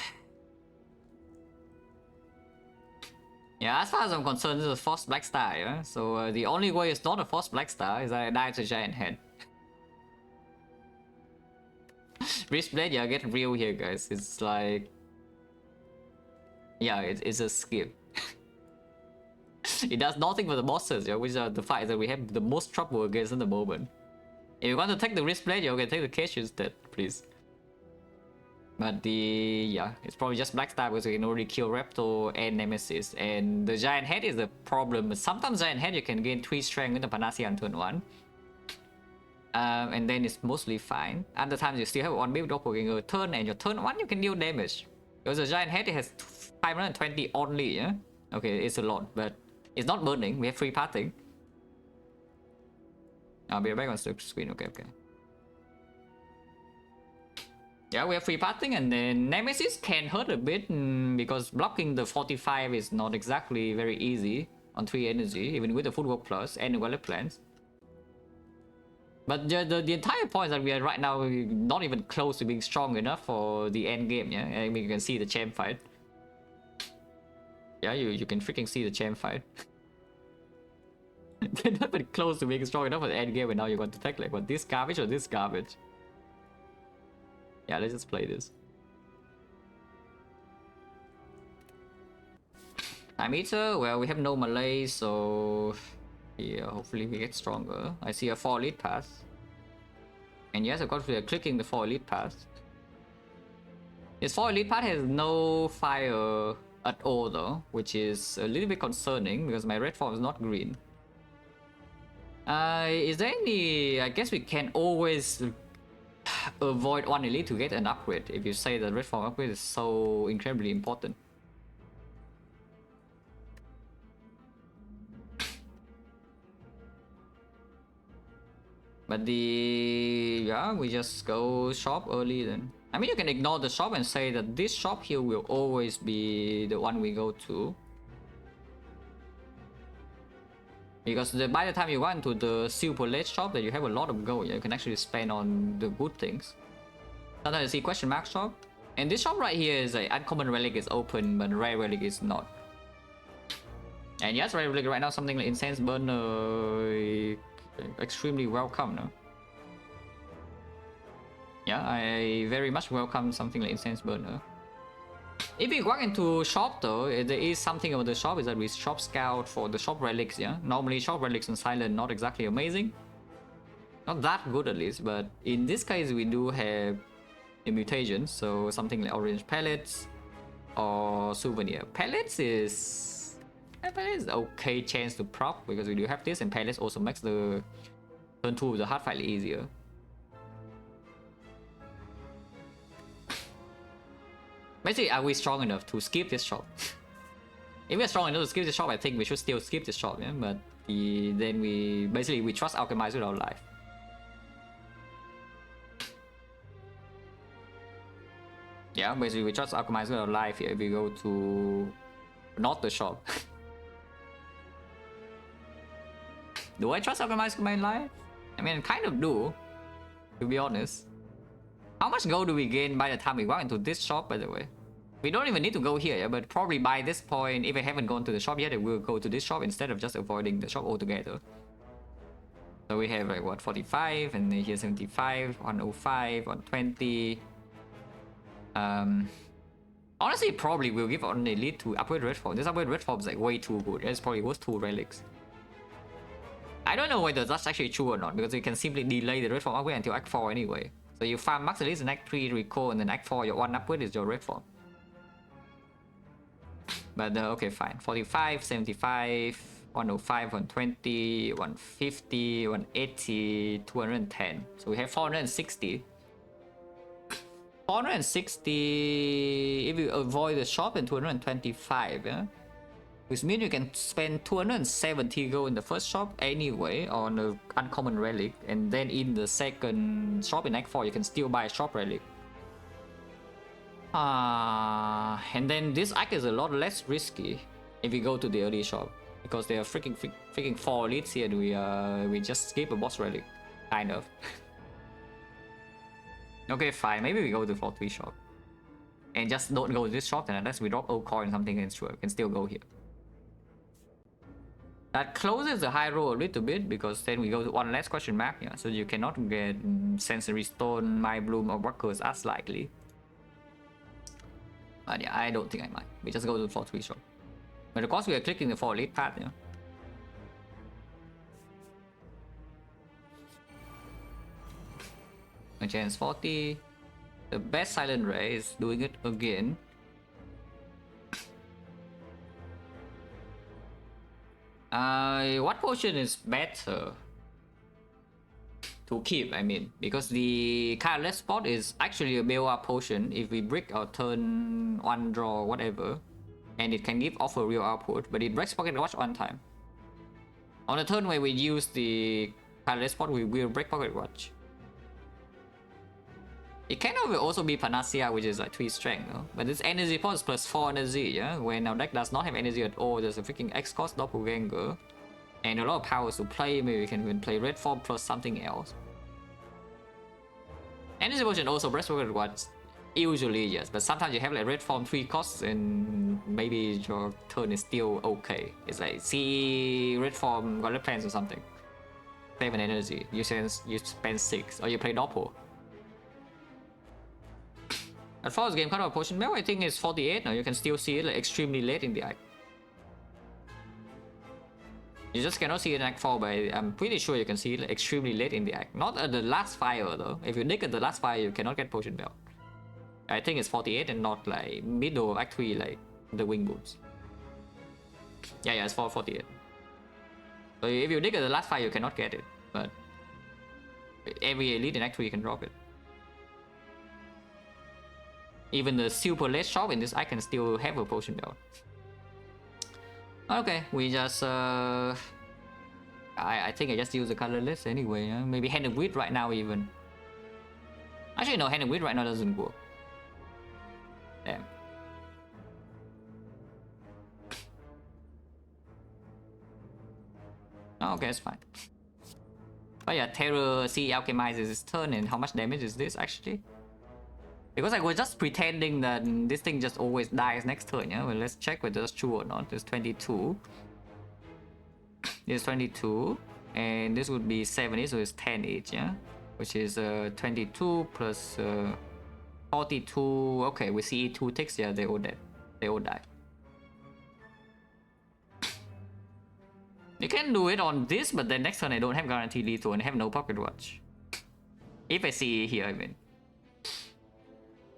Yeah, as far as I'm concerned, this is a forced black star, yeah? So the only way it's not a forced black star is that I die to giant head. Wristblade, yeah, get real here, guys. It's like... Yeah, it's a skip. It does nothing for the bosses, yeah, which are the fights that we have the most trouble against in the moment. If you want to take the Wristblade, you can take the cage instead, please. But yeah, it's probably just Black Star because we can already kill Repto and Nemesis. And the Giant Head is the problem. Sometimes Giant Head you can gain 3 strength with the Panacea on turn 1. And then it's mostly fine. Other times you still have 1 build doppelganger turn, and your turn 1 you can deal damage. Because the Giant Head it has 520 only, yeah? Okay, it's a lot, but it's not burning. We have free pathing. I'll be back on the screen. Okay. Yeah, we have free pathing, and then Nemesis can hurt a bit because blocking the 45 is not exactly very easy on 3 energy, even with the Footwork Plus and the Relic Plans. But the entire point is that we are right now not even close to being strong enough for the end game, yeah? I mean, you can see the champ fight. Yeah, you can freaking see the champ fight. They're not even close to being strong enough for the end game, and now you want to take like what, this garbage or this garbage? Yeah, let's just play this. Time Eater, well, we have no melee, so yeah, hopefully we get stronger. I see a 4 elite pass. And yes, of course we are clicking the 4 elite pass. This 4 elite pass has no fire at all though, which is a little bit concerning because my red form is not green. Is there any... I guess we can always avoid 1 elite to get an upgrade if you say that red form upgrade is so incredibly important. But yeah, we just go shop early then. I mean, you can ignore the shop and say that this shop here will always be the one we go to. Because by the time you go into the super late shop, that you have a lot of gold, yeah, you can actually spend on the good things. Sometimes you see question mark shop. And this shop right here is a uncommon relic is open, but rare relic is not. And yes, rare relic right now, something like Incense Burner, extremely welcome, no? Yeah, I very much welcome something like Incense Burner. If we walk into shop though, there is something about the shop is that we shop scout for the shop relics, yeah? Normally shop relics and silent not exactly amazing. Not that good at least, but in this case we do have a mutation, so something like orange pellets or souvenir. Pellets is okay chance to prop because we do have this, and pellets also makes the turn 2 of the hard fight easier. Basically, are we strong enough to skip this shop? If we're strong enough to skip this shop, I think we should still skip this shop, yeah? But then we trust Alchemize with our life. Yeah, basically we trust Alchemize with our life here if we go to not the shop. Do I trust Alchemize with my life? I mean, I kind of do, to be honest. How much gold do we gain by the time we walk into this shop, by the way? We don't even need to go here, yeah, but probably by this point, if I haven't gone to the shop yet, I will go to this shop instead of just avoiding the shop altogether. So we have like what, 45, and then here 75, 105, 120. Honestly, probably will give on elite to upgrade red form. This upgrade red form is like way too good. It's probably worth 2 relics. I don't know whether that's actually true or not, because you can simply delay the red form upgrade until Act 4 anyway. So you farm max elite in Act 3 recall, and then Act 4 your 1 upgrade is your red form. But okay, fine. 45, 75, 105, 120, 150, 180, 210. So we have 460. 460 if you avoid the shop, and 225, yeah? Which means you can spend 270 gold in the first shop anyway on an uncommon relic, and then in the second shop in Act 4 you can still buy a shop relic. And then this act is a lot less risky if we go to the early shop, because there are freaking 4 elites here, and we just skip a boss relic, kind of. Okay, fine, maybe we go to 4-3 shop. And just don't go this shop, and unless we drop old coin or something, and sure, we can still go here. That closes the high roll a little bit, because then we go to one less question mark, yeah. So you cannot get Sensory Stone, My Bloom, or Workers as likely. But yeah, I don't think I might. We just go to the 4-3 shop. But of course we are clicking the 4 lead path, yeah. My chance 40. The best Silent Ray is doing it again. What potion is better to keep? I mean, because the Careless Spot is actually a build-up potion if we brick or turn 1 draw whatever, and it can offer real output, but it breaks Pocket Watch one time. On the turn where we use the Careless Spot, we will break Pocket Watch. It can also be Panacea, which is like 3 strength, no? But this energy pot is plus 4 energy, yeah? When our deck does not have energy at all, there's a freaking X-Cost Doppelganger, and a lot of powers to play. Maybe we can even play Red Form plus something else. Energy potion also breaks Pocket Watch, usually yes, but sometimes you have like Red Form 3 costs, and maybe your turn is still okay. It's like, see Red Form Gauntlet Plans or something. 7 energy, you spend 6, or you play Doppel. At first game cut off potion bell, I think it's 48 now. You can still see it like extremely late in the act. You just cannot see it in act 4, but I'm pretty sure you can see it like extremely late in the act. Not at the last fire though. If you dig at the last fire, you cannot get potion bell. I think it's 48 and not like middle of act 3 like the wing boots. Yeah, it's 48. So if you dig at the last fire, you cannot get it. But every elite in act 3 you can drop it. Even the super late shop in this I can still have a potion belt. Okay, we just I think I just use the colorless anyway, yeah? Maybe Hand of Wheat right now even. Actually no, Hand of Wheat right now doesn't work. Damn. Oh, okay, it's fine. But yeah, Terror C alchemizes his turn, and how much damage is this actually? Because I was just pretending that this thing just always dies next turn, yeah? Well, let's check whether that's true or not. It's 22. It's 22. And this would be 70, so it's 10 each, yeah? Which is 22 plus 42. Okay, we see 2 ticks, yeah, they all dead. They all die. You can do it on this, but then next turn I don't have guaranteed lethal and I have no pocket watch. If I see here, I mean.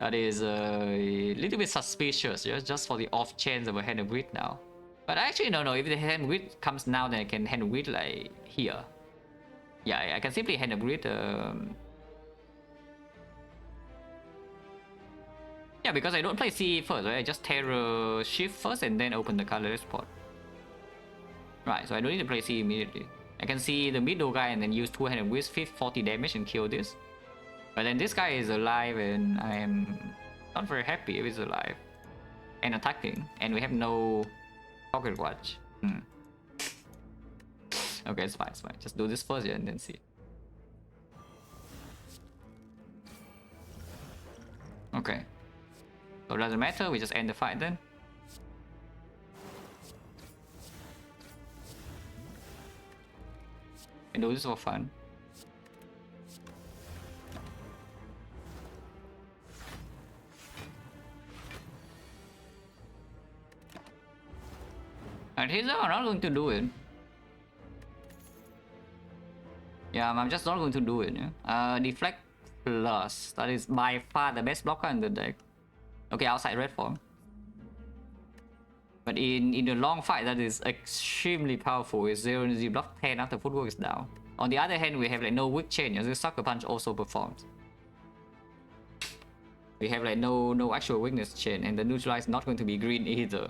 That is a little bit suspicious, just for the off chance of a Hand of Wheat now. But actually, no, if the Hand of Wheat comes now, then I can Hand of Wheat like here. Yeah, I can simply Hand of Wheat. Yeah, because I don't play CE first, right? I just Terror Shift first and then open the colorless pot. Right, so I don't need to play CE immediately. I can see the middle guy and then use 2 Hand of Wheat, 40 damage and kill this. But then this guy is alive and I am not very happy if he's alive and attacking, and we have no pocket watch. Okay, it's fine, just do this first, yeah, and then see. Okay, so it doesn't matter, we just end the fight then. And do this for fun. And he's not going to do it. Yeah, I'm just not going to do it. Yeah? Deflect Plus. That is by far the best blocker in the deck. Okay, outside red form. But in the long fight, that is extremely powerful. It's 0 energy block 10 after footwork is down. On the other hand, we have like no weak chain. The Sucker Punch also performs. We have like no actual weakness chain, and the neutralize is not going to be green either.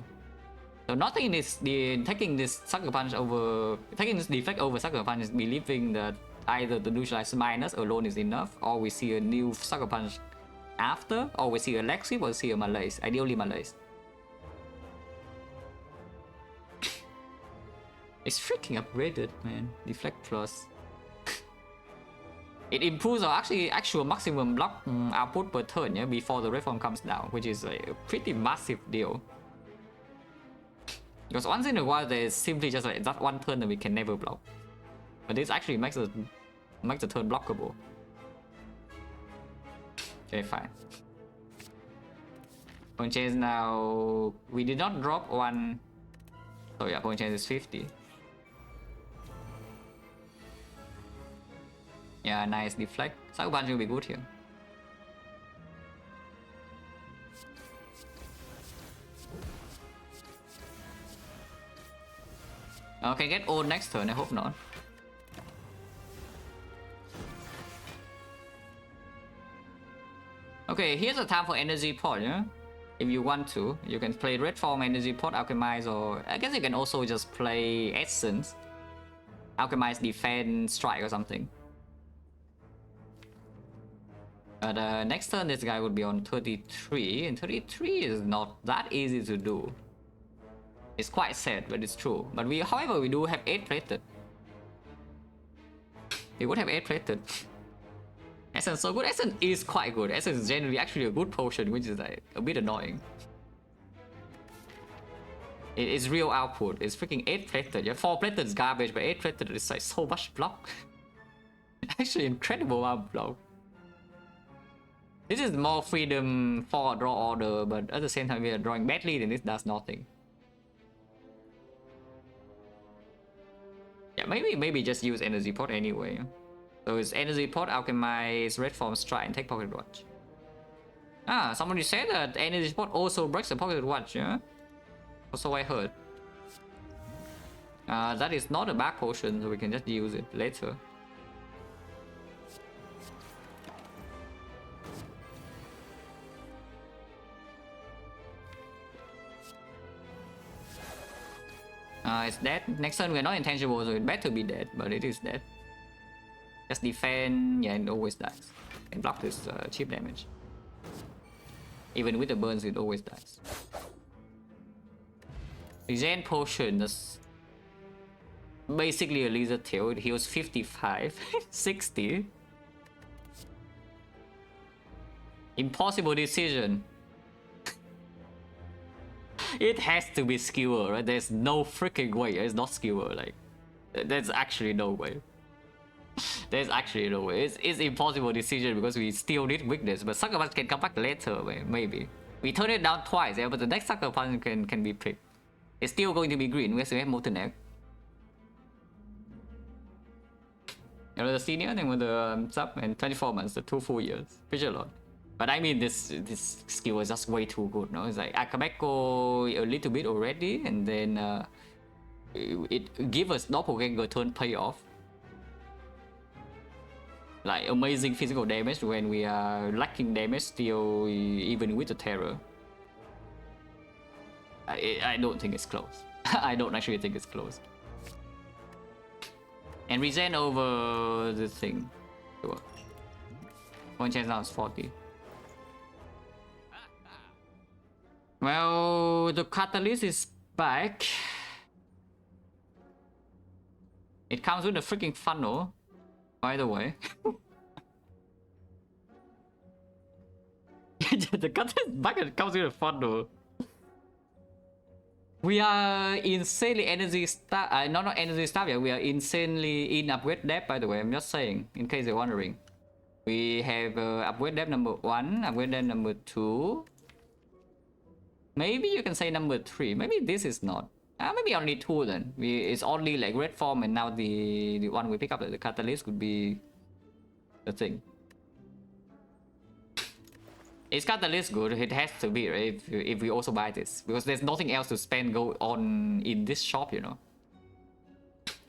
So nothing is taking this Sucker Punch over, taking this deflect over Sucker Punch is believing that either the neutralize minus alone is enough, or we see a new Sucker Punch after, or we see a leg sweep, or see a malaise. Ideally malaise. It's freaking upgraded, man. Deflect plus. It improves our actual maximum block output per turn, yeah, before the red form comes down, which is a pretty massive deal. Because once in a while there's simply just like that one turn that we can never block. But this actually makes the turn blockable. Okay, fine. Point change now. We did not drop one. So yeah, point change is 50. Yeah, nice deflect. Sucker Punch will be good here. Okay, get old next turn. I hope not. Okay, here's a time for energy pot, yeah? If you want to, you can play red form, energy pot, alchemize, or I guess you can also just play essence, alchemize, defense, strike, or something. But next turn, this guy would be on 33, and 33 is not that easy to do. It's quite sad, but it's true. But we, however, we do have 8 plated. We would have 8 plated. Essence so good. Essence is quite good. Essence is generally actually a good potion, which is like a bit annoying. It is real output. It's freaking 8 plated. Yeah, 4 plated is garbage, but 8 plated is like so much block. Actually, incredible amount of block. This is more freedom for draw order, but at the same time we are drawing badly, then this does nothing. Yeah, maybe just use energy pot anyway. So it's energy pot, alchemize, red form, strike, and take pocket watch. Ah, somebody said that energy pot also breaks the pocket watch, yeah? Also I heard. That is not a back potion, so we can just use it later. It's dead. Next turn we're not intangible, so it's better be dead, but it is dead. Just defend, yeah, and always dies. And block this cheap damage. Even with the burns, it always dies. Regen potion, that's basically a lizard tail. It heals 55, 60. Impossible decision. It has to be skewer, right? There's no freaking way. It's not skewer. Like, there's actually no way. There's actually no way. It's impossible decision because we still need weakness. But Sucker Punch can come back later, maybe. We turn it down twice, yeah, but the next Sucker Punch can be picked. It's still going to be green. We have Molten Egg. You know, the senior thing with the sub and 24 months, the 2 full years. Pretty a lot. But I mean, this skill is just way too good, no? It's like Akabeko a little bit already, and then it gives us doppelganger turn payoff. Like amazing physical damage when we are lacking damage still, even with the terror. I don't think it's close. I don't actually think it's close. And regen over the thing. Sure. One chance now is 40. Well, the catalyst is back. It comes with a freaking funnel, by the way. The catalyst back and it comes with a funnel. We are insanely energy starved. Not energy starved yet. We are insanely in upgrade depth, by the way. I'm just saying, in case you're wondering. We have upgrade depth number 1, upgrade depth number 2. Maybe you can say number 3. Maybe this is not. Maybe only 2 then. It's only like red form, and now the one we pick up, the catalyst, could be the thing. Is catalyst good? It has to be, right? If we also buy this, because there's nothing else to spend go on in this shop, you know.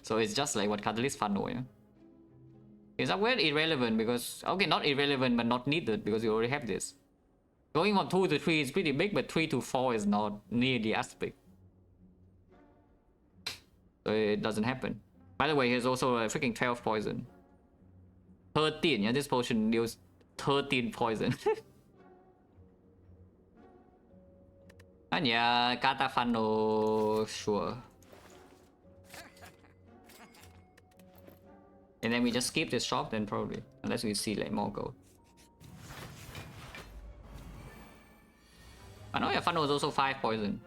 So it's just like what catalyst funnel, yeah. Is upgrade irrelevant because okay, not irrelevant but not needed because you already have this. Going from 2 to 3 is pretty big, but 3 to 4 is not nearly as big. So it doesn't happen. By the way, here's also a freaking 12 poison. 13, yeah, this potion deals 13 poison. And yeah, Kata funnel, sure. And then we just skip this shop then probably. Unless we see like more gold. I know your funnel is also 5 poison.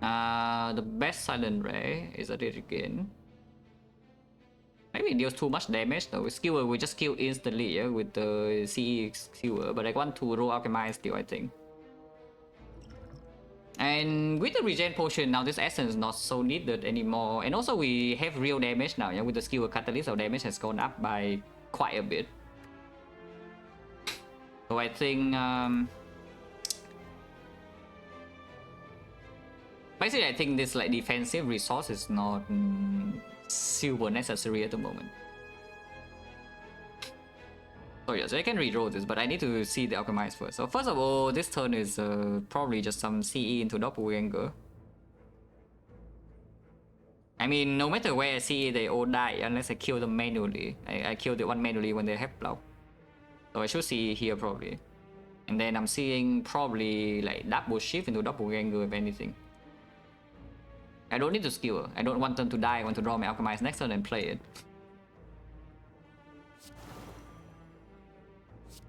The best silent ray is at it again. Maybe it deals too much damage though. With skewer we just kill instantly, yeah, with the CE skewer. But I want to roll alchemize still, I think. And with the regen potion now, this essence is not so needed anymore. And also we have real damage now, yeah, with the skewer catalyst, our damage has gone up by quite a bit. So I think basically I think this like defensive resource is not super necessary at the moment. So yeah, so I can redraw this, but I need to see the alchemize first. So first of all, this turn is probably just some CE into doppelganger. I mean, no matter where I see, they all die unless I kill them manually. I kill the one manually when they have block. So I should see here probably. And then I'm seeing probably like double shift into doppelganger if anything. I don't need to skewer. I don't want them to die. I want to draw my alchemize next turn and play it.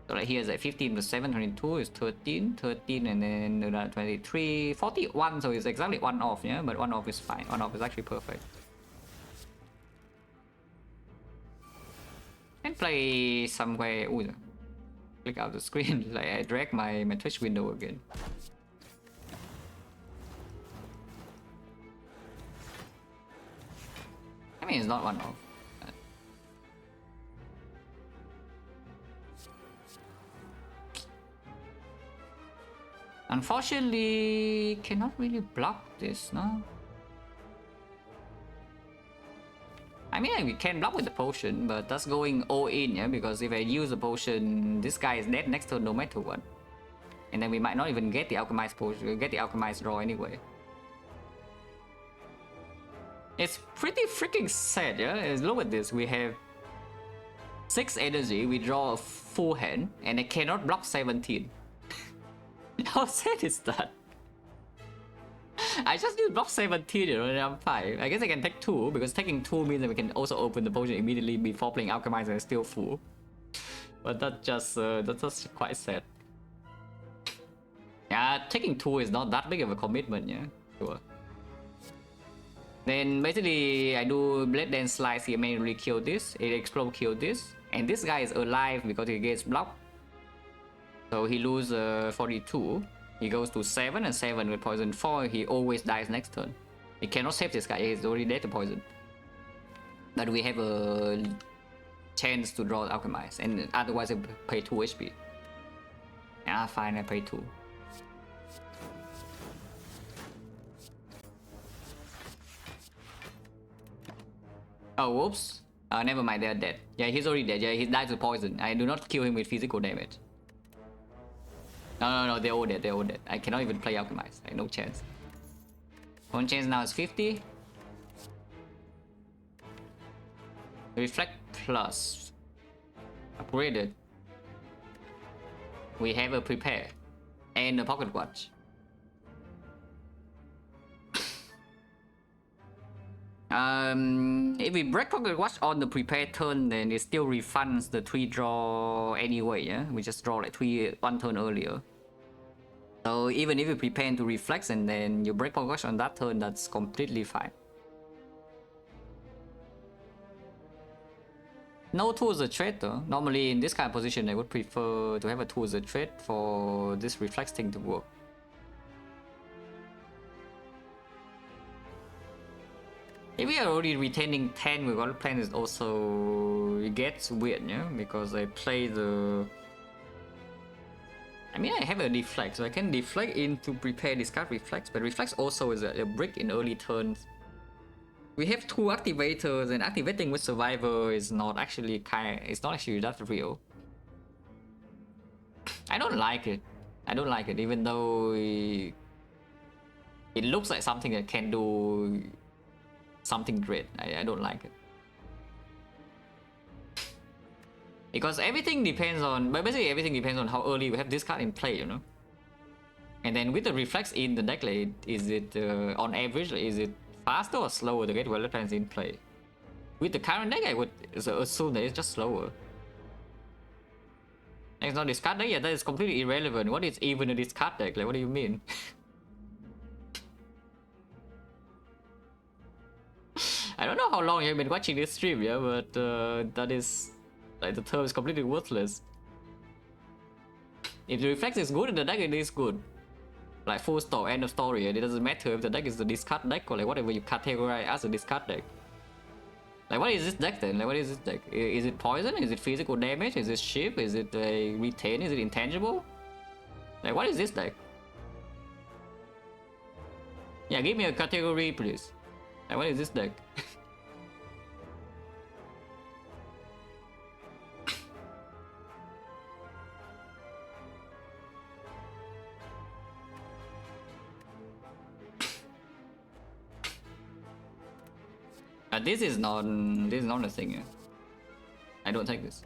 So like here's like 15 plus 7, 22 is 13, 13 and then another 23, 41, so it's exactly 1 off, yeah? But 1 off is fine, 1 off is actually perfect. And play somewhere, ooh, click out the screen, like I drag my Twitch window again. I mean, it's not 1 off. Unfortunately, cannot really block this, no? I mean, we can block with the potion, but that's going all in, yeah? Because if I use the potion, this guy is dead next turn no matter what. And then we might not even get the alchemized potion, we'll get the alchemized draw anyway. It's pretty freaking sad, yeah? Look at this, we have 6 energy, we draw a full hand, and I cannot block 17. How sad is that? I just need to block 17, you know, and I'm fine. I guess I can take 2, because taking 2 means that we can also open the potion immediately before playing Alchemize and it's still full. But that's just quite sad. Yeah, taking 2 is not that big of a commitment, yeah? Sure. Then basically, I do Blade Dance Slice here, manually kill this, it explode kill this, and this guy is alive because he gets blocked. So he loses 42, he goes to 7 and 7 with poison 4, he always dies next turn. He cannot save this guy, he's already dead to poison. But we have a chance to draw Alchemize, and otherwise I pay 2 HP. Yeah, fine, I pay 2. Oh, whoops. Never mind, they're dead. Yeah, he's already dead, yeah, he died to poison. I do not kill him with physical damage. No, they're all dead, they're all dead. I cannot even play Alchemize, like, no chance. One chance now is 50. Reflect plus. Upgraded. We have a prepare. And a pocket watch. If we break pocket watch on the prepare turn, then it still refunds the 3 draw anyway, yeah? We just draw like 1 turn earlier. So even if you prepare to reflex and then you break pocket watch on that turn, that's completely fine. No tools a threat though. Normally in this kind of position I would prefer to have a tool as a threat for this reflex thing to work. If we are already retaining 10 with one plan, is also it gets weird, yeah? Because I play the... I mean, I have a deflect, so I can deflect into prepare discard reflex, but reflex also is a brick in early turns. We have 2 activators, and activating with survivor is not actually it's not actually that real. I don't like it. I don't like it, even though it looks like something that can do something great. I don't like it. Because everything depends on, but basically everything depends on how early we have this card in play, you know. And then with the reflex in the deck, like, is it on average, is it faster or slower to get Relic plans in play? With the current deck, I would assume that it's just slower. It's not discard deck, yeah, that is completely irrelevant. What is even a discard deck? Like, what do you mean? I don't know how long you've been watching this stream, yeah, but that is, like, the term is completely worthless. If the reflex is good, the deck it is good. Like, full stop, end of story. It doesn't matter if the deck is the discard deck or like whatever you categorize as a discard deck. Like, what is this deck then? Like, what is this deck? Is it poison? Is it physical damage? Is it shift? Is it a retain? Is it intangible? Like, what is this deck? Yeah, give me a category, please. Like, what is this deck? This is not a thing. Yeah. I don't take this.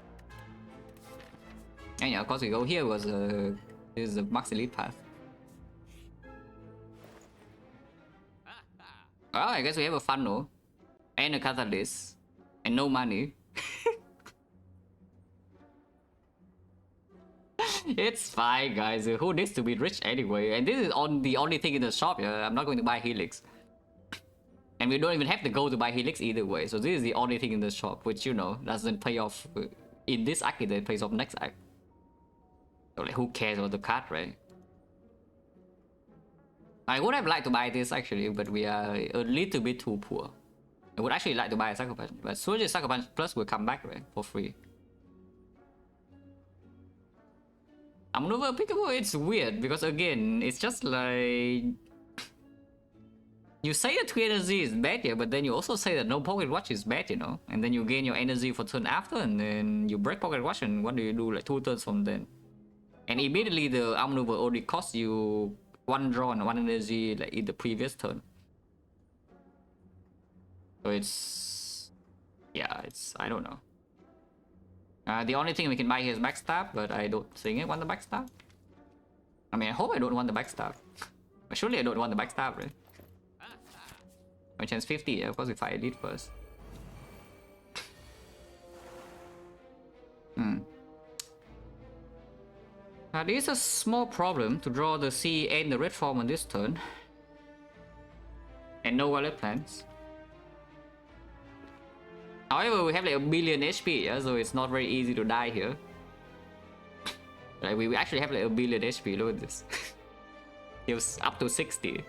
And yeah, of course we go here was this is the max elite path. Well, I guess we have a funnel and a catalyst and no money. It's fine, guys. Who needs to be rich anyway? And this is the only thing in the shop. Yeah, I'm not going to buy Helix. And we don't even have to go to buy Helix either way. So this is the only thing in the shop, which, you know, doesn't pay off in this act, it pays off next act. So like, who cares about the card, right? I would have liked to buy this actually, but we are a little bit too poor. I would actually like to buy a Sucker Punch, but soon as Sucker Punch Plus will come back, right? For free. Maneuver pickable, it's weird because again, it's just like... You say that 3 energy is bad, yeah, but then you also say that no pocket watch is bad, you know? And then you gain your energy for turn after, and then you break pocket watch, and what do you do? Like 2 turns from then. And immediately the maneuver only costs you 1 draw and 1 energy like in the previous turn. So it's... Yeah, it's... I don't know. The only thing we can buy here is backstab, but I don't think I want the backstab. I mean, I hope I don't want the backstab. But surely I don't want the backstab, right? My chance 50, yeah, of course if I elite first. There is a small problem to draw the C and the red form on this turn. And no wallet plans. However, we have like a billion HP, yeah, so it's not very easy to die here. Like, we actually have like a billion HP, look at this. It was up to 60.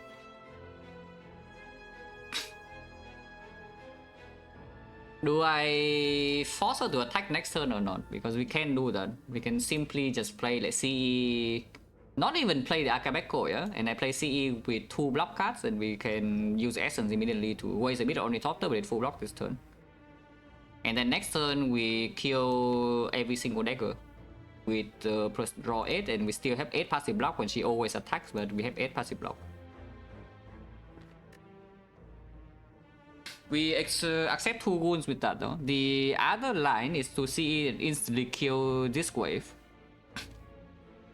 Do I force her to attack next turn or not? Because we can do that. We can simply just play like CE, not even play the Akabeko, yeah? And I play CE with 2 block cards, and we can use Essence immediately to waste a bit on the top turn, but it full block this turn. And then next turn we kill every single dagger with plus draw 8, and we still have 8 passive block when she always attacks, but we have 8 passive block. We accept 2 wounds with that though. The other line is to see it instantly kill this wave.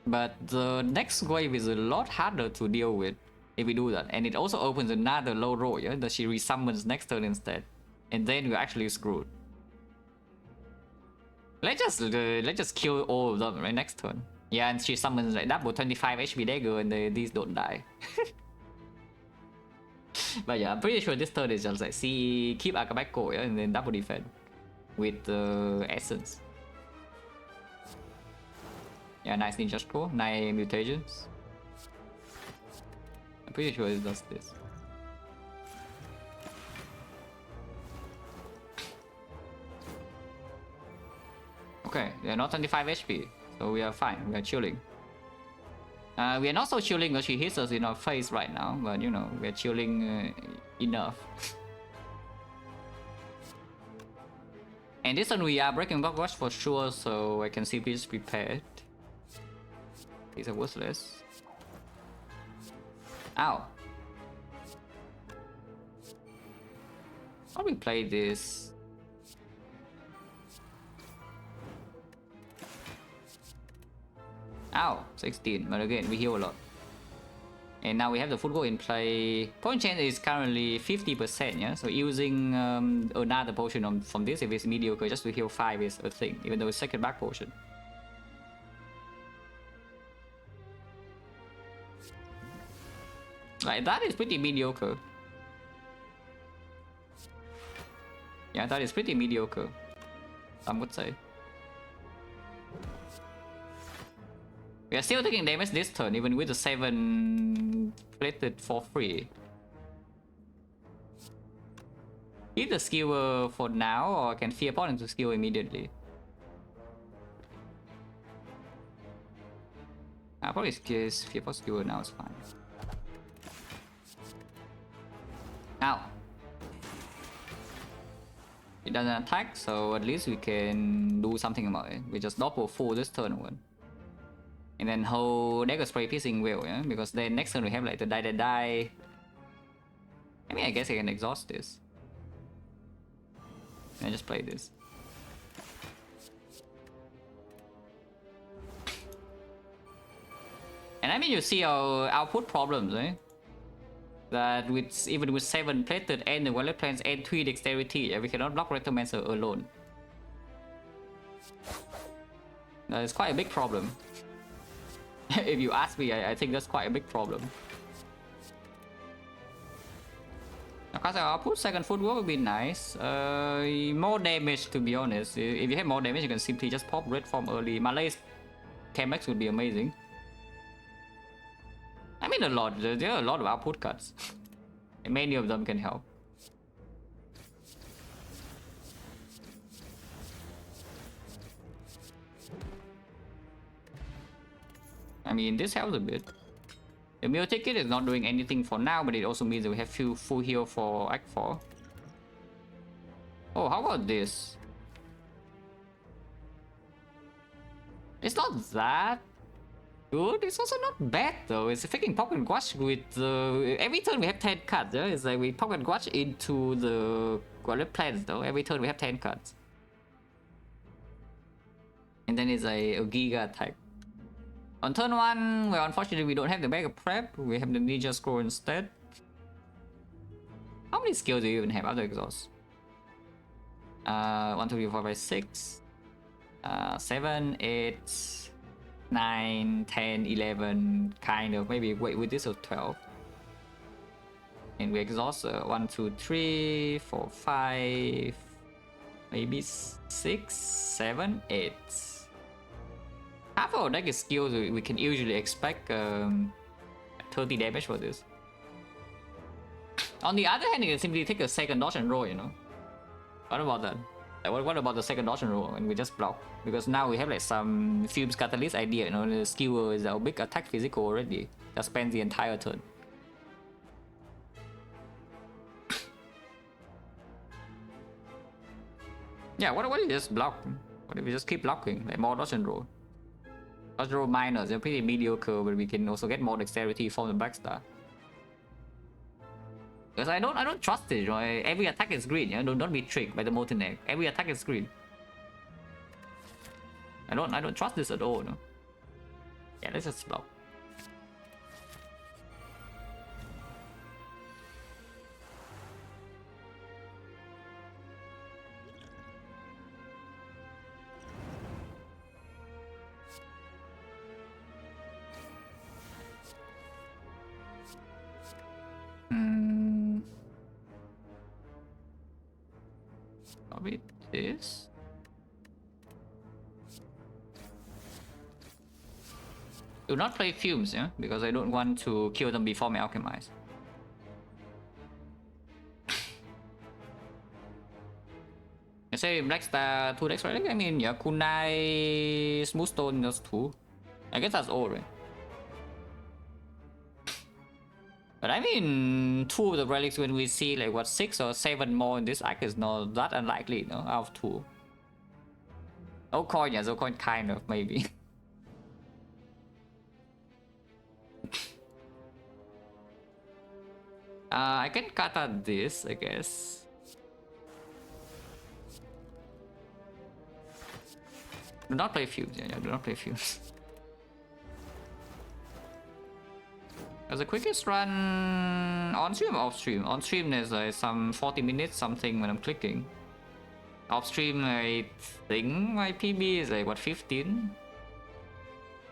But the next wave is a lot harder to deal with if we do that. And it also opens another low roll, yeah? That she resummons next turn instead. And then we're actually screwed. Let's just kill all of them right next turn. Yeah, and she summons like double 25 HP dagger and these don't die. But yeah, I'm pretty sure this turn is just like see keep Akabeko, yeah, and then double defense with essence. Yeah, nice ninja score, 9 mutations. I'm pretty sure it does this. Okay, they're not 25 HP, so we are fine, we are chilling. We are not so chilling because she hits us in our face right now, but you know, we are chilling enough. And this one we are breaking block watch for sure, so I can see this prepared. These are worthless. Ow. How do we play this? Ow, 16, but again, we heal a lot. And now we have the football in play. Point chance is currently 50%, yeah? So using another potion from this, if it's mediocre, just to heal 5 is a thing, even though it's second back potion. Like, that is pretty mediocre. Yeah, that is pretty mediocre, some would say. We are still taking damage this turn, even with the 7 plated for free. Keep the skewer for now, or I can fear opponent to skewer immediately. I'll probably fear for skewer now, it's fine. Ow. It doesn't attack, so at least we can do something about it. We just double full this turn one. And then hold Dagger Spray Piercing Will, yeah? Because then next turn we have like the die. I mean, I guess I can exhaust this. And just play this. And I mean, you see our output problems, eh? That with even with 7 plated and the wallet plans and 3 dexterity, we cannot block Rectomancer alone. That is quite a big problem. If you ask me, I think that's quite a big problem. Because our output second footwork would be nice. More damage, to be honest. If you have more damage, you can simply just pop red form early. Malay's Chemex would be amazing. I mean, there are a lot of output cuts. And many of them can help. I mean, this helps a bit. The meal ticket is not doing anything for now, but it also means that we have full heal for Act 4. Oh, how about this? It's not that good. It's also not bad though. It's a freaking Pocket Guash with every turn we have 10 cuts. Yeah? It's like we Pocket Guash into the Wallet plans though. Every turn we have 10 cuts. And then it's a Giga attack. On turn 1, well, unfortunately we don't have the Mega Prep. We have the Ninja Scroll instead. How many skills do you even have after exhaust? 1, 2, 3, 4, 5, 6, 7, 8, 9, 10, 11, kind of. Maybe wait with this of 12. And we exhaust 1, 2, 3, 4, 5, maybe 6, 7, 8. Half of our deck is skills, we can usually expect 30 damage for this. On the other hand, you can simply take a second dodge and roll, you know. What about that? Like, what about the second dodge and roll and we just block? Because now we have like some Fumes Catalyst idea, you know, the skewer is our big attack physical already. That spends the entire turn. Yeah, what if you just block? What if we just keep blocking? Like more dodge and roll? Dodge roll minors, they're pretty mediocre, but we can also get more dexterity from the Backstar. Because I don't trust it, you know. Every attack is green, yeah. Don't be tricked by the Molten Egg. Every attack is green. I don't trust this at all, no. Yeah, let's just block. Probably this. Do not play Fumes, yeah, because I don't want to kill them before my Alchemize. I say Blackstar 2 decks, right? I mean, yeah, Kunai, Smoothstone, that's 2. I guess that's all, right? But I mean, 2 of the relics, when we see like what 6 or 7 more in this arc, is not that unlikely, no? Out of 2. Zocoin, yeah, Zocoin kind of, maybe. I can cut out this, I guess. Do not play Fuse, yeah, do not play Fuse. As the quickest run on stream or off stream? On stream there's like some 40 minutes something when I'm clicking. Off stream I think my PB is like what 15.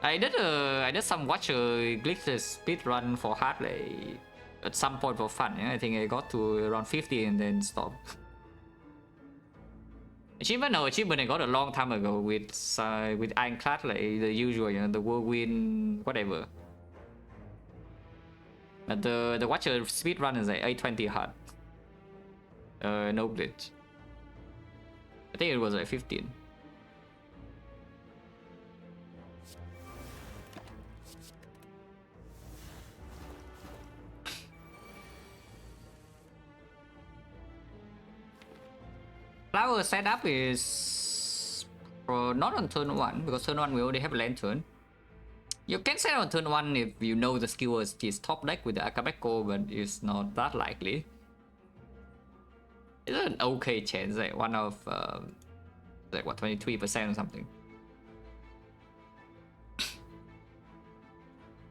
I did some watcher glitchless speed run for Hartley at some point for fun. Yeah? I think I got to around 50 and then stopped. Achievement, no achievement I got a long time ago with Ironclad, like the usual, you know, the whirlwind, whatever. But the watcher speed run is like A20 hard. No glitch. I think it was like 15. Flower setup is not on turn 1 because turn 1 we already have lantern. You can set on turn 1 if you know the skill is top deck with the Akabeko, but it's not that likely. It's an okay chance, like one of like what 23% or something.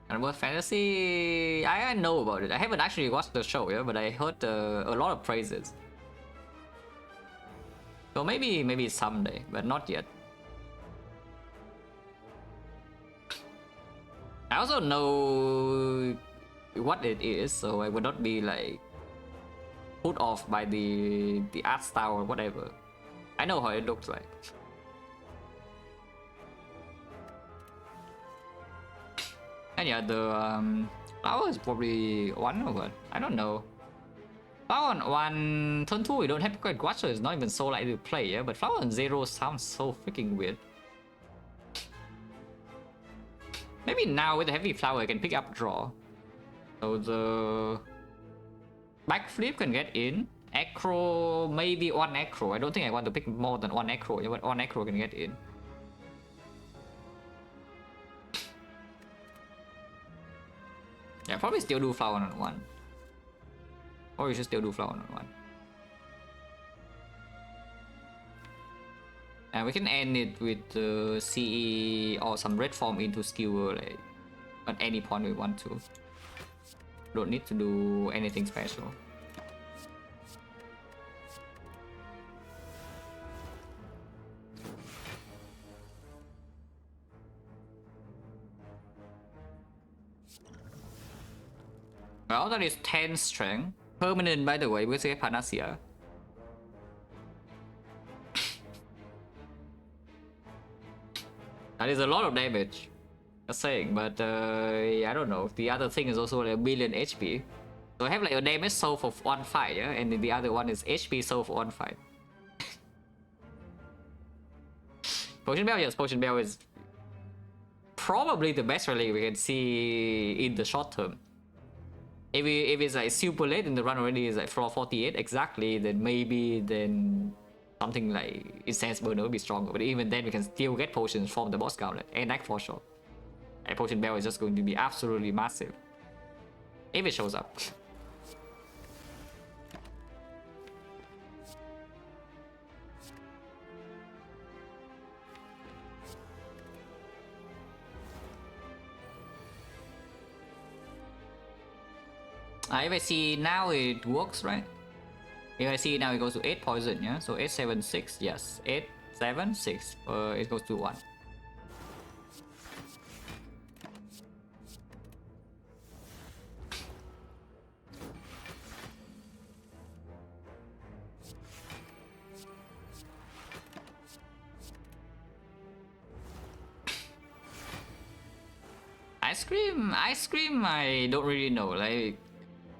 And World Fantasy, I know about it. I haven't actually watched the show, yeah, but I heard a lot of praises. So maybe someday, but not yet. I also know what it is, so I would not be like put off by the art style or whatever. I know how it looks like. And yeah, the flower is probably 1 or what? I don't know. Flower on 1, turn 2 we don't have quite watcher, it's not even so likely to play, yeah? But flower on 0 sounds so freaking weird. Maybe now with the heavy flower I can pick up draw. So the backflip can get in. Acro, maybe 1 acro. I don't think I want to pick more than 1 acro, yeah, but 1 acro can get in. Yeah, probably still do flower on 1. Or you should still do flower on 1. And we can end it with CE or some red form into skewer like at any point we want to. Don't need to do anything special. Well, that is 10 strength. Permanent, by the way, we say Panacea. That is a lot of damage. Just saying, but I don't know. The other thing is also like a billion HP. So I have like a damage soul for 1 fight, yeah? And then the other one is HP soul for 1 fight. Potion Bell, yes, Potion Bell is probably the best relic we can see in the short term. If it's like super late in the run already is like floor 48 exactly, then maybe something like Incense Burner will be stronger. But even then we can still get potions from the boss gauntlet and that for sure. And Potion Bell is just going to be absolutely massive if it shows up. If I see now it works, right? If I see now it goes to 8 poison, yeah? So 8, 7, 6, yes. 8, 7, 6. It goes to 1. Ice cream, I don't really know. Like,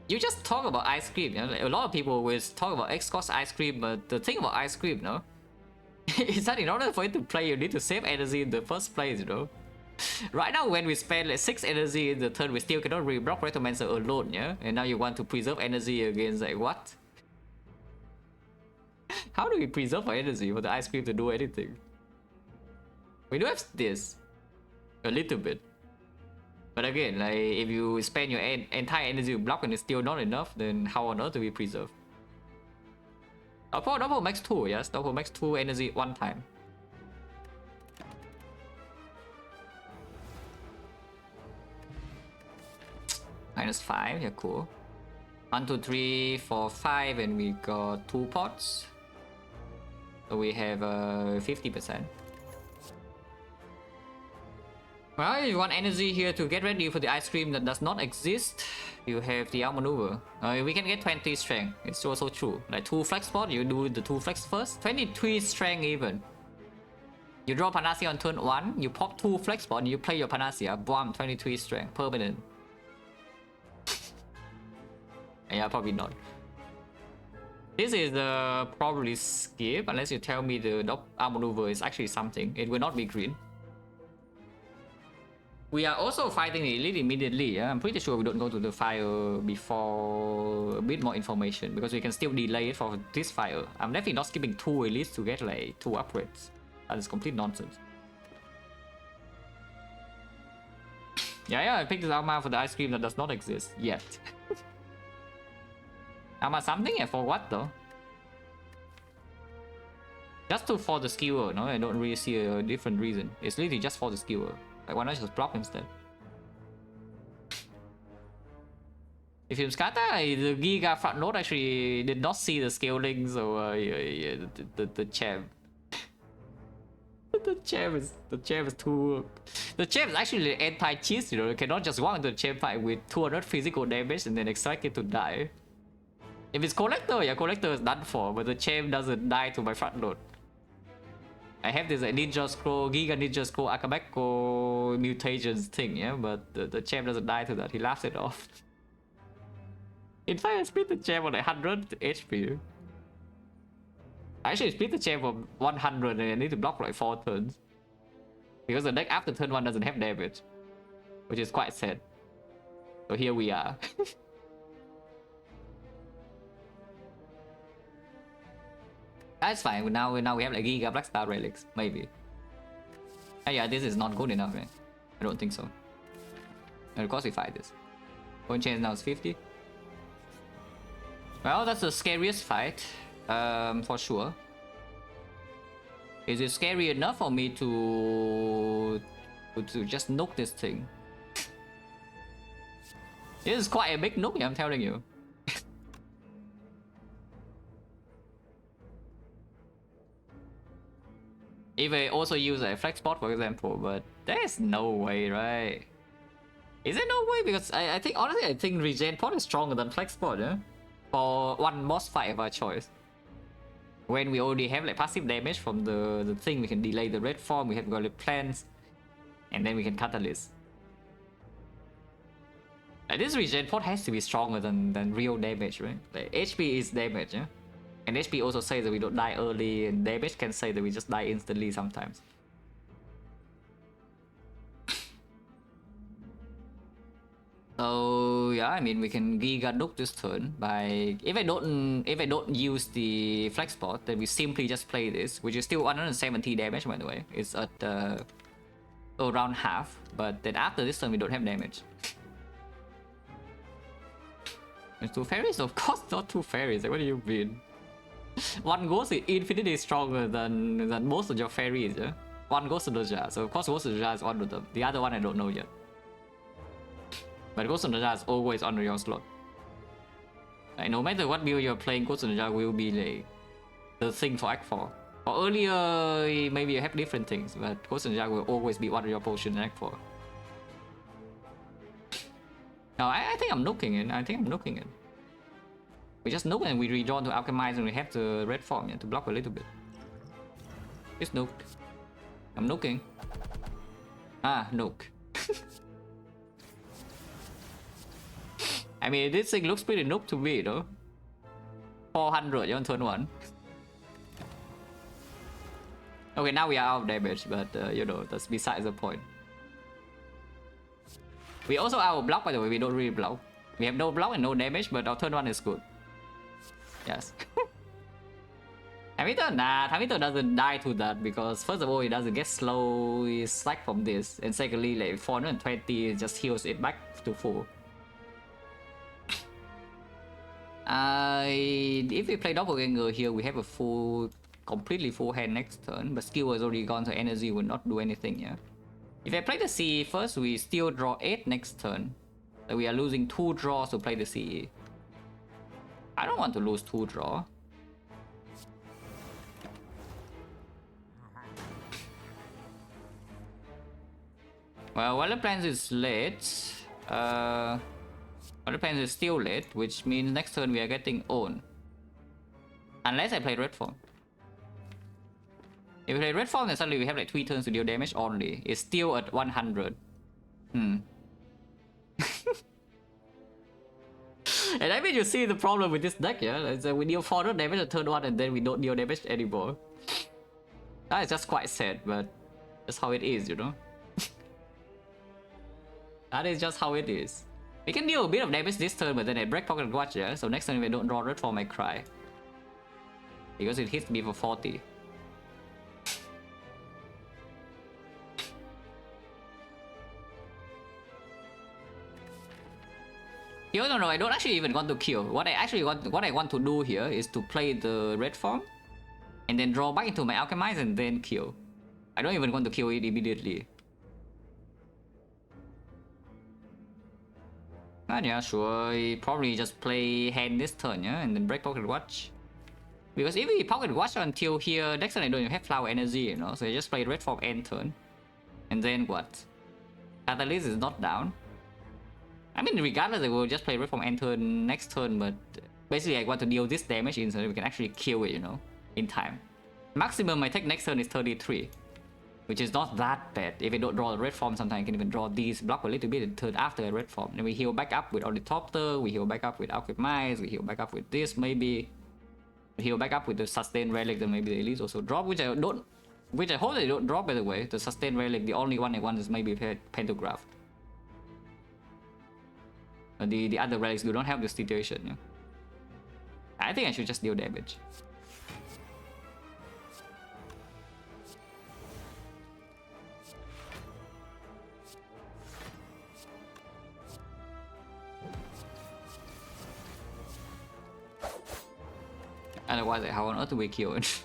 you just talk about ice cream, you know? Like, a lot of people always talk about X-Cost ice cream, but the thing about ice cream, no? is that in order for it to play, you need to save energy in the first place, you know? Right now, when we spend like 6 energy in the turn, we still cannot reblock Rectomancer alone, yeah? And now you want to preserve energy against, like, what? How do we preserve our energy for the ice cream to do anything? We do have this. A little bit. But again, like, if you spend your entire energy block and it's still not enough, then how on earth do we preserve? Double max 2, yes, double max 2 energy 1 time. -5, yeah, cool. 1, 2, 3, 4, 5, and we got 2 pots. So we have 50%. Well, if you want energy here to get ready for the ice cream that does not exist, you have the outmaneuver. We can get 20 strength. It's also true. Like 2 flex spot, you do the 2 flex first. 23 strength even. You draw Panacea on turn 1, you pop 2 flex spot, and you play your Panacea. Boom, 23 strength, permanent. Yeah, probably not. This is probably skip unless you tell me the outmaneuver is actually something. It will not be green. We are also fighting the elite immediately. I'm pretty sure we don't go to the fire before a bit more information because we can still delay it for this fire. I'm definitely not skipping 2 elites to get like 2 upgrades. That is complete nonsense. Yeah, I picked this Alma for the ice cream that does not exist yet. Alma something? Yeah, for what though? Just for the skewer, no? I don't really see a different reason. It's literally just for the skewer. Like, why not just block instead? If you scatter, the Giga front node actually did not see the scaling, so yeah, the champ. the champ is too. The champ is actually anti-cheese, you know. You cannot just walk into the champ fight with 200 physical damage and then expect it to die. If it's collector, yeah, collector is done for, but the champ doesn't die to my front node. I have this Ninja Scroll, Giga Ninja Scroll, Akabeko mutations thing, yeah, but the champ doesn't die to that. He laughs it off. In fact, I split the champ on like 100 HP. I actually split the champ from 100 and I need to block for like 4 turns. Because the deck after turn 1 doesn't have damage. Which is quite sad. So here we are. That's fine. Now we have like Giga Black Star relics, maybe. Oh, yeah, this is not good enough, man. I don't think so. And of course we fight this. Point chance now is 50. Well, that's the scariest fight, for sure. Is it scary enough for me to just nuke this thing? This is quite a big nuke, I'm telling you. If I also use a flex spot, for example, but there's no way, right? Is there no way? Because I think, honestly, I think regen pot is stronger than flex spot, eh? For one boss fight of our choice. When we already have like passive damage from the thing, we can delay the red form, we have got the plants, and then we can catalyst. Like, this regen pot has to be stronger than real damage, right? Like, HP is damage, yeah? And HP also says that we don't die early, and damage can say that we just die instantly sometimes. So yeah, I mean we can Giga nuke this turn by if I don't use the flex spot, then we simply just play this, which is still 170 damage by the way. It's at around half, but then after this turn we don't have damage. It's 2 fairies? Of course not 2 fairies. Like, what do you mean? One ghost is infinitely stronger than most of your fairies, yeah? One Ghost of the Jar, so of course Ghost of the Jar is one of them. The other one I don't know yet. But Ghost of the Jar is always under your slot. Like, no matter what build you're playing, Ghost of the Jar will be like the thing for Act 4. Or earlier, maybe you have different things, but Ghost of the Jar will always be one of your potions in Act 4. No, I think I'm nuking it. We just nuke and we redraw to alchemize and we have the red form, yeah, to block a little bit. It's nuked. I'm nuking. Ah, nuke. I mean, this thing looks pretty nuke to me, though. 400 on turn 1. Okay, now we are out of damage, but you know, that's besides the point. We also out of block, by the way. We don't really block. We have no block and no damage, but our turn 1 is good. Yes. Hamilton doesn't die to that because first of all, it doesn't get slowly slack from this, and secondly, like 420 just heals it back to full. If we play doppelganger here, we have a completely full hand next turn, but skill is already gone, so energy will not do anything. Yeah. If I play the C first, we still draw 8 next turn. Like we are losing 2 draws to play the CE. I don't want to lose 2 draw. Well, Valor Plans is late. Valor Plans is still late, which means next turn we are getting own. Unless I play Red Form. If we play Red Form, then suddenly we have like 3 turns to deal damage only. It's still at 100. And I mean, you see the problem with this deck, yeah? It's that we deal 4 damage at turn 1 and then we don't deal damage anymore. That is just quite sad, but that's how it is, you know? That is just how it is. We can deal a bit of damage this turn, but then I break Pocket Watch, yeah? So next turn if I don't draw Red Form, I cry. Because it hits me for 40. No, I don't actually even want to kill. What I want to do here is to play the Red Form and then draw back into my Alchemize and then kill. I don't even want to kill it immediately. And yeah, sure, probably just play hand this turn, yeah, and then break Pocket Watch. Because if we Pocket Watch until here, next turn I don't even have Flower Energy, you know, so I just play Red Form end turn. And then what? Catalyst is not down. I mean, regardless, I will just play Red Form end turn next turn, but basically I want to deal this damage in so that we can actually kill it, you know, in time. Maximum I take next turn is 33, which is not that bad. If I don't draw the Red Form, sometimes I can even draw these, block a little bit and turn after a Red Form. Then we heal back up with Ornithopter, we heal back up with Alchemize, we heal back up with this maybe. We heal back up with the Sustain Relic, then maybe the Elite also drop, which I hope they don't drop, by the way. The Sustain Relic, the only one I want is maybe Pantograph. The other relics do not have this situation, yeah. I think I should just deal damage. Otherwise, like, how on earth do we kill it?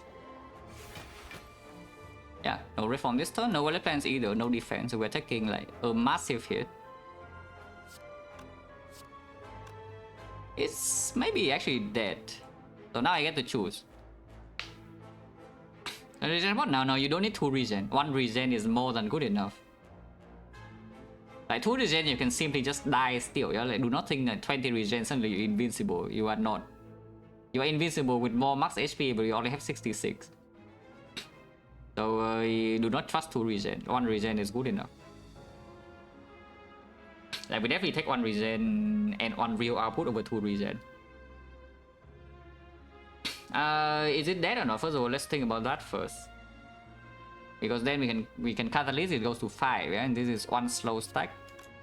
Yeah, no Red Form this turn, no Valor Plans either, no defense, so we're taking like a massive hit. It's maybe actually dead. So now I get to choose. Regen what? No, you don't need 2 regen. 1 regen is more than good enough. Like 2 regen you can simply just die still. Yeah? Like, do not think that 20 regen suddenly you're invincible. You are not. You are invincible with more max HP, but you only have 66. So do not trust 2 regen. 1 regen is good enough. Like we definitely take 1 regen and 1 real output over 2 regen. Is it dead or not? First of all, let's think about that first. Because then we can catalyst, it goes to 5, yeah? And this is 1 slow stack.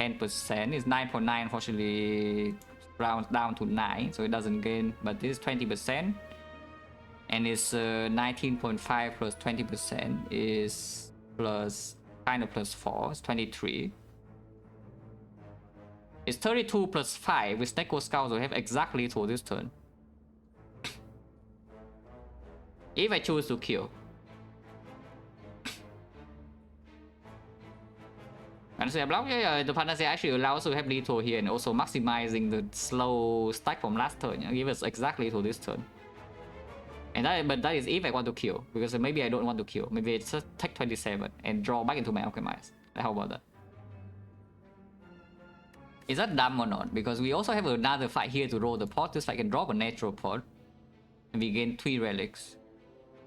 10% is 9.9, unfortunately rounds down to 9, so it doesn't gain, but this is 20%. And it's 19.5 plus 20% is plus kind of plus 4, it's 23. It's 32 plus 5 with Snecko Scout, so we have exactly to this turn. If I choose to kill. Panacea block, yeah, the Panacea actually allows us to have lethal here and also maximizing the slow stack from last turn. Yeah? Give us exactly to this turn. And but that is if I want to kill, because maybe I don't want to kill. Maybe it's just take 27 and draw back into my Alchemize. How about that? Is that dumb or not? Because we also have another fight here to roll the pot. This fight can drop a natural pot. And we gain 3 relics.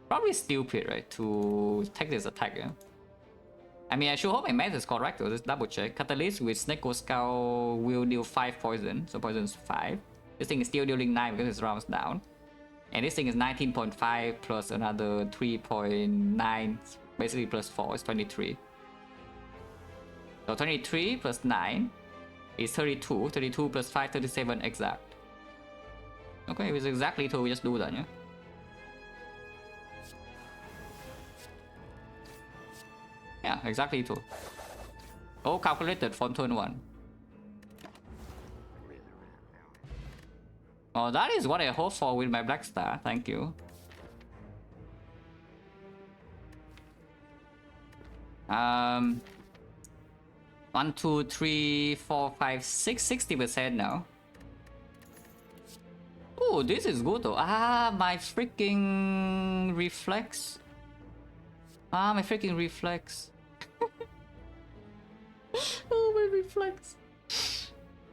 Probably stupid, right? To take this attack, yeah? I mean, I sure hope my math is correct, so let's double check. Catalyst with Snecko Scout will deal 5 poison. So poison is 5. This thing is still dealing 9 because it rounds down. And this thing is 19.5 plus another 3.9. Basically plus 4 is 23. So 23 plus 9. Is 32. 32 plus 5, 37 exact. Okay, if it's exactly 2, we just do that, yeah? Yeah, exactly 2. All calculated for turn 1. Oh, that is what I hope for with my Black Star. Thank you. 1, 2, 3, 4, 5, 6, 60% now. Oh, this is good though. Ah, my freaking reflex. Ah, my freaking reflex. Oh, my reflex.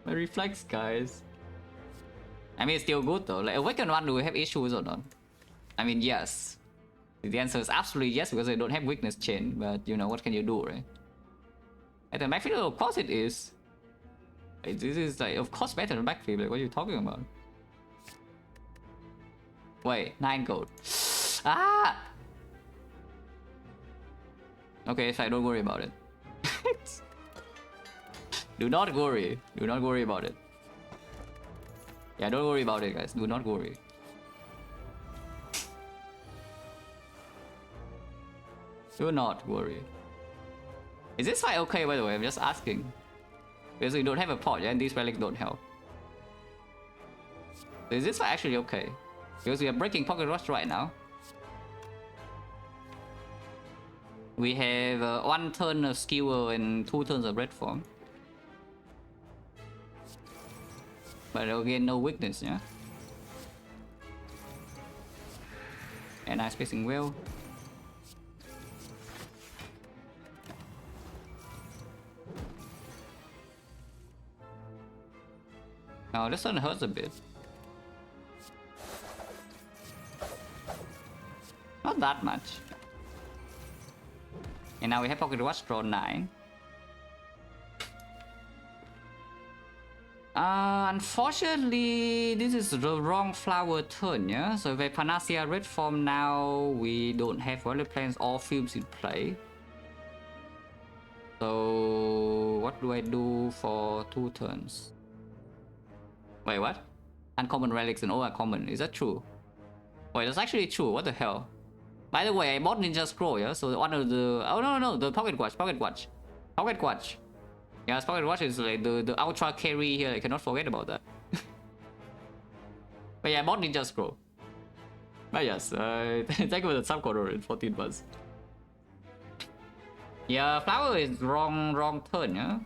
My reflex, guys. I mean, it's still good though. Like, Awakened one, do we have issues or not? I mean, yes. The answer is absolutely yes, because I don't have weakness chain. But, you know, what can you do, right? At the backfield, of course it is. Like, this is, like, of course better than backfield. Like, what are you talking about? Wait, 9 gold. Ah! Okay, so I don't worry about it. Do not worry. Do not worry about it. Yeah, don't worry about it, guys. Do not worry. Do not worry. Is this fight okay, by the way? I'm just asking. Because we don't have a pot, yeah, and these relics don't help. So is this fight actually okay? Because we are breaking Pocket Rush right now. We have 1 turn of Skewer and 2 turns of Red Form. But again, no weakness, yeah? And I'm spacing well. Oh, this one hurts a bit. Not that much. And now we have Pocket Watch, draw 9. Unfortunately, this is the wrong flower turn, yeah? So if I Panacea Red Form now, we don't have Relic Plans or Films in play. So what do I do for 2 turns? Wait, what? Uncommon relics and all uncommon. Is that true? Wait, that's actually true. What the hell? By the way, I bought Ninja Scroll, yeah? So one of the... Oh, no, the Pocket Watch. Pocket Watch. Yeah, Pocket Watch is like the ultra carry here. I cannot forget about that. But yeah, I bought Ninja Scroll. But yes, thank you for the subcode in 14 months. Yeah, flower is wrong turn, yeah?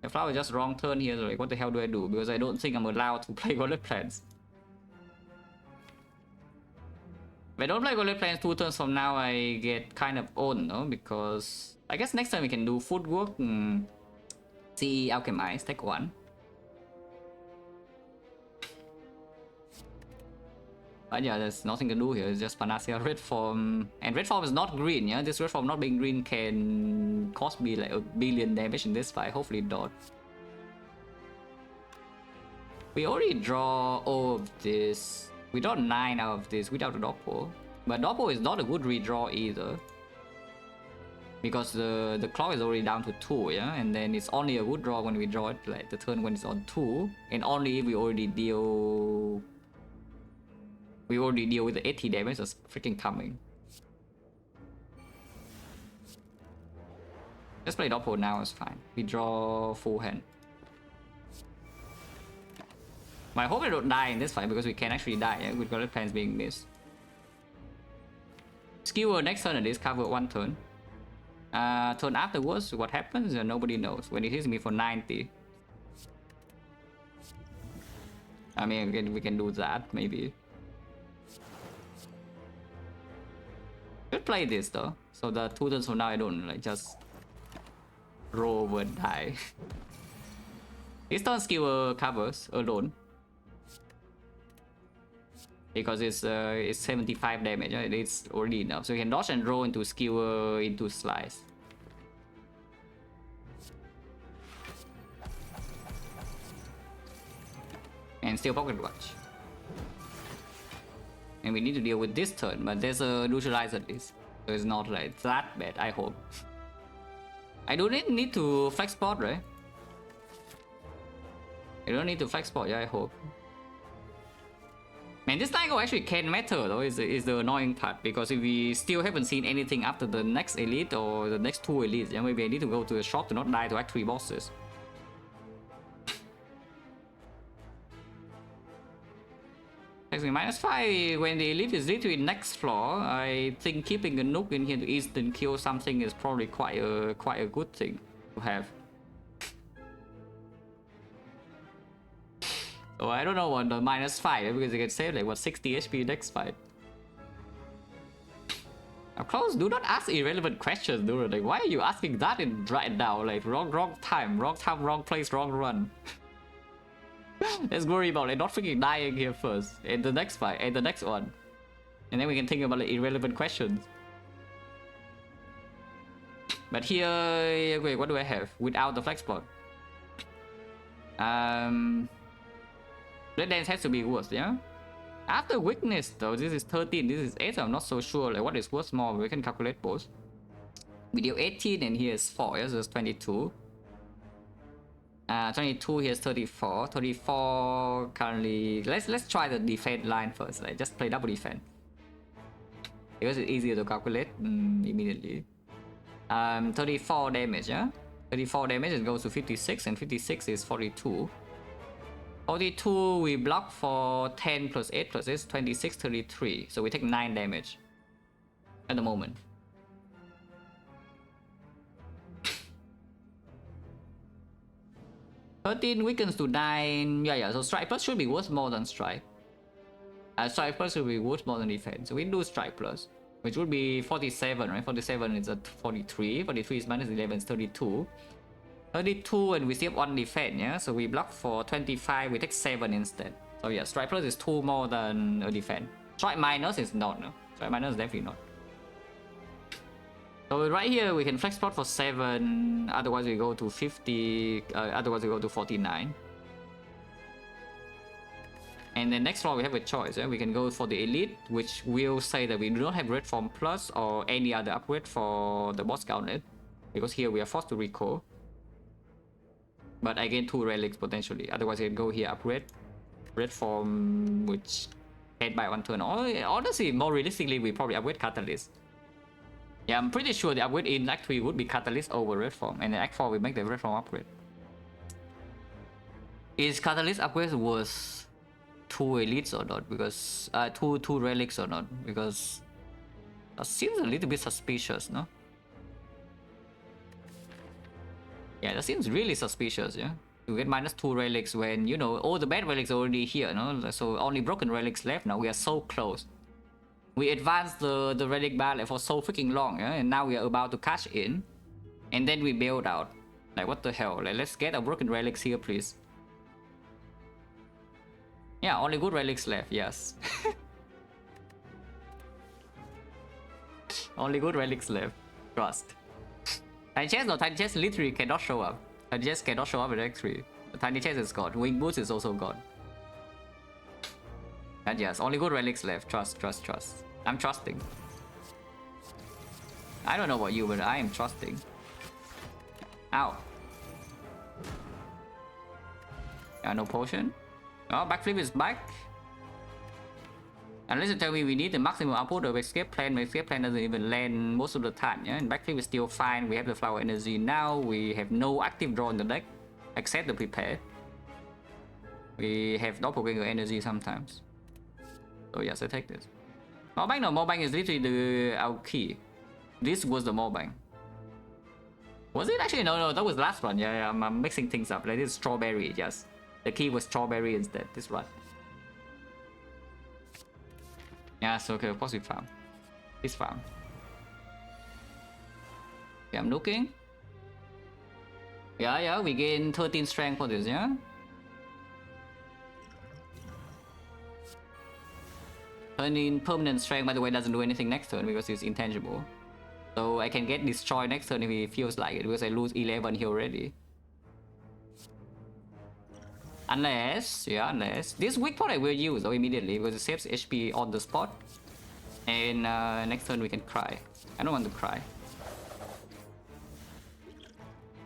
The flower is just wrong turn here, so like what the hell do I do? Because I don't think I'm allowed to play Relic Plans. If I don't play Relic Plans 2 turns from now, I get kind of owned, no? Because I guess next time we can do footwork and see Alchemize, take 1. But yeah, there's nothing to do here, it's just Panacea Red Form. And Red Form is not green, yeah? This Red Form not being green can cost me like 1 billion damage in this fight, hopefully not. We already draw all of this. We draw 9 out of this without a Doppel. But Doppel is not a good redraw either. Because the clock is already down to 2, yeah? And then it's only a good draw when we draw it, like the turn when it's on 2. And only if we already deal... We already deal with the 80 damage that's freaking coming. Let's play Doppel now, it's fine. We draw full hand. But I hope I don't die in this fight because we can actually die, yeah? With Relic Plans being missed. Skewer next turn at least cover 1 turn. Turn afterwards, what happens? Nobody knows. When it hits me for 90. I mean, again, we can do that, maybe. Should play this though. So the 2 turns from now I don't like just roll over and die. This turn Skewer covers alone. Because it's 75 damage, right? It's already enough. So you can dodge and roll into Skewer into Slice. And still Pocket Watch. And we need to deal with this turn, but there's a neutralize at least. So it's not like that bad, I hope. I don't need to flex spot, right? I don't need to flex spot, yeah, I hope. Man, this Tycho actually can matter though, is the annoying part. Because if we still haven't seen anything after the next elite or the next 2 elites, then maybe I need to go to the shop to not die to act 3 bosses. -5 when the elite is literally next floor. I think keeping a Nook in here to instant kill something is probably quite a good thing. to have. So I don't know what the -5 because you can save like what 60 HP next fight. Of course, do not ask irrelevant questions, dude. Like, why are you asking that right now? Like, wrong time, wrong place, wrong run. Let's worry about like not freaking dying here first, in the next fight, and the next one, and then we can think about like irrelevant questions. But here, wait, what do I have without the flex plot? Red dance has to be worse, yeah? After weakness though, this is 13, this is 8, so I'm not so sure like what is worth more. We can calculate both. We deal 18 and here's 4, yeah, so it's 22. 22, here's 34. 34 currently. Let's try the defense line first. Like just play double defense. Because it's easier to calculate immediately. 34 damage, yeah? 34 damage, it goes to 56, and 56 is 42. 42 we block for 10 plus 8 plus 8, 26, 33. So we take 9 damage at the moment. $13 weakens to 9. Yeah, so strike plus should be worth more than strike. Strike plus should be worth more than defense. So we do strike plus, which would be 47, right? 47 is at 43. 43 is minus 11 is 32. 32 and we still have 1 defense, yeah? So we block for 25, we take 7 instead. So yeah, strike plus is 2 more than a defense. Strike minus is not, no? Strike minus is definitely not. So right here we can flex plot for 7, otherwise we go to 50, otherwise we go to 49. And then next floor we have a choice, yeah? We can go for the elite, which will say that we do not have red form plus or any other upgrade for the boss gauntlet, because here we are forced to recall. But I gain 2 relics potentially, otherwise I can go here upgrade red form, which head by 1 turn. Honestly, more realistically, we probably upgrade catalyst. Yeah, I'm pretty sure the upgrade in Act 3 would be catalyst over red form, and in Act 4 we make the red form upgrade. Is catalyst upgrade worth 2 elites or not? Because two relics or not? Because that seems a little bit suspicious, no? Yeah, that seems really suspicious, yeah? You get -2 relics when, you know, all the bad relics are already here, no? So only broken relics left now. We are so close. We advanced the relic bar for so freaking long, yeah? And now we are about to cash in. And then we bailed out. Like, what the hell? Like, let's get a broken relics here, please. Yeah, only good relics left, yes. Only good relics left. Trust. Tiny chest, no, tiny chest literally cannot show up. Tiny chest cannot show up in Act 3. The tiny chest is gone. Wing boots is also gone. And yes, only good relics left. Trust, trust, trust. I'm trusting. I don't know about you, but I am trusting. Ow. No potion. Oh, backflip is back. Unless you tell me we need the maximum output of escape plan, but escape plan doesn't even land most of the time, yeah? And backflip is still fine. We have the flower energy now. We have no active draw in the deck, except the prepare. We have doppelganger energy sometimes. So yes, I take this. Morbang, no, Morbang is literally our key. This was the Morbang. Was it actually? No, that was the last one. Yeah, I'm mixing things up. Like this is strawberry, yes. The key was strawberry instead, this one. Yeah, so okay, of course we found. This farm. Okay, I'm looking. Yeah, we gain 13 strength for this, yeah? Turning permanent strength, by the way, doesn't do anything next turn because it's intangible. So I can get destroyed next turn if it feels like it, because I lose 11 here already. Unless this weak point I will use though immediately because it saves HP on the spot. And next turn we can cry. I don't want to cry.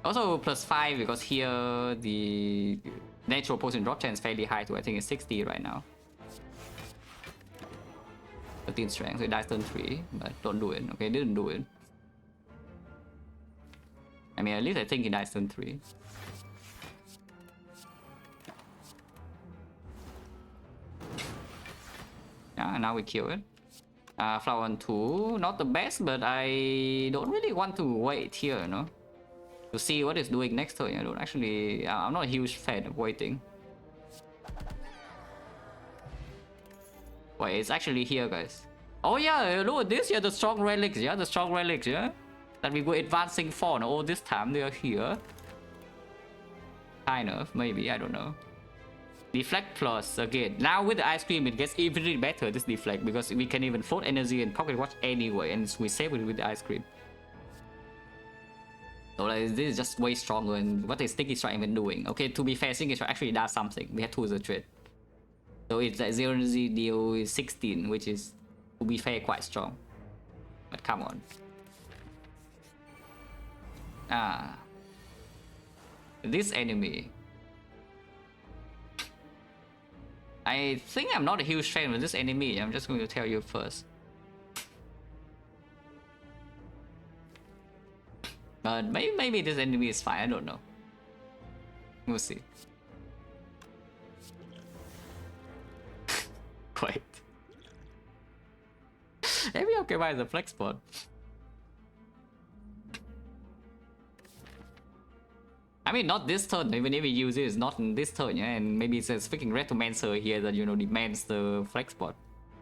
Also +5 because here the natural potion drop chance is fairly high too. I think it's 60 right now. 13 strength, so it dies turn 3, but don't do it. Okay, didn't do it. I mean, at least I think he dies turn 3. Yeah, now we kill it. Flower on 2, not the best, but I don't really want to wait here, no? to see what it's doing next turn. I don't actually, I'm not a huge fan of waiting. Wait, it's actually here, guys. Oh yeah, look at this. Yeah, the strong relics. Yeah, the strong relics. Yeah, that we were advancing for. Now, all this time they are here. Kind of, maybe, I don't know. Deflect plus again. Now with the ice cream, it gets even better. This deflect because we can even float energy and pocket watch anyway, and we save it with the ice cream. So like, this is just way stronger than what is Sticky Strike even doing. Okay, to be fair, Sticky Strike actually does something. We have tools of trade. So it's like 0 energy deal 16, which is, to be fair, quite strong. But come on. Ah. This enemy. I think I'm not a huge fan of this enemy. I'm just going to tell you first. But maybe this enemy is fine. I don't know. We'll see. Wait. Maybe okay by the flex spot. I mean, not this turn. Even if we use it, it's not in this turn, yeah. And maybe it's a freaking Retomancer here that, you know, demands the flex spot.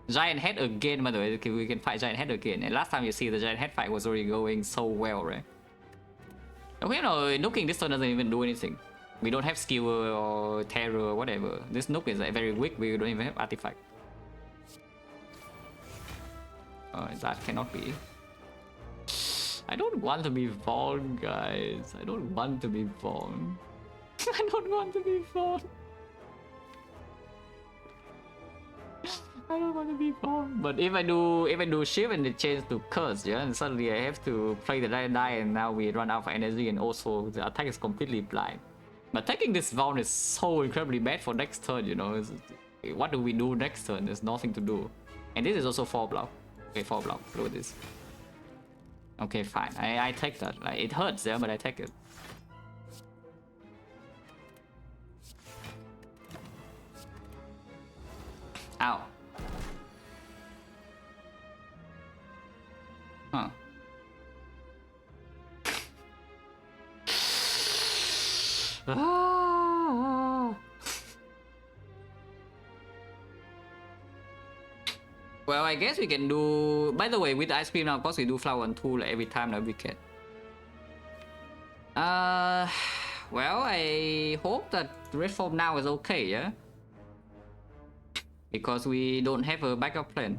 Giant head again, by the way. We can fight giant head again. And last time you see the giant head fight was already going so well, right? Okay, you know, nooking this turn doesn't even do anything. We don't have skewer or terror or whatever. This nook is like very weak. We don't even have artifact. Oh, that cannot be. I don't want to be Vaughn, guys. I don't want to be Vaughn. I don't want to be Vaughn. I don't want to be Vaughn. But if I do shift and it changes to curse, yeah, and suddenly I have to play the die and now we run out of energy and also the attack is completely blind. But taking this Vaughn is so incredibly bad for next turn, you know. What do we do next turn? There's nothing to do. And this is also 4 block. Okay, 4 block. Look at this. Okay, fine. I take that. Like, it hurts, yeah, but I take it. Ow. Huh. Ah. Well, I guess we can do... By the way, with the ice cream now, of course, we do flower on 2 like, every time that we can. Well, I hope that red form now is okay, yeah? Because we don't have a backup plan.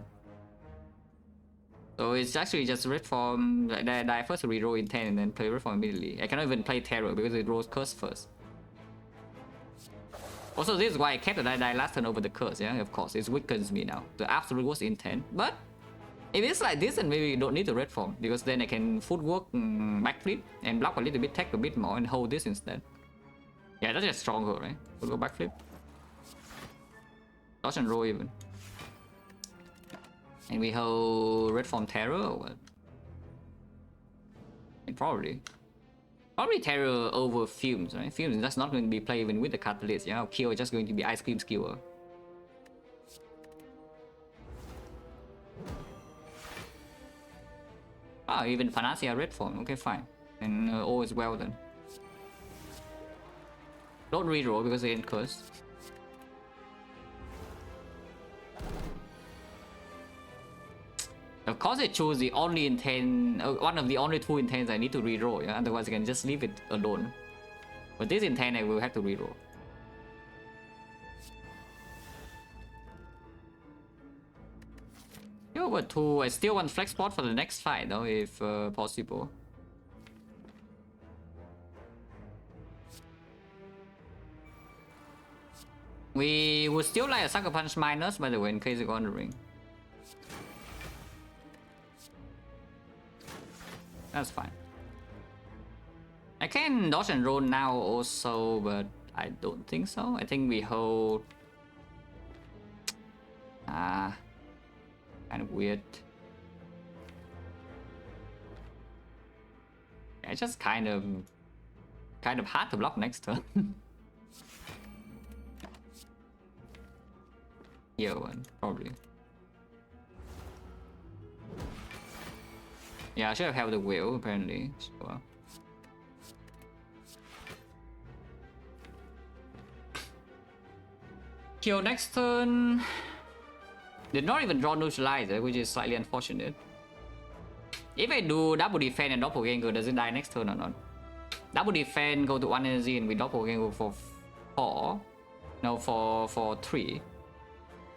So it's actually just red form, like, die first, reroll in 10 and then play red form immediately. I cannot even play terror because it rolls curse first. Also, this is why I kept the die last turn over the curse, yeah? Of course, it weakens me now. The absolute was in 10. But if it's like this, then maybe you don't need the red form, because then I can footwork, backflip, and block a little bit, take a bit more, and hold this instead. Yeah, that's just stronger, right? We'll go backflip. Dodge and roll even. And we hold red form terror or what? And probably terror over fumes, right? Fumes that's not going to be played even with the catalyst, yeah? Kill is just going to be ice cream skewer. Ah, even Panacea red form. Okay, fine. And all is well then. Don't reroll because they ain't cursed. Of course, I choose the only intent, one of the only 2 intents I need to reroll, yeah? Otherwise I can just leave it alone. But this intent I will have to reroll. Yo, but I still want flex spot for the next fight though, if possible. We would still like a Sucker Punch minus, by the way, in case you go on the ring. That's fine. I can dodge and roll now also, but I don't think so. I think we hold... kind of weird. It's just kind of hard to block next turn. Here one, probably. Yeah, I should have held the wheel, apparently. Sure. Kill next turn. Did not even draw neutralizer, which is slightly unfortunate. If I do double defense and doppelganger, does it die next turn or not? Double defense, go to 1 energy, and we doppelganger for 4. No, for 3.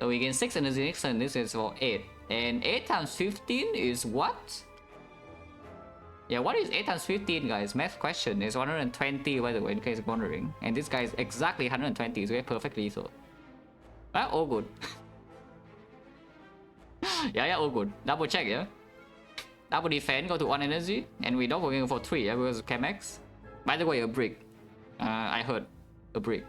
So we gain 6 energy next turn. This is for 8. And 8 times 15 is what? Yeah, what is 8 times 15, guys? Math question. It's 120, by the way, in case you're wondering. And this guy is exactly 120, so we're perfectly lethal. Well, all good. yeah, all good. Double check, yeah? Double defense, go to 1 energy, and we doppelganger for 3, yeah, because of Chemex. By the way, a brick. I heard a brick.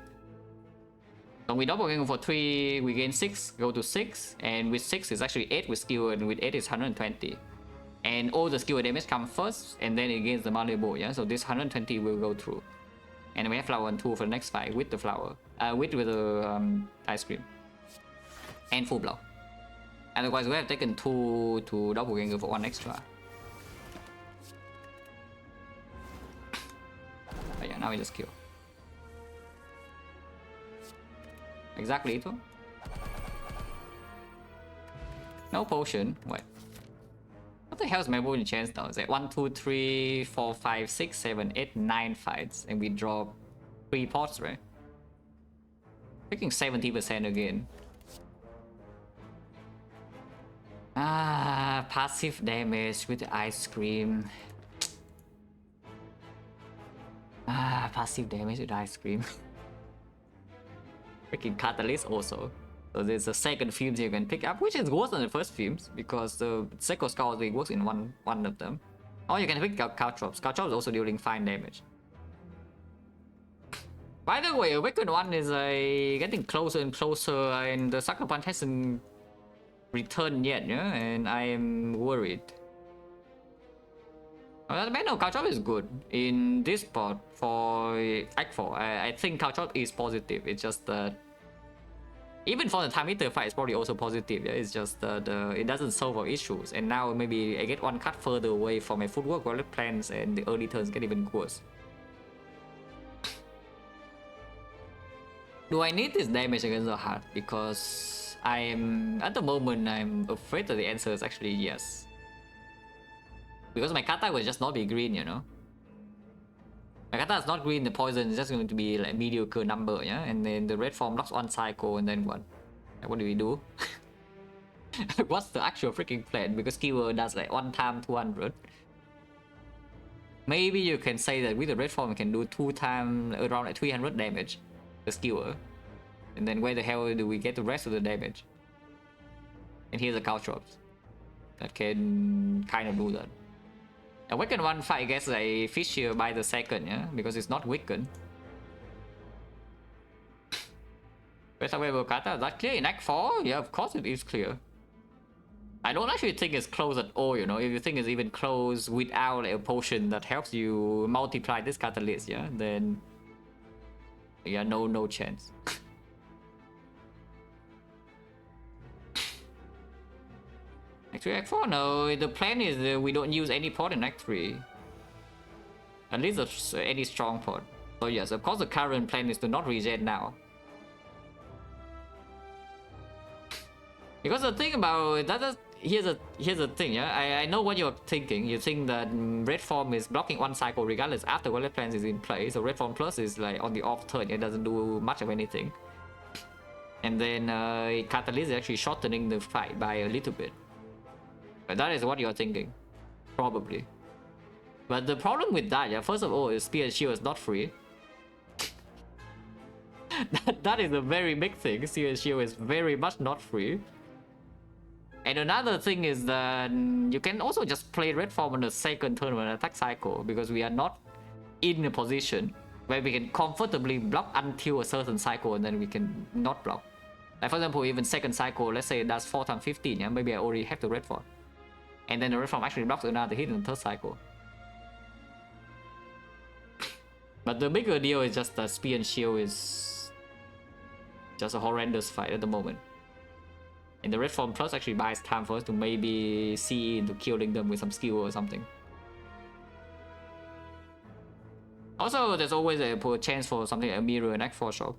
So we doppelganger for 3, we gain 6, go to 6, and with 6 is actually 8 with skill, and with 8 is 120. And all the skill damage come first, and then it gains the multiple, yeah? So this 120 will go through. And we have flower and 2 for the next fight with the flower. With the ice cream. And full block. Otherwise, we have taken 2 to doppelganger for 1 extra. But yeah, now we just kill. Exactly, too. No potion. Wait. What the hell is my bonus chance now? It's like 1, 2, 3, 4, 5, 6, 7, 8, 9 fights. And we draw 3 pots, right? Picking 70% again. Passive damage with the ice cream. Passive damage with ice cream. Freaking catalyst also. So there's a second films you can pick up, which is worse than the first films because the second scout works in one of them. Or you can pick up Caltrops. Caltrops is also dealing fine damage. By the way, Awakened 1 is getting closer and closer, and the Sucker Punch hasn't returned yet, yeah? And I am worried. But no, Caltrop is good in this spot for Act 4. I think Caltrop is positive. It's just that even for the time meter fight, it's probably also positive. Yeah? It's just that it doesn't solve our issues. And now maybe I get one cut further away from my footwork, Relic plans, and the early turns get even worse. Do I need this damage against the heart? Because at the moment, I'm afraid that the answer is actually yes. Because my kata will just not be green, you know. My kata is not green, the poison is just going to be like mediocre number, yeah? And then the red form locks on cycle, and then what? Like, what do we do? What's the actual freaking plan? Because keyword does like 1 time 200. Maybe you can say that with the red form, you can do 2 times around like 300 damage. The skewer. And then where the hell do we get the rest of the damage? And here's the Caltrops that can kind of do that. Awakened 1 fight gets a fishier by the second, yeah? Because it's not weakened. Where's available kata? Is that clear in Act 4? Yeah, of course it is clear. I don't actually think it's close at all, you know. If you think it's even close without a potion that helps you multiply this catalyst, yeah? Then yeah, no chance. Act 3, Act 4? No, the plan is we don't use any pot in Act 3. At least any strong pot. So yes, of course the current plan is to not regen now. Because the thing about that is, here's the thing, yeah? I know what you're thinking. You think that red form is blocking 1 cycle regardless after Relic plans is in play. So red form plus is like on the off turn, it doesn't do much of anything. And then Catalyst is actually shortening the fight by a little bit. But that is what you're thinking. Probably. But the problem with that, yeah, first of all, is Spear and Shield is not free. that is a very big thing. Spear and Shield is very much not free. And another thing is that you can also just play red form on the second turn of an attack cycle, because we are not in a position where we can comfortably block until a certain cycle and then we can not block. Like for example, even second cycle, let's say it does 4 times 15, yeah, maybe I already have the red form. And then the red form actually blocks another hit in the third cycle. But the bigger deal is just that Spear and Shield is just a horrendous fight at the moment. And the red form plus actually buys time for us to maybe see into killing them with some skill or something. Also, there's always a chance for something like a mirror in Act 4 shop.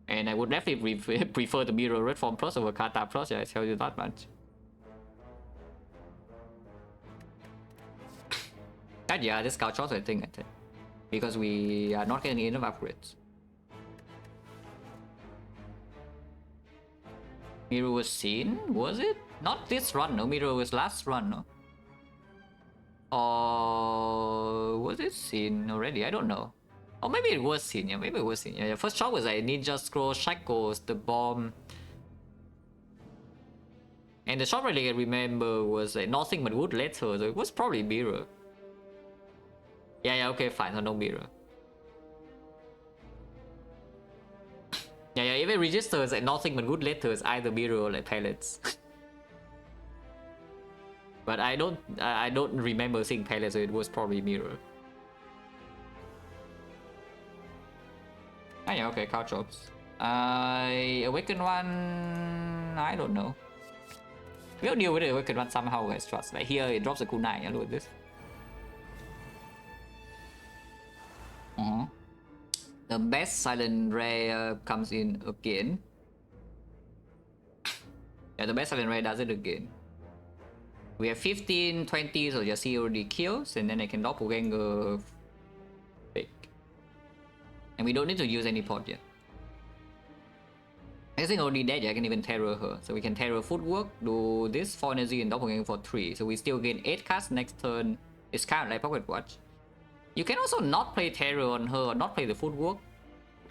And I would definitely prefer the Mirror Red Form Plus over Kata Plus, yeah, I tell you that much. And yeah, this Scout Shot I think. Because we are not getting enough upgrades. Mirror was seen? Was it? Not this run, no. Mirror was last run, no? Or was it seen already? I don't know. Or maybe it was seen, yeah. Maybe it was seen. Yeah, first shot was like Ninja Scroll, Shackles, the bomb. And the shop Relic I remember was like nothing but wood letter, so it was probably Mirror. Yeah, okay, fine, so no Mirror. Yeah, if it registers like nothing but good letters, either Mirror or like pellets. But I don't remember seeing pellets, so it was probably Mirror. Oh yeah, okay, cow chops. Awaken one, I don't know. We'll deal with the Awaken one somehow, guys, trust. Like here, it drops a kunai, yeah, look at this. The best silent rare comes in again. Yeah, the best silent rare does it again. We have 15, 20, so just see already kills, and then I can doppelganger fake. And we don't need to use any pot yet. I think already dead, yeah, I can even terror her. So we can terror footwork, do this 4 energy and doppelganger for 3. So we still gain 8 casts next turn. It's kind of like Pocket Watch. You can also not play terror on her or not play the footwork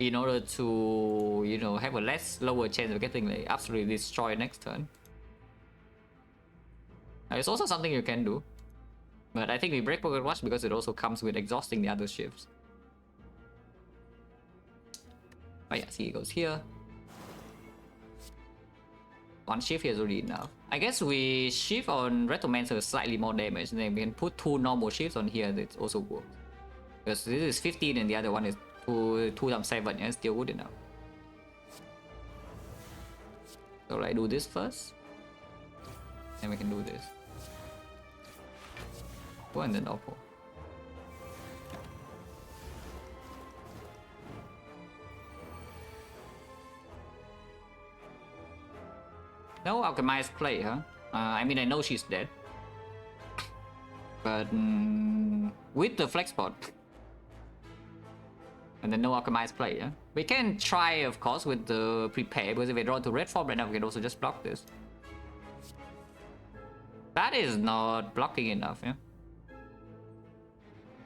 in order to, you know, have a lower chance of getting like absolutely destroyed next turn. It's also something you can do. But I think we break Pocket Watch because it also comes with exhausting the other shifts. Oh yeah, see, it goes here. One shift here is already enough. I guess we shift on Retromancer slightly more damage, and then we can put 2 normal shifts on here that also works. Because this is 15 and the other one is 2 times 7, yeah, still good enough. So like do this first. Then we can do this. Go and then doppel. No alchemized play, huh? I mean, I know she's dead. But with the flex bot. And then no alchemized play, yeah? We can try, of course, with the prepare, because if we draw to red form right now, we can also just block this. That is not blocking enough, yeah?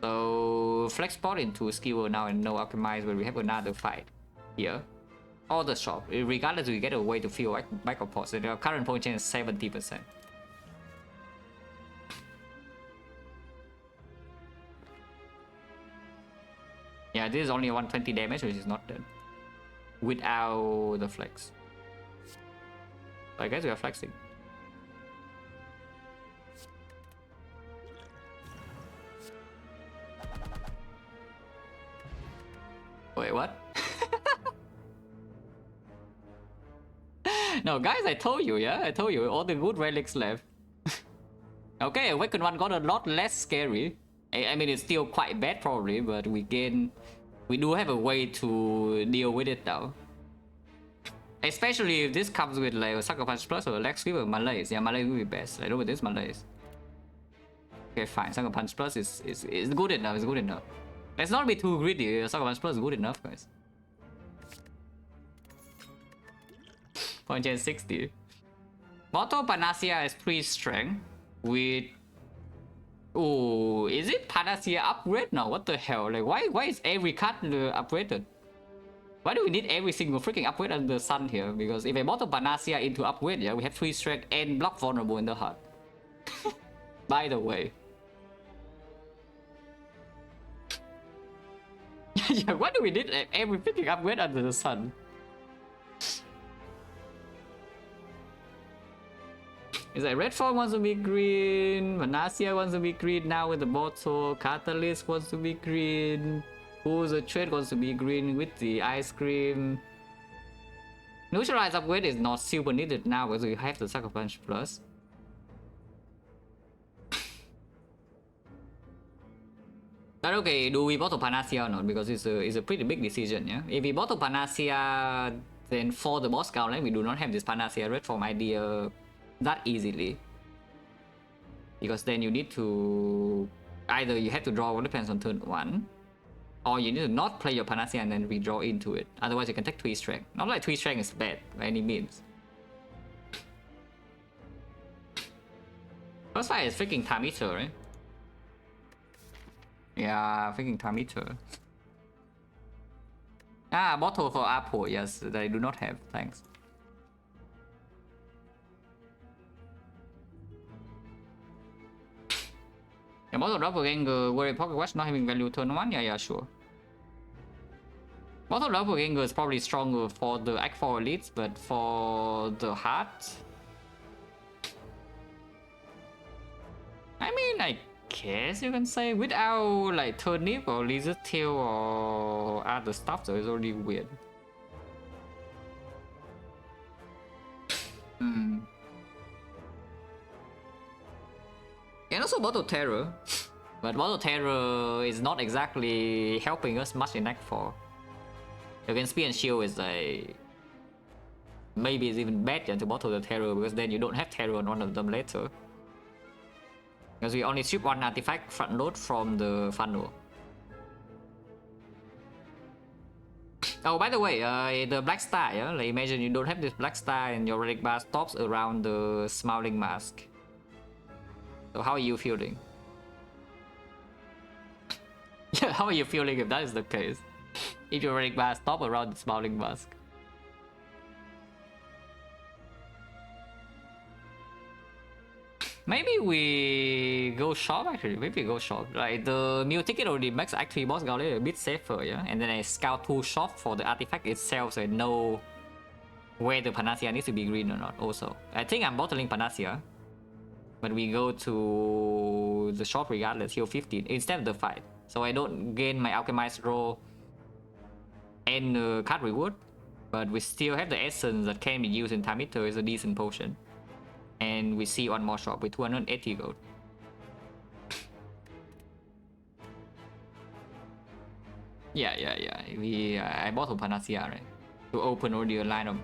So flex bot into skill now and no alchemize, but we have another fight here. Or the shop. Regardless, we get a way to fill backup pots. And our current point change is 70%. Yeah, this is only 120 damage, which is not dead. Without the flex. So I guess we are flexing. Wait, what? No, guys, I told you, yeah? I told you, all the good relics left. Okay, Awakened one got a lot less scary. I mean, it's still quite bad probably, but we do have a way to deal with it now. Especially if this comes with like a Sucker Punch Plus or a Leg Sweep or Malaise. Yeah, Malaise will be best. I know with this Malaise. Okay, fine. Sucker Punch Plus is good enough. It's good enough. Let's not be too greedy. Sucker Punch Plus is good enough, guys. Point change 60. Mortal Panacea is 3 strength with. Oh, is it Panacea upgrade now? What the hell? Like, why is every card upgraded? Why do we need every single freaking upgrade under the sun here? Because if I Mortal Panacea into upgrade, yeah, we have 3 strength and block vulnerable in the heart. By the way. Yeah, why do we need every freaking upgrade under the sun? It's like Red Form wants to be green, Panacea wants to be green now with the bottle, Catalyst wants to be green, Who's a Trade wants to be green with the ice cream. Neutralize upgrade is not super needed now because we have the Sucker Punch Plus. But okay, do we bottle Panacea or not? Because it's a pretty big decision, yeah? If we bottle Panacea, then for the boss gauntlet, we do not have this Panacea red form idea that easily. Because then you need to... Either you have to draw what depends on turn 1, or you need to not play your Panacea and then redraw into it. Otherwise you can take 3 strength. Not like 3 strength is bad by any means. First fight is freaking time eater, right? Yeah, freaking time eater. Ah, bottle for Apo, yes, that I do not have, thanks. Yeah, bottle doppelganger, worry pocket watch not having value turn 1, yeah, sure. Bottle doppelganger is probably stronger for the Act 4 elites, but for the heart... I mean, I guess you can say without like turnip or lizard tail or other stuff, so it's already weird. And also bottle terror, but bottle terror is not exactly helping us much in Act 4. Against spear and shield is like maybe it's even better to bottle the terror, because then you don't have terror on one of them later. Because we only ship 1 artifact front load from the funnel. Oh, by the way, the black star, yeah? Like imagine you don't have this black star and your relic bar stops around the smiling mask. So how are you feeling? Yeah, how are you feeling if that is the case? If your relic bar stops around the smiling mask. Maybe we go shop actually, maybe we go shop. Like the new ticket already makes Act 3 boss gauntlet a bit safer, yeah? And then I scout 2 shop for the artifact itself, so I know where the Panacea needs to be green or not also. I think I'm bottling Panacea. But we go to the shop regardless, heal 15 instead of the fight. So I don't gain my alchemized roll and card reward. But we still have the essence that can be used in time eater is a decent potion. And we see one more shop with 280 gold. Yeah. I bought a Panacea, right? To open already a line of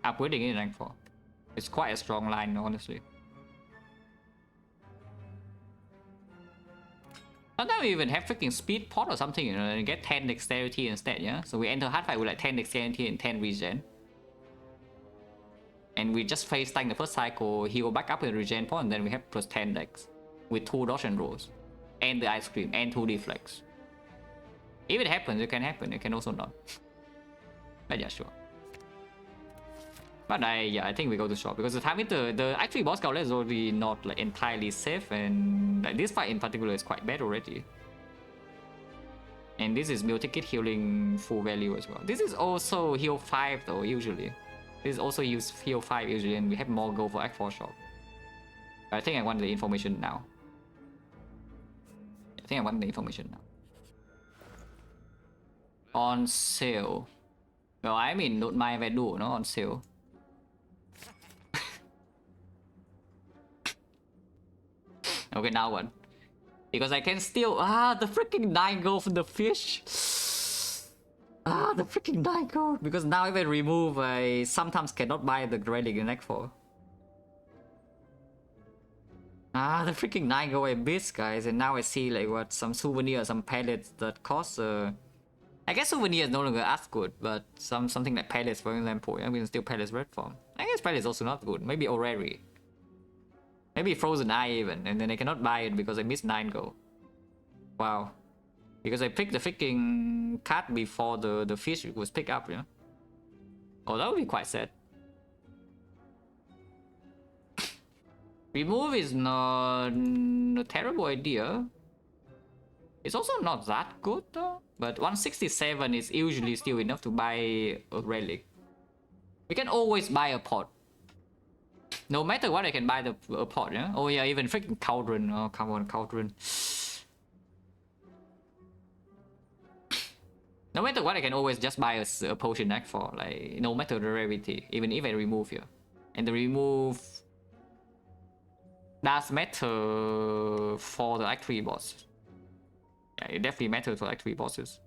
upgrading in rank 4. It's quite a strong line, honestly. Sometimes we even have freaking speed pot or something, you know, and get 10 dexterity instead, yeah? So we enter hard fight with like 10 dexterity and 10 regen. And we just face tank the first cycle, heal back up and regen point, and then we have plus 10 dex. With 2 dodge and rolls. And the ice cream, and 2 deflects. If it happens, it can happen, it can also not. But yeah, sure. But I think we go to shop, because the time the actually boss gauntlet is already not like entirely safe, and like this fight in particular is quite bad already. And this is meal ticket healing full value as well. This is also heal 5 though, usually. This is also use heal 5 usually, and we have more gold for Act 4 shop. But I think I want the information now. On sale. Well, I mean, not my value, no, on sale. Okay, now what? Because I can still... the freaking 9 gold from the fish! The freaking 9 gold! Because now if I remove, I sometimes cannot buy the Relic in Act 4. The freaking 9 gold I missed, guys. And now I see like what, some souvenir, some pellets that cost... I guess souvenir is no longer as good, but something like pellets, for example. Yeah, we can still pellets red form. I guess pellets also not good. Maybe Orrery. Maybe Frozen Eye even, and then I cannot buy it because I missed 9 gold. Wow. Because I picked the freaking card before the fish was picked up, yeah? Oh, that would be quite sad. Remove is not a terrible idea. It's also not that good though. But 167 is usually still enough to buy a relic. We can always buy a pot. No matter what, I can buy a pot, yeah? Oh yeah, even freaking Cauldron. Oh, come on, Cauldron. No matter what, I can always just buy a potion Act 4, like, no matter the rarity, even if I remove here. And the remove does matter for the Act 3 boss. Yeah, it definitely matters for like 3 bosses.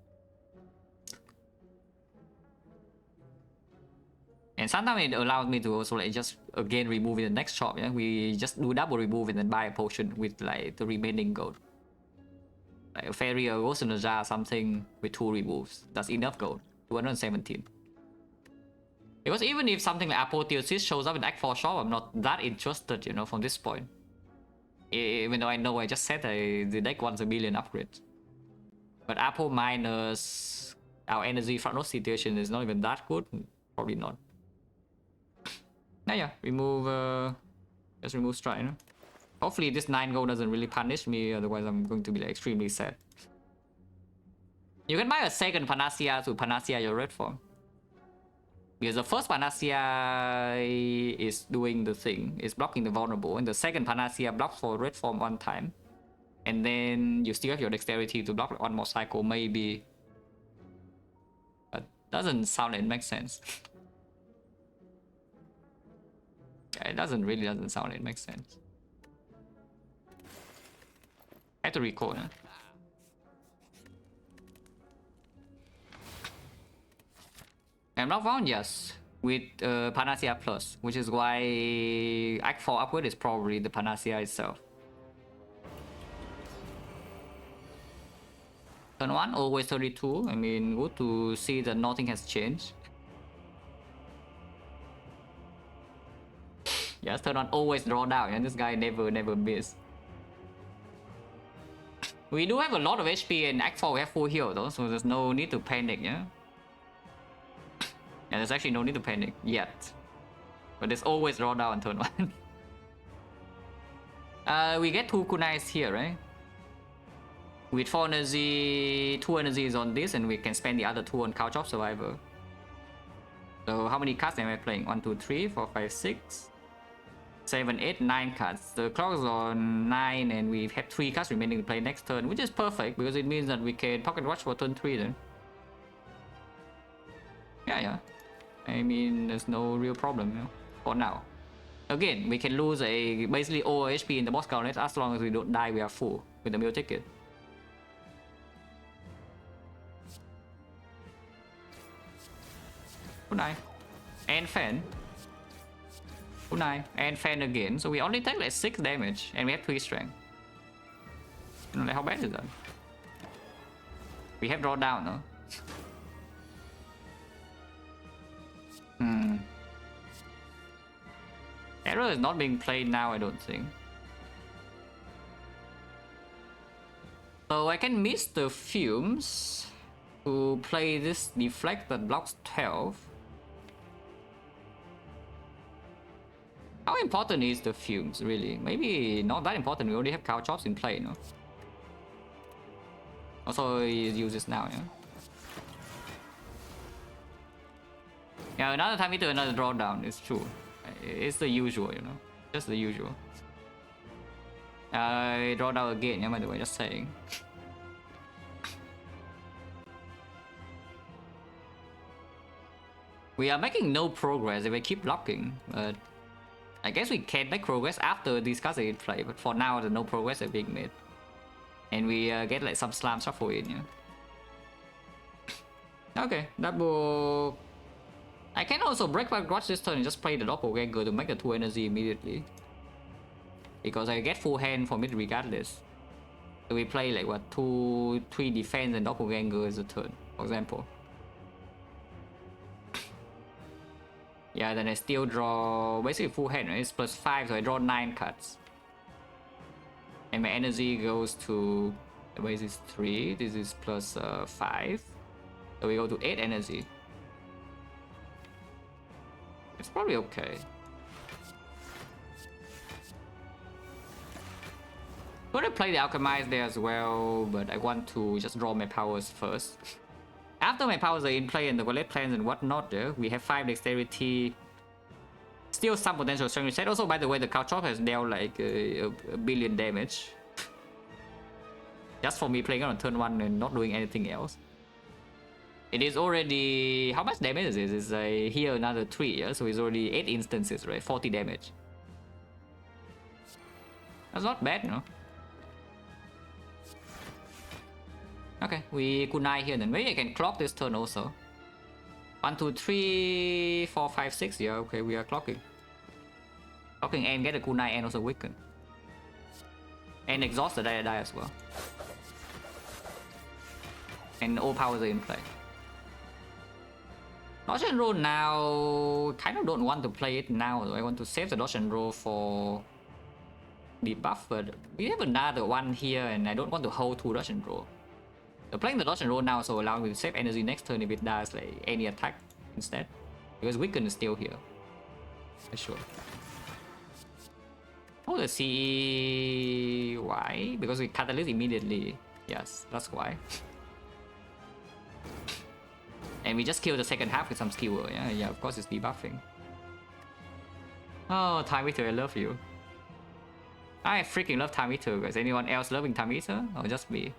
And sometimes it allows me to also like just again remove in the next shop. Yeah, we just do double remove and then buy a potion with like the remaining gold. Like a fairy or ghost in a jar, something with 2 removes. That's enough gold. 217. Because even if something like apotheosis shows up in Act 4 shop, I'm not that interested, you know, from this point. Even though I know I just said the deck wants a million upgrades. But Apo minus our energy front row situation is not even that good. Probably not. Yeah, remove just remove strike, you know? Hopefully this 9 gold doesn't really punish me, otherwise I'm going to be like extremely sad. You can buy a second Panacea to Panacea your red form. Because the first Panacea is doing the thing, is blocking the vulnerable, and the second Panacea blocks for red form 1 time. And then you still have your dexterity to block 1 more cycle, maybe. But doesn't sound like it makes sense. Yeah, it doesn't sound like it makes sense. I have to recall, huh? I'm not found, yes, with Panacea Plus, which is why Act 4 upward is probably the Panacea itself. Turn 1, always 32. I mean, good to see that nothing has changed. Yes, turn 1, always draw down, and this guy never miss. We do have a lot of HP, and Act 4 we have full heal though, so there's no need to panic, yeah? And there's actually no need to panic yet. But there's always draw down on turn 1. We get 2 kunais here, right? With 4 energy, 2 energies on this, and we can spend the other 2 on Couch of Survivor. So how many cards am I playing? 1, 2, 3, 4, 5, 6, 7, 8, 9 cards. The clock is on 9, and we have 3 cards remaining to play next turn, which is perfect because it means that we can pocket watch for turn 3 then. Yeah. I mean, there's no real problem, you know, for now. Again, we can lose a basically all HP in the boss count as long as we don't die, we are full with the meal ticket. Kunai. And fan. Kunai. And fan again. So we only take like 6 damage and we have 3 strength. You know, like how bad is that? We have draw down, though. Arrow is not being played now, I don't think. So I can miss the fumes to play this deflect that blocks 12. How important is the fumes, really? Maybe not that important, we already have cow chops in play, no? Also use this now, yeah? Yeah, another time we do another drawdown, it's true. It's the usual, you know? Just the usual. I draw down again, yeah, by the way, just saying. We are making no progress if we keep blocking, but I guess we can make progress after these cards are in play, but for now there's no progress are being made. And we get like some slam shuffle in, yeah. Okay, double. I can also break back grudge this turn and just play the doppelganger to make the 2 energy immediately. Because I get full hand from it regardless. So we play like what, 2, 3 defense and doppelganger as a turn, for example. Yeah, then I still draw basically full hand, right? It's +5, so I draw 9 cards. And my energy goes to, the base is 3, this is +5. So we go to 8 energy. It's probably okay. I'm gonna play the Alchemize there as well, but I want to just draw my powers first. After my powers are in play and the wallet plans and whatnot, we have 5 dexterity. Still some potential strength reset. Also, by the way, the cow chop has dealt like a billion damage. Just for me playing on turn 1 and not doing anything else. It is already... How much damage is this? It's here another 3, yeah? So it's already 8 instances, right? 40 damage. That's not bad, no? Okay, we kunai here then. Maybe I can clock this turn also. 1, 2, 3, 4, 5, 6. Yeah, okay, we are clocking. Clocking and get a kunai and also weaken. And exhaust the die as well. And all powers are in play. Dodge and roll now. Kind of don't want to play it now though. I want to save the dodge and roll for debuff, but we have another one here and I don't want to hold 2 dodge and roll. So playing the dodge and roll now so allow me to save energy next turn if it does like any attack instead. Because weaken is still here. For sure. Oh, the CE. Why? Because we catalyst immediately. Yes, that's why. And we just kill the second half with some skewer. Yeah, of course it's debuffing. Oh, Time Eater, I love you. I freaking love Time Eater, guys. Anyone else loving Time Eater? Or just me?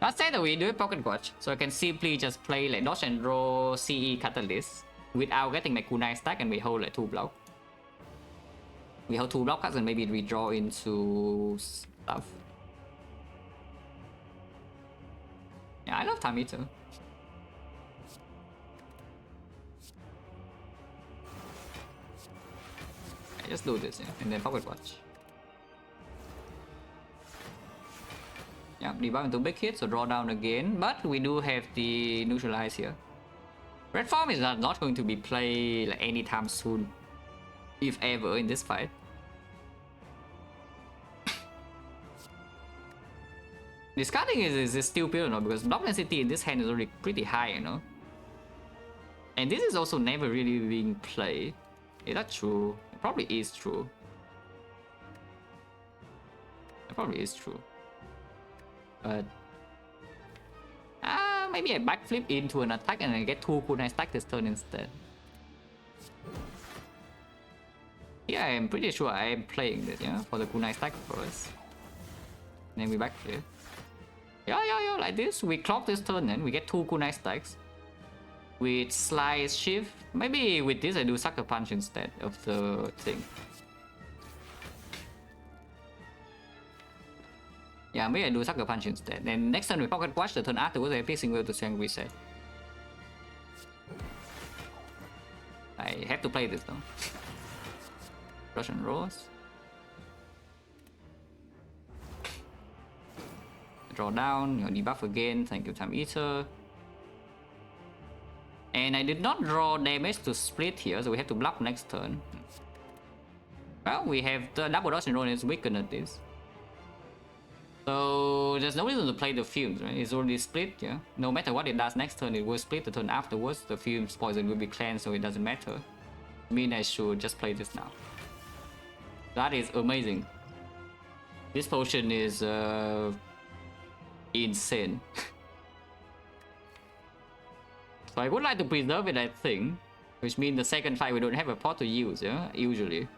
Let's say that we do a Pocket Watch, so I can simply just play like dodge and roll CE Catalyst without getting my kunai stack, and we hold like 2 block. We hold 2 block cards and maybe redraw into stuff. Yeah, I love Time Eater. I just do this, yeah, and then Pocket Watch. Yeah, debuff into big hit, so draw down again. But we do have the neutralize here. Red form is not going to be played like anytime soon, if ever, in this fight. Discarding is stupid, you know, because block density in this hand is already pretty high, you know. And this is also never really being played. Is that true? It probably is true. It probably is true. But maybe I backflip into an attack and I get 2 kunai stack this turn instead. Yeah, I'm pretty sure I am playing this, yeah, for the kunai stack first. And then we backflip. Yeah, like this. We clock this turn and we get 2 kunai stacks. With slice shift. Maybe with this I do sucker punch instead of the thing. Yeah, maybe I do sucker punch instead. Then next turn we pocket watch, the turn afterwards I fixing will to strength reset. I have to play this though. Russian rolls. Draw down, debuff again, thank you Time Eater. And I did not draw damage to split here, so we have to block next turn. Well, we have the double dodge and roll and it's weakened at this. So there's no reason to play the fumes, right? It's already split, yeah. No matter what it does next turn, it will split the turn afterwards. The fumes poison will be cleansed, so it doesn't matter. I mean, I should just play this now. That is amazing. This potion is insane. So I would like to preserve it, I think, which means the second fight we don't have a pot to use, yeah, usually.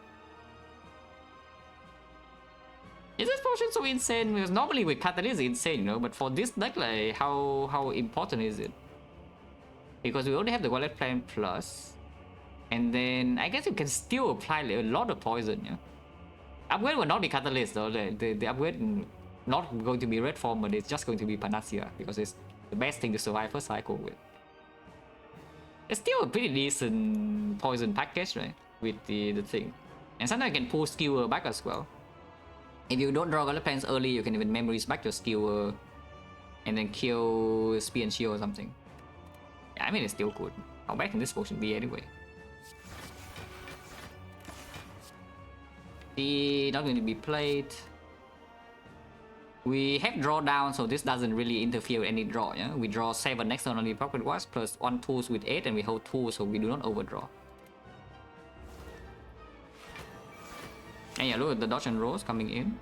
Is this potion so insane? Because normally with Catalyst it's insane, you know, but for this deck, like, how important is it? Because we only have the Wallet Plan Plus, and then I guess you can still apply like, a lot of poison, yeah. Upgrade will not be Catalyst though, the upgrade not going to be red form, but it's just going to be Panacea, because it's the best thing to survive first cycle with. It's still a pretty decent poison package, right? With the thing. And sometimes you can pull Skewer back as well. If you don't draw Wallet Plans early, you can even memories back your Skewer and then kill Spear and Shield or something. Yeah, I mean, it's still good. How bad can this potion be anyway? Not going to be played. We have draw down, so this doesn't really interfere with any draw, yeah? We draw 7 next turn on the Pocket Watch, plus 1 tools with 8, and we hold 2, so we do not overdraw. And yeah, look at the dodge and rolls coming in.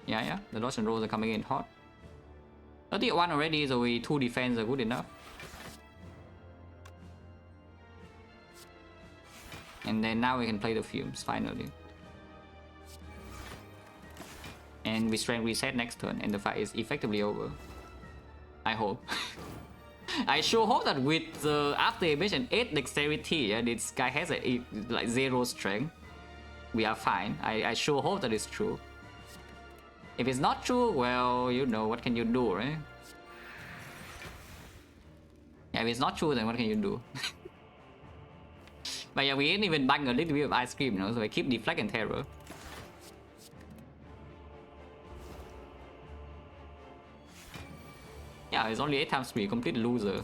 Yeah, the dodge and rolls are coming in hot. 31 already, so we 2 defense are good enough. And then now we can play the fumes, finally. And we strength reset next turn, and the fight is effectively over. I hope. I sure hope that with after image and 8 dexterity, yeah, this guy has like 0 strength. We are fine. I sure hope that is true. If it's not true, well, you know, what can you do, right? Yeah, if it's not true, then what can you do? But yeah, we ain't even bang a little bit of ice cream, you know, so I keep deflect and terror. Yeah, it's only 8 times 3, complete loser.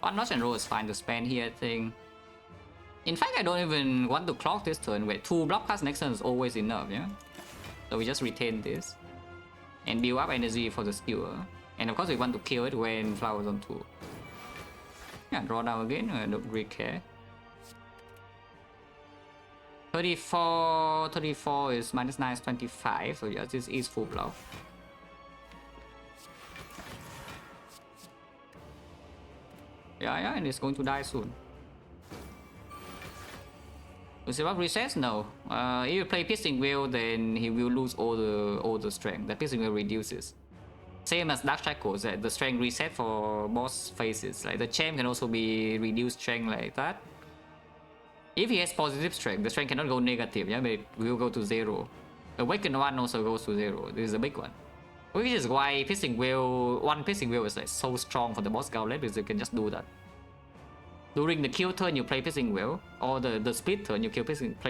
One notch and roll is fine to spend here, I think. In fact, I don't even want to clock this turn. Wait, 2 block cards next turn is always enough, yeah? So we just retain this. And build up energy for the skewer. And of course we want to kill it when flowers on 2. Yeah, draw down again, I don't really care. 34 is -9 is 25, so yeah, this is full block. Yeah, and it's going to die soon. Is it about resets? No. If you play Piercing Wheel, then he will lose all the strength. The Piercing Wheel reduces. Same as Dark Shackles, the strength reset for boss phases. Like the champ can also be reduced strength like that. If he has positive strength, the strength cannot go negative, yeah, but it will go to 0. Awakened one also goes to 0. This is a big one. Which is why Piercing Wheel, one Piercing Wheel is like so strong for the boss gauntlet, because you can just do that. During the kill turn, you play Piercing Wheel, or the split turn, you play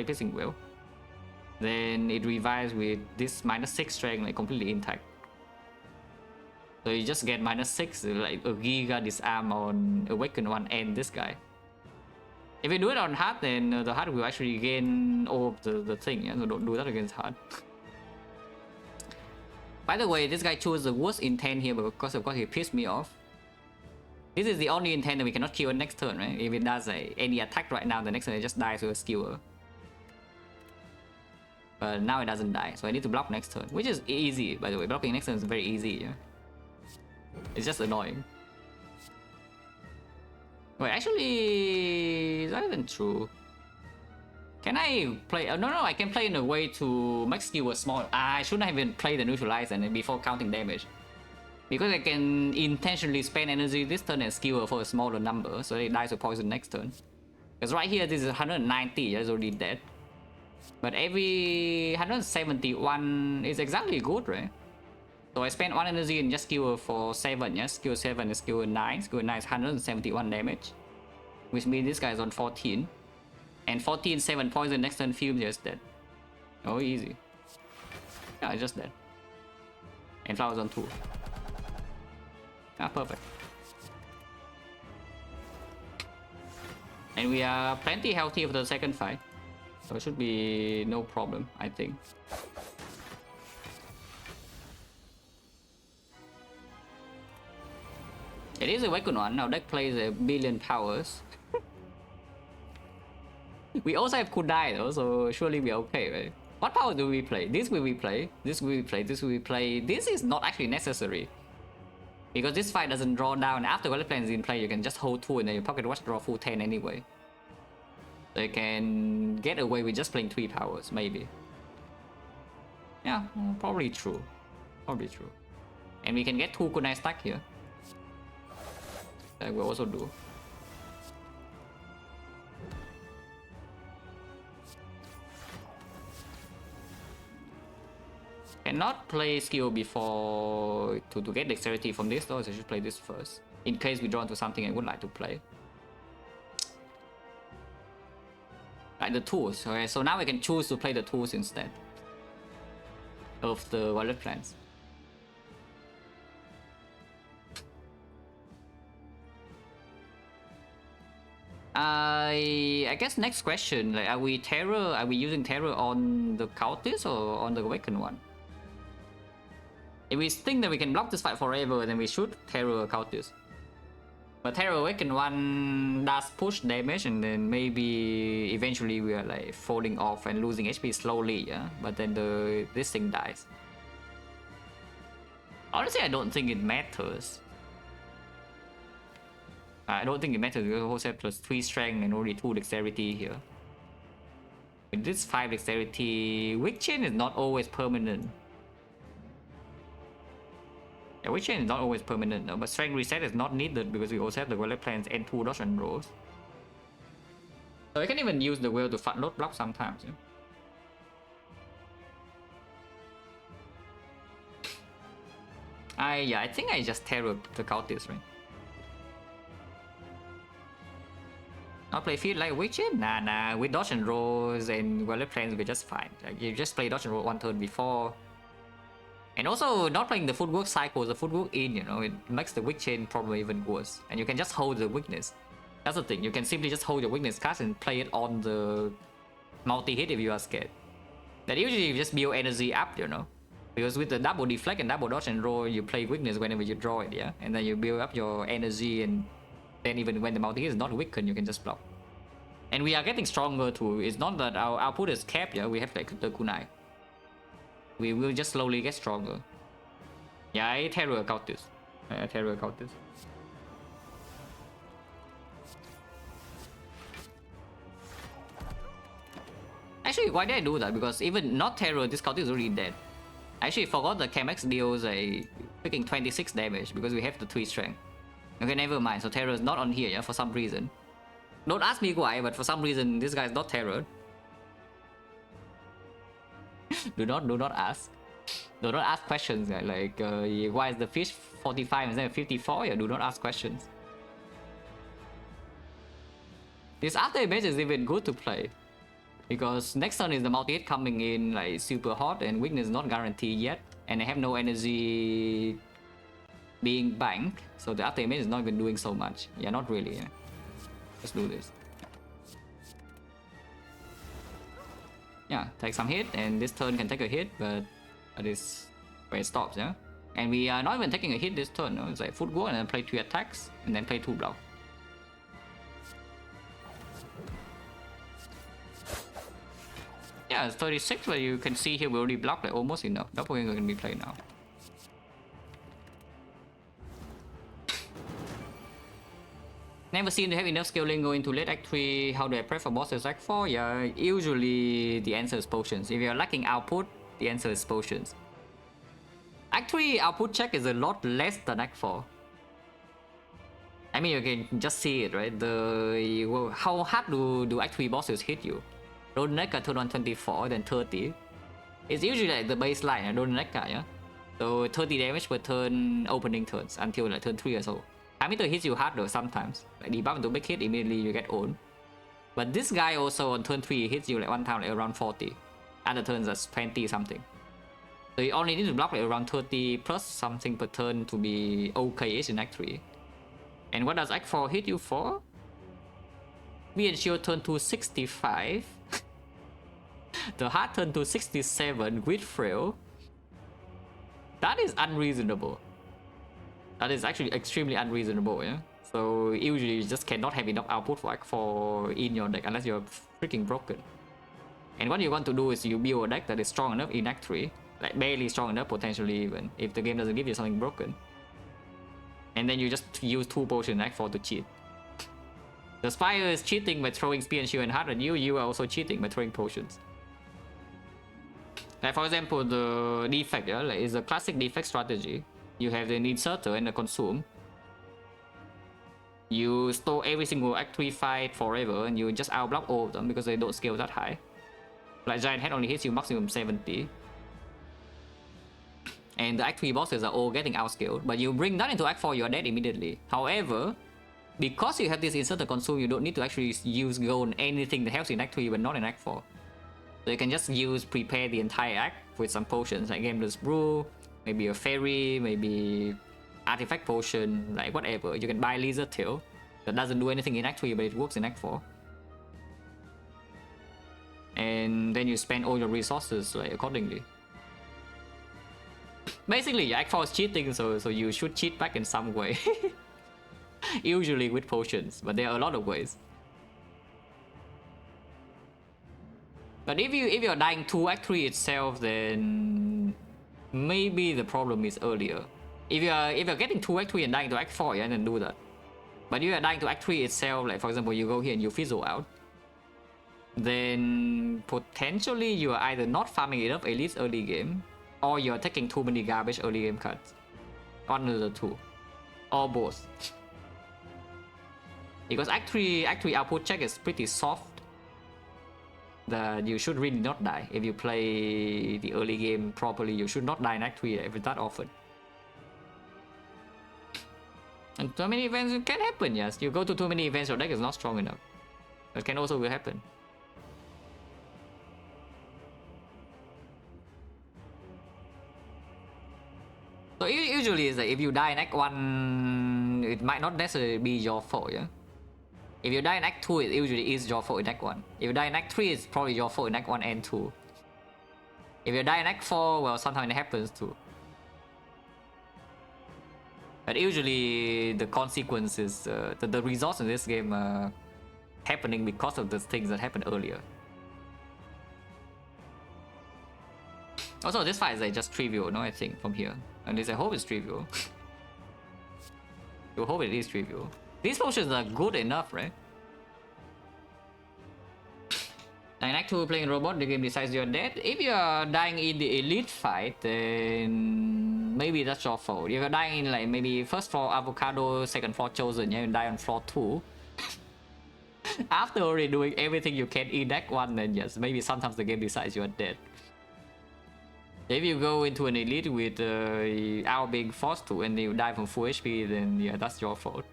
Piercing Wheel. Then it revives with this -6 strength, like completely intact. So you just get -6, like a Giga disarm on Awakened one and this guy. If you do it on hard, then the hard will actually gain all of the thing, yeah? So don't do that against hard. By the way, this guy chose the worst intent here because of course he pissed me off. This is the only intent that we cannot kill next turn, right? If it does any attack right now, the next turn it just dies with a skewer. But now it doesn't die, so I need to block next turn, which is easy, by the way. Blocking next turn is very easy, yeah? It's just annoying. Wait, actually, is that even true? Can I play? No, I can play in a way to make skewer small. I shouldn't even play the neutralize and before counting damage. Because I can intentionally spend energy this turn and skewer for a smaller number, so it dies with poison next turn. Because right here, this is 190, it's already dead. But every 171 is exactly good, right? So I spend 1 energy and just skewer for 7, yes? Skewer 7 is skewer 9. Skewer 9 is 171 damage. Which means this guy is on 14. And 14, 7 poison next turn, Fume just dead. Oh, easy. Yeah, it's just dead. And flowers on 2. Ah, perfect. And we are plenty healthy for the second fight. So it should be no problem, I think. It is a Awakened one. Now deck plays a billion powers. We also have Kudai though, so surely we're okay, right? What power do we play? This will we play, this will we play, this will we play. This is not actually necessary. Because this fight doesn't draw down. After Relic Plan is in play, you can just hold 2 and then you pocket watch draw full 10 anyway. So you can get away with just playing 3 powers, maybe. Yeah, probably true. Probably true. And we can get 2 Kunai stack here. That will also do. Cannot play skill before to get dexterity from this though, so I should play this first. In case we draw into something I would like to play. Like the tools, okay, so now we can choose to play the tools instead of the wallet plans. I guess next question, like, are we using terror on the cultist or on the awakened one? If we think that we can block this fight forever, then we should terror cultist. But terror awakened one does push damage, and then maybe eventually we are like falling off and losing HP slowly, yeah. But then this thing dies. Honestly, I don't think it matters. I don't think it matters because also have +3 strength and only 2 dexterity here. With this 5 dexterity, weak chain is not always permanent. Yeah, weak chain is not always permanent though, but strength reset is not needed because we also have the wallet plans and 2 dodge and rolls. So you can even use the wheel to front load block sometimes. Yeah? I think I just terror the cultist, right? Not play feed like Witcher? Nah. With dodge and rolls and Relic plans, we're just fine. Like, you just play dodge and roll one turn before. And also, not playing the footwork cycle, the footwork in, you know, it makes the weak chain problem even worse. And you can just hold the weakness. That's the thing, you can simply just hold your weakness card and play it on the multi-hit if you are scared. That usually you just build energy up, you know. Because with the double deflect and double dodge and roll, you play weakness whenever you draw it, yeah? And then you build up your energy, and then even when the multi-hit is not weakened, you can just block. And we are getting stronger too. It's not that our output is capped, yeah? We have like the kunai. We will just slowly get stronger. Yeah, I terror cultist. I terror cultist. Actually, why did I do that? Because even not terror, this cultist is already dead. I actually forgot that Chemex deals a freaking 26 damage because we have the 3 strength. Okay, never mind. So terror is not on here, yeah, for some reason. Don't ask me why, but for some reason this guy is not terror. do not ask. Do not ask questions. Yeah? Like, why is the fish 45 instead of 54? Yeah, do not ask questions. This after image is even good to play. Because next turn is the multi-hit coming in like super hot and weakness is not guaranteed yet. And I have no energy being banked. So the after image is not even doing so much. Yeah, not really. Yeah. Let's do this. Yeah, take some hit, and this turn can take a hit, but that is where it stops, yeah? And we are not even taking a hit this turn, no? It's like footwork and then play 3 attacks, and then play 2 block. Yeah, it's 36, but you can see here we already blocked like almost enough. Doppelganger can be played now. Never seem to have enough scaling going to late Act 3. How do I prep for bosses Act 4? Yeah, usually the answer is potions. If you're lacking output, the answer is potions. Act 3 output check is a lot less than Act 4. I mean, you can just see it, right? How hard do Act 3 bosses hit you? Don't Neka turn on 24, then 30. It's usually like the baseline, Don't Neka, yeah? So 30 damage per turn opening turns until like turn 3 or so. Amitor hits you hard though sometimes. Like debuff into big hit, immediately you get owned. But this guy also on turn 3 hits you like one time like around 40. Other turns that's 20 something. So you only need to block like around 30 plus something per turn to be okay-ish in Act 3. And what does Act 4 hit you for? Me and Shield turn to 65. The hard turn to 67 with Frail. That is unreasonable. That is actually extremely unreasonable, yeah? So usually you just cannot have enough output for Act 4 in your deck unless you're freaking broken. And what you want to do is you build a deck that is strong enough in Act 3. Like barely strong enough, potentially even, if the game doesn't give you something broken. And then you just use 2 potions in Act 4 to cheat. The Spire is cheating by throwing Spear and Shield and Heart, and you are also cheating by throwing potions. Like for example, the defect, yeah, like is a classic defect strategy. You have the inserter and the consume. You store every single Act 3 fight forever, and you just outblock all of them because they don't scale that high. Like Giant Head only hits you maximum 70. And the Act 3 bosses are all getting outscaled, but you bring that into Act 4, you are dead immediately. However, because you have this insert consume, you don't need to actually use go on anything that helps in Act 3 but not in Act 4. So you can just prepare the entire act with some potions like Gameless Brew, maybe a Fairy, maybe Artifact Potion, like whatever. You can buy Lizard Tail. That doesn't do anything in Act 3 but it works in Act 4. And then you spend all your resources like accordingly. Basically, Act 4 is cheating, so you should cheat back in some way. Usually with potions, but there are a lot of ways. But if you're dying to Act 3 itself, then maybe the problem is earlier. If you're getting to Act 3 and dying to Act 4, yeah, then do that. But if you're dying to Act 3 itself, like for example, you go here and you fizzle out, then potentially you are either not farming enough elites early game, or you're taking too many garbage early game cards. One of the two. Or both. Because Act 3 output check is pretty soft. that you should really not die. If you play the early game properly, you should not die in Act 3 every that often. And too many events, it can happen, yes. You go to too many events, your deck is not strong enough. That can also happen. So usually it's like if you die in Act 1, it might not necessarily be your fault, yeah? If you die in Act 2, it usually is your fault in Act 1. If you die in Act 3, it's probably your fault in Act 1 and 2. If you die in Act 4, well, sometimes it happens too. But usually the consequences, the results in this game are happening because of the things that happened earlier. Also, this fight is like just trivial, no? I think from here. At least I hope it's trivial. You hope it is trivial. These potions are good enough, right? In Act 2, playing robot, the game decides you're dead. If you're dying in the elite fight, then maybe that's your fault. If you're dying in like maybe first floor avocado, second floor chosen, yeah, you die on floor 2. After already doing everything you can in Act 1, then yes, maybe sometimes the game decides you're dead. If you go into an elite with our being forced to and you die from full HP, then yeah, that's your fault.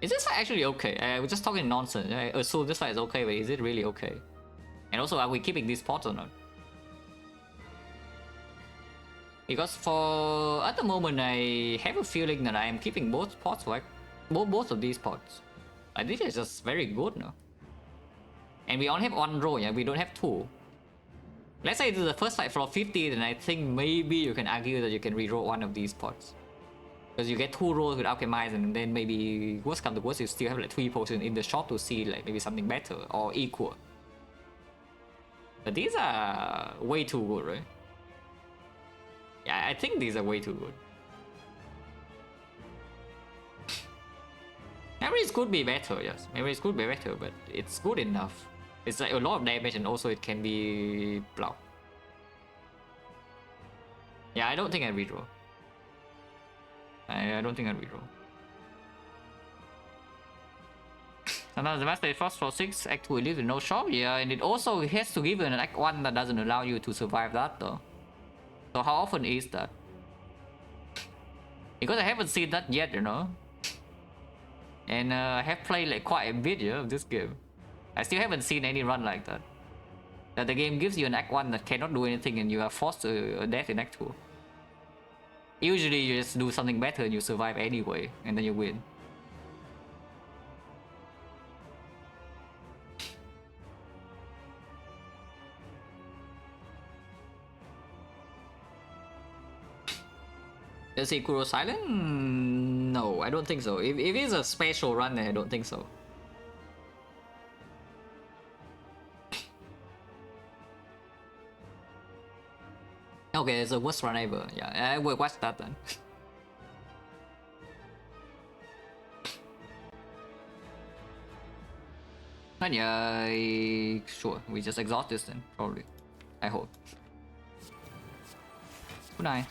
Is this fight actually okay? We're just talking nonsense. I assume this fight is okay, but is it really okay? And also, are we keeping these pots or not? Because for at the moment, I have a feeling that I am keeping both pots, like both of these pots. Like this is just very good now. And we only have one row, yeah, we don't have two. Let's say this is the first fight for 50, then I think maybe you can argue that you can reroll one of these pots. Because you get 2 rolls with Alchemize, and then maybe worst come to worst, you still have like 3 potions in the shop to see like maybe something better or equal. But these are way too good, right? Yeah, I think these are way too good. Memories could be better, yes. Memories could be better, but it's good enough. It's like a lot of damage and also it can be blocked. Yeah, I don't think I redraw. I don't think I'd reroll. Sometimes the master is first for 6, Act 2 elite with no shop, yeah, and it also has to give you an Act 1 that doesn't allow you to survive that though. So how often is that? Because I haven't seen that yet, you know. And I have played like quite a bit, yeah, of this game. I still haven't seen any run like that. That the game gives you an Act 1 that cannot do anything and you are forced to a death in Act 2. Usually you just do something better and you survive anyway, and then you win. Is Ikuro silent? No, I don't think so. If it's a special run, then I don't think so. Okay, it's the worst run ever. Yeah, I will watch that then. But yeah, sure, we just exhaust this then, probably. I hope. Good night.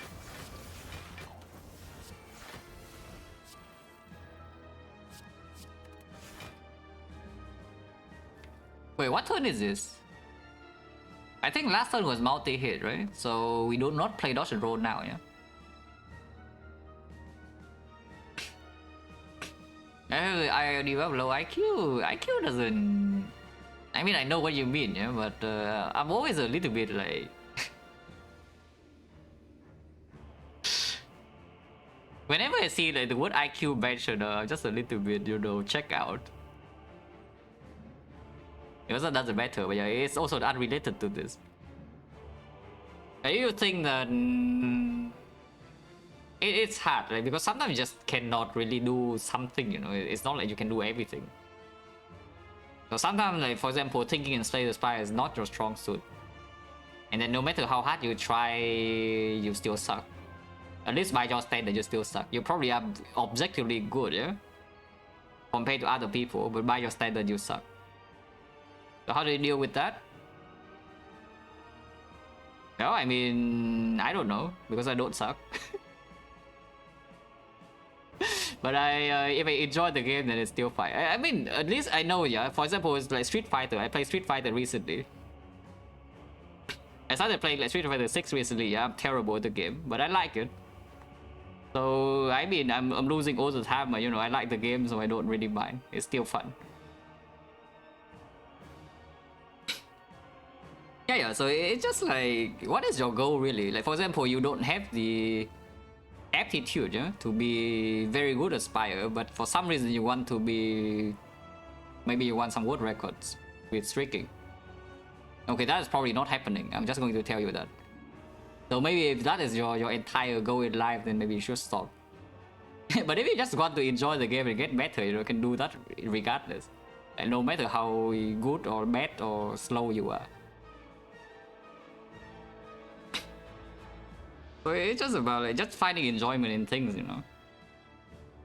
Wait, what turn is this? I think last turn was multi-hit, right? So we do not play dodge and roll now, yeah? I develop low IQ. IQ doesn't... I mean, I know what you mean, yeah? But I'm always a little bit like... Whenever I see like the word IQ mentioned, just a little bit, you know, check out. It also doesn't matter, but yeah, it's also unrelated to this. I do think that it's hard, right? Because sometimes you just cannot really do something, you know. It's not like you can do everything. So sometimes, like for example, thinking and slay the spire is not your strong suit, and then no matter how hard you try, you still suck. At least by your standard, you still suck. You probably are objectively good, yeah, compared to other people, but by your standard, you suck. So how do you deal with that? Well, I mean, I don't know, because I don't suck. But if I enjoy the game, then it's still fine. I mean, at least I know, yeah. For example, it's like Street Fighter. I played Street Fighter recently. I started playing like Street Fighter 6 recently. Yeah, I'm terrible at the game, but I like it. So I mean, I'm losing all the time, but you know, I like the game, so I don't really mind. It's still fun. Yeah. So it's just like, what is your goal really? Like, for example, you don't have the aptitude, yeah, to be very good at Spire, but for some reason you want to be, maybe you want some world records with streaking. Okay, that is probably not happening. I'm just going to tell you that. So maybe if that is your entire goal in life, then maybe you should stop. But if you just want to enjoy the game and get better, you can do that regardless, and no matter how good or bad or slow you are. So it's just about like just finding enjoyment in things, you know.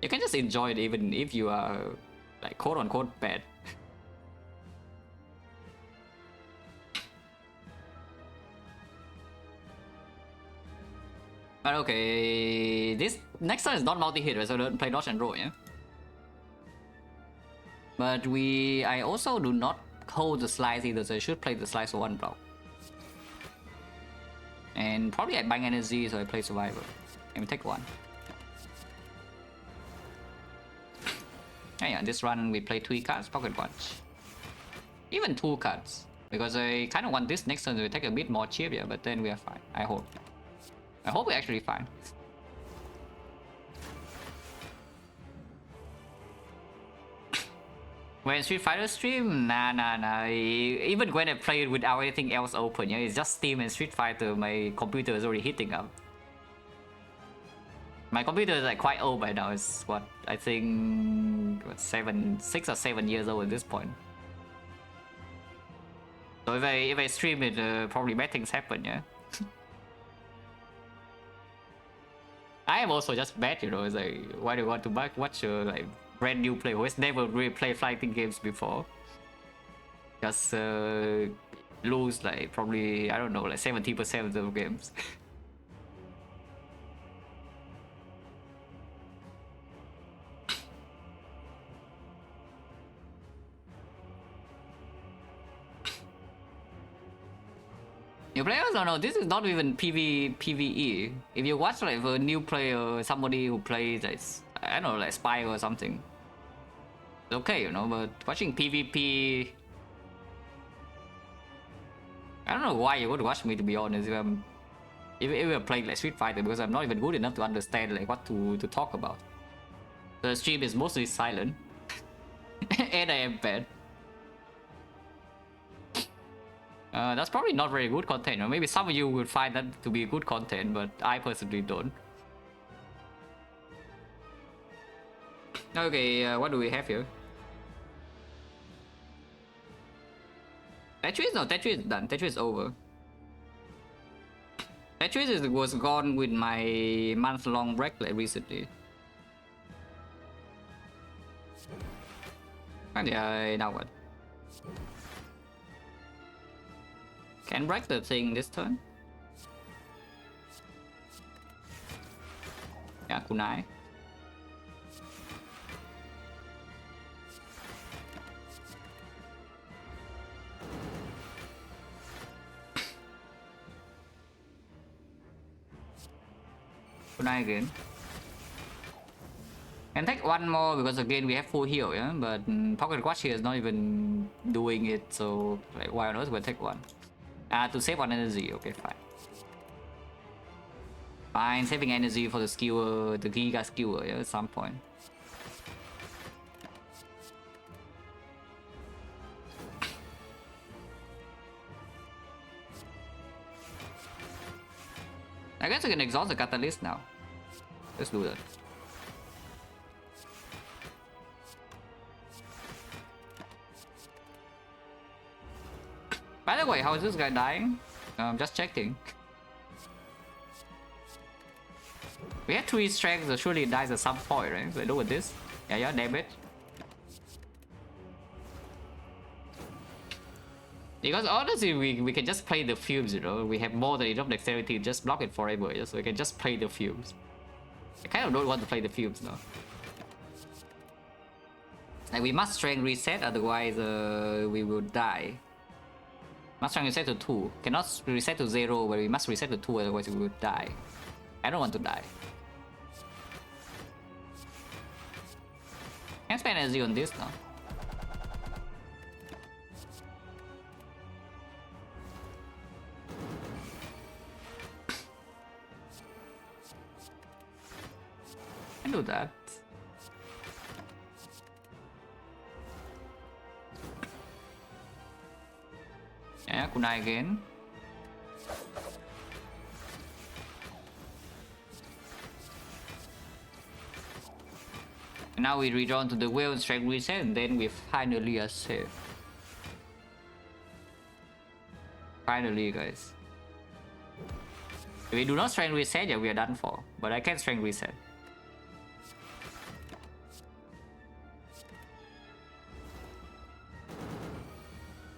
You can just enjoy it even if you are like quote unquote bad. But okay, this next time is not multi-hit, right? So don't play dodge and roll, yeah. But I also do not hold the slice either, so I should play the slice for one block. And probably I bang energy, so I play survivor. Let me take one. Yeah, this run we play 3 cards, pocket watch. Even 2 cards. Because I kind of want this next turn to take a bit more cheap, yeah, but then we are fine. I hope we're actually fine. When Street Fighter stream, nah. Even when I play it without anything else open, yeah, it's just Steam and Street Fighter. My computer is already heating up. My computer is like quite old by now. It's what I think, what, 6 or 7 years old at this point. So if I stream it, probably bad things happen, yeah. I am also just bad, you know. It's like, why do you want to watch a like brand new player who has never really played fighting games before? Just lose like probably, I don't know, like 70% of the games. You players don't know, this is not even PvE. If you watch like a new player, somebody who plays like, I don't know, like Spy or something, it's okay, you know, but watching PvP, I don't know why you would watch me, to be honest, if you're playing like Street Fighter, because I'm not even good enough to understand like what to talk about. The stream is mostly silent. And I am bad. That's probably not very good content, or maybe some of you would find that to be good content, but I personally don't. Okay, what do we have here? Tetris? No, Tetris is done. Tetris is over. Tetris was gone with my month-long break like recently. And yeah, now what? Can break the thing this turn. Yeah, kunai. Kunai again. Can take one more because again we have full heal, yeah. But pocket watch here is not even doing it, so like why on earth we'll take one? To save on energy, okay, fine. Fine, saving energy for the skewer, the Giga skewer, yeah, at some point. I guess I can exhaust the catalyst now. Let's do that. By the way, how is this guy dying? Just checking. We have 3 strength, so surely it dies at some point, right? So look at this. Yeah, damage. Because honestly, we can just play the fumes, you know. We have more than enough dexterity to just block it forever, yeah? So we can just play the fumes. I kind of don't want to play the fumes now. Like we must strength reset, otherwise we will die. Must strength reset to 2. Cannot reset to 0, but we must reset to 2, otherwise we will die. I don't want to die. Can't spend energy on this now. Can do that. Yeah, kunai again. Now we return to the wheel and strength reset, and then we finally are safe. Finally, guys. If we do not strength reset, yeah, we are done for. But I can strength reset.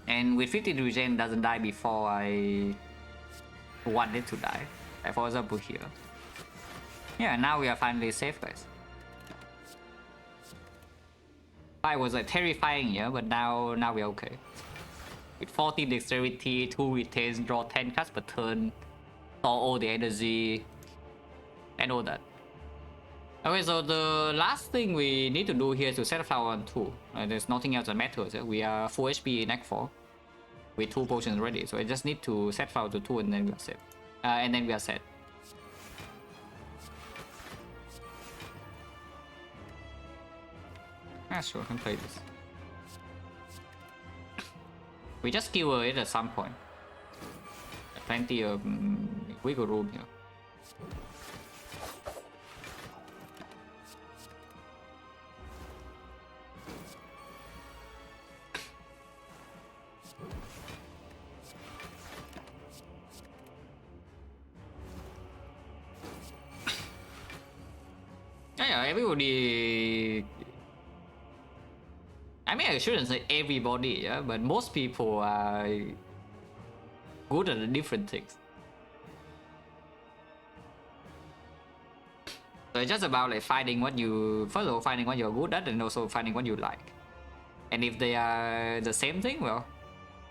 And with 50 regen doesn't die before I want it to die. Like for example here. Yeah, now we are finally safe, guys. Fight was like terrifying, yeah, but now we're okay. With 14 dexterity, 2 retains, draw 10 cards per turn, store all the energy, and all that. Okay, so the last thing we need to do here is to set flower on 2. There's nothing else that matters. We are full HP in Act 4 with 2 potions ready, so I just need to set flower to 2 and then we are set. And then we are set. Ah, sure, I can play this. We just skewer it at some point. Plenty of wiggle room here. Yeah, everybody. I mean, I shouldn't say everybody, yeah, but most people are good at different things. So it's just about like finding what you, first of all, finding what you're good at, and also finding what you like. And if they are the same thing, well,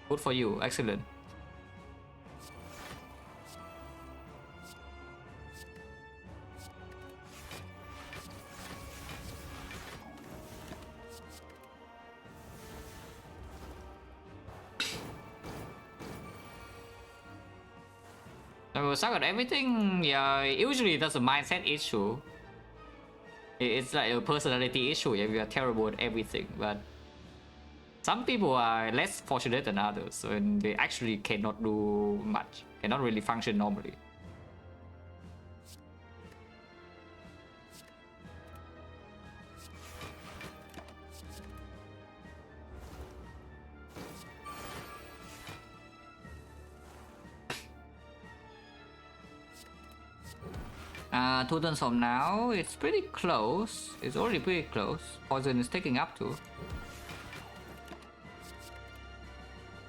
good for you, excellent. So suck at everything, yeah, usually that's a mindset issue. It's like a personality issue if you are terrible at everything, but some people are less fortunate than others, so they actually cannot do much, cannot really function normally. Two turns from now, it's pretty close. It's already pretty close. Poison is taking up to.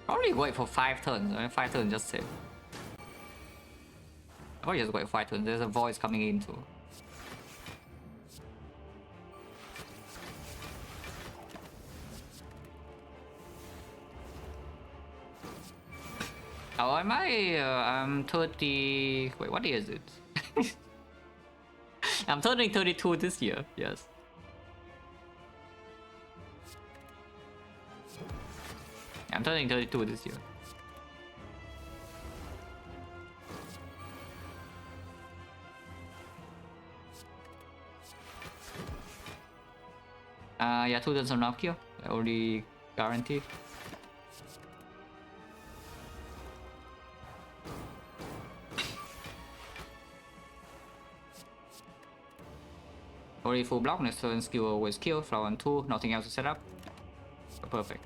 Probably wait for 5 turns. 5 turns just save. Probably just wait 5 turns. There's a voice coming in too. Oh, am I? I'm 30. Wait, what year is it? I'm turning 32 this year, yes. I'm turning 32 this year. Yeah, 2 turns from now here. Already guaranteed. Already full block, next turn skill always kill, flower on 2, nothing else to set up. Perfect.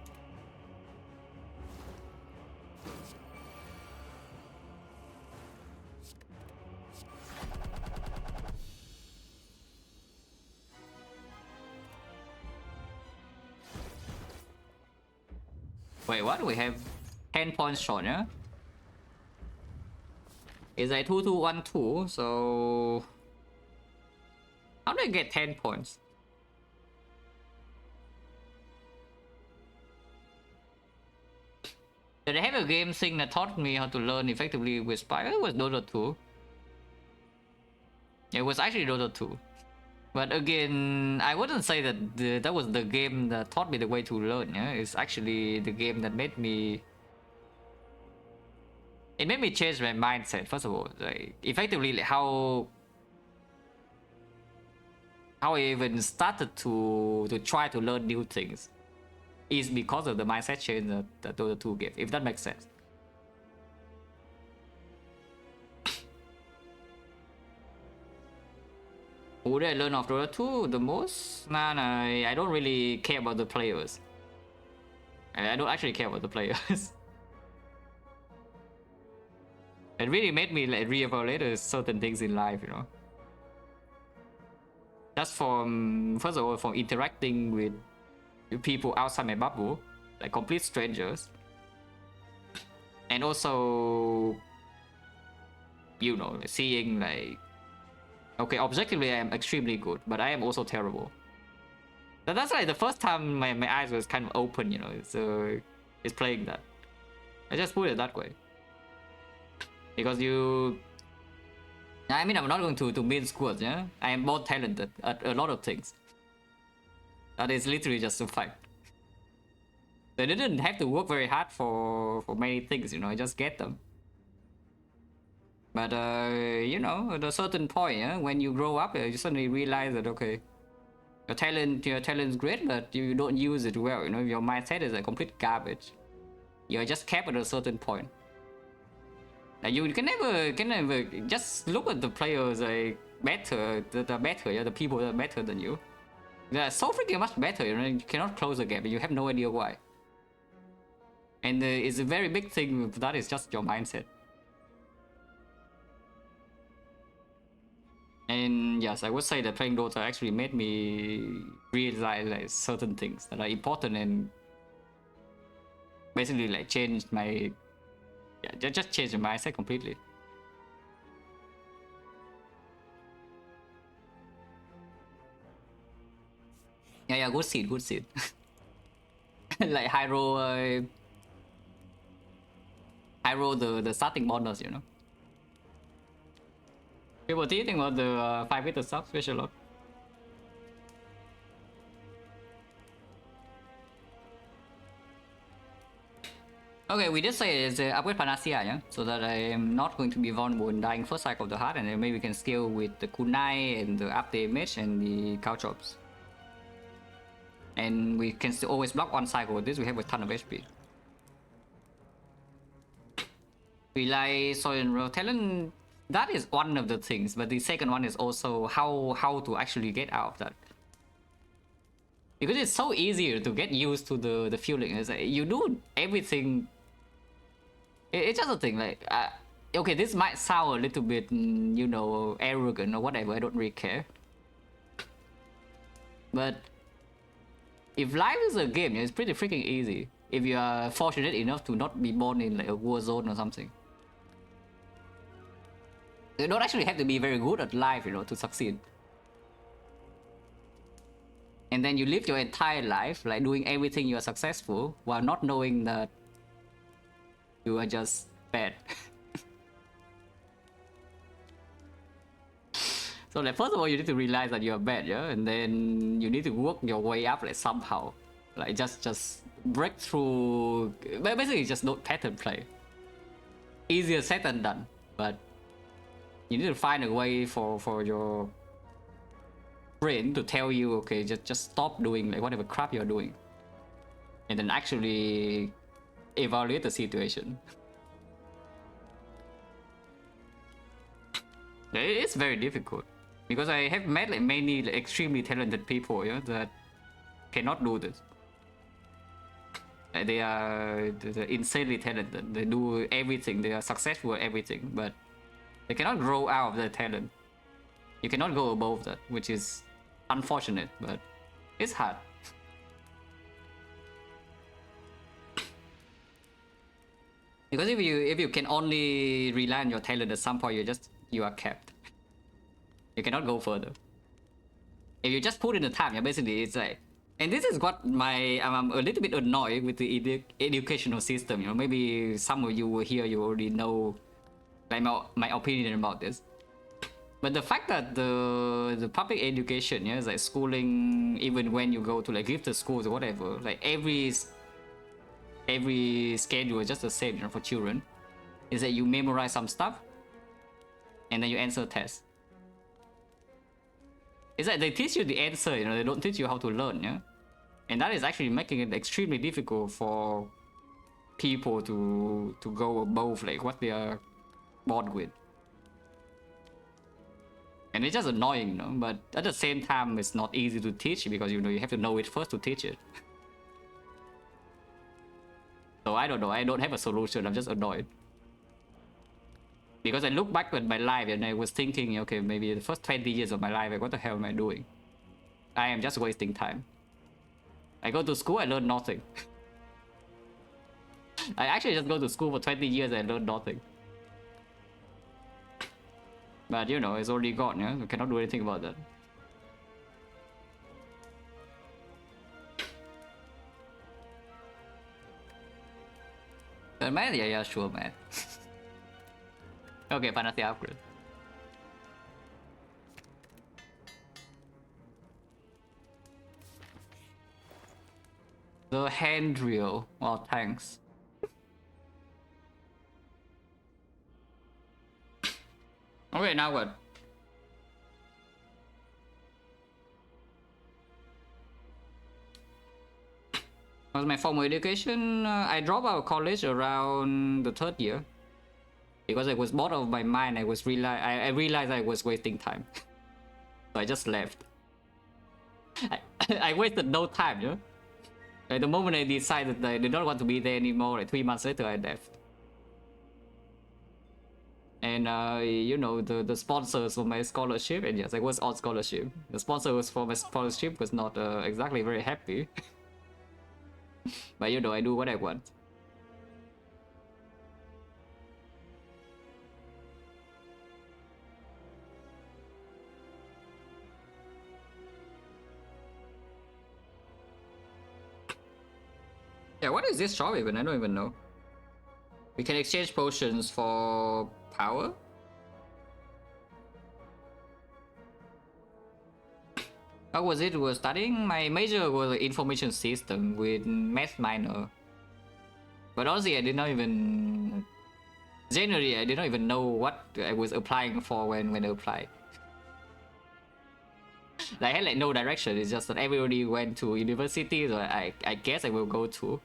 Wait, what? We have 10 points short, yeah? It's a 2-2-1-2, so how do I get 10 points? But I have a game thing that taught me how to learn effectively with Spire. It was Dota 2. It was actually Dota 2. But again, I wouldn't say that that was the game that taught me the way to learn. Yeah? It's actually the game that made me... It made me change my mindset, first of all. Like, effectively, like how I even started to try to learn new things is because of the mindset change that Dota 2 gave, if that makes sense. Who did I learn of Dota 2 the most? Nah, I don't really care about the players. I don't actually care about the players. It really made me like reevaluate certain things in life, you know. Just from, first of all, from interacting with people outside my bubble, like complete strangers. And also, you know, seeing like, okay, objectively I am extremely good, but I am also terrible. That's like the first time my eyes was kind of open, you know, it's playing that. I just put it that way. Because I mean, I'm not going to mince words, yeah? I am more talented at a lot of things. That is literally just a fact. I didn't have to work very hard for many things, you know, I just get them. But, you know, at a certain point, yeah, when you grow up, you suddenly realize that, okay, your talent is great, but you don't use it well, you know, your mindset is a complete garbage. You're just capped at a certain point. Like you can never just look at the players like better, that are better, yeah, the people that are better than you. They are so freaking much better, you know, you cannot close the gap, but you have no idea why. And it's a very big thing with that is just your mindset. And yes, I would say that playing Dota actually made me realize like certain things that are important and basically like changed my, yeah, just changed my mindset completely. Yeah, good seed, good seed. Like Hyro, the starting bonus, you know. People, what do you think about the 5 with the sub special lock? Okay, we just say it's upgrade Panacea, yeah? So that I am not going to be vulnerable in dying first cycle of the heart, and then maybe we can scale with the kunai and the up damage and the cow chops. And we can still always block one cycle with this, we have a ton of HP. Rely Soil and Raw Talent, that is one of the things, but the second one is also how to actually get out of that. Because it's so easier to get used to the feeling. It's like you do everything. It's just a thing like, okay, this might sound a little bit, you know, arrogant or whatever, I don't really care. But if life is a game, it's pretty freaking easy. If you are fortunate enough to not be born in like a war zone or something. You don't actually have to be very good at life, you know, to succeed. And then you live your entire life like doing everything you are successful while not knowing that you are just bad. So like first of all you need to realize that you are bad, yeah, and then you need to work your way up like somehow, like just break through. Basically just don't pattern play. Easier said than done, but you need to find a way for your brain to tell you, okay, just stop doing like whatever crap you're doing, and then actually evaluate the situation. It's very difficult because I have met like many like, extremely talented people, yeah, that cannot do this. Like, they're insanely talented. They do everything. They are successful at everything, but they cannot grow out of their talent. You cannot go above that, which is unfortunate, but it's hard. Because if you can only rely on your talent at some point, you are capped. You cannot go further. If you just put in the time, yeah, basically it's like And this is what I'm a little bit annoyed with the educational system. You know, maybe some of you here you already know like my opinion about this. But the fact that the public education, yeah, is like schooling, even when you go to like gifted schools or whatever, like every schedule is just the same, you know, for children, is that you memorize some stuff and then you answer tests. It's like they teach you the answer, you know, they don't teach you how to learn, yeah. And that is actually making it extremely difficult for people to go above like what they are born with. And it's just annoying, you know, but at the same time it's not easy to teach because, you know, you have to know it first to teach it. So I don't know, I don't have a solution, I'm just annoyed. Because I look back at my life and I was thinking, okay, maybe the first 20 years of my life, like, what the hell am I doing? I am just wasting time. I go to school, I learn nothing. I actually just go to school for 20 years and learn nothing. But you know, it's already gone, yeah? We cannot do anything about that. Man, yeah, sure, man. Okay, fantasy upgrade. The handrail. Oh, thanks. Okay, now what? Was my formal education? I dropped out of college around the 3rd year because I was bored of my mind. I realized I was wasting time, so I just left. I wasted no time, you know. Like the moment I decided that I did not want to be there anymore, like 3 months later, I left. And you know, the sponsors for my scholarship, and yes, I was on scholarship. The sponsors for my scholarship was not exactly very happy. But you know, I do what I want. Yeah, what is this shop even? I don't even know. We can exchange potions for power? How was it? Was studying? My major was information system with math minor. But honestly, I did not even... Generally, I did not even know what I was applying for when I applied. I had like no direction. It's just that everybody went to university, so I guess I will go to.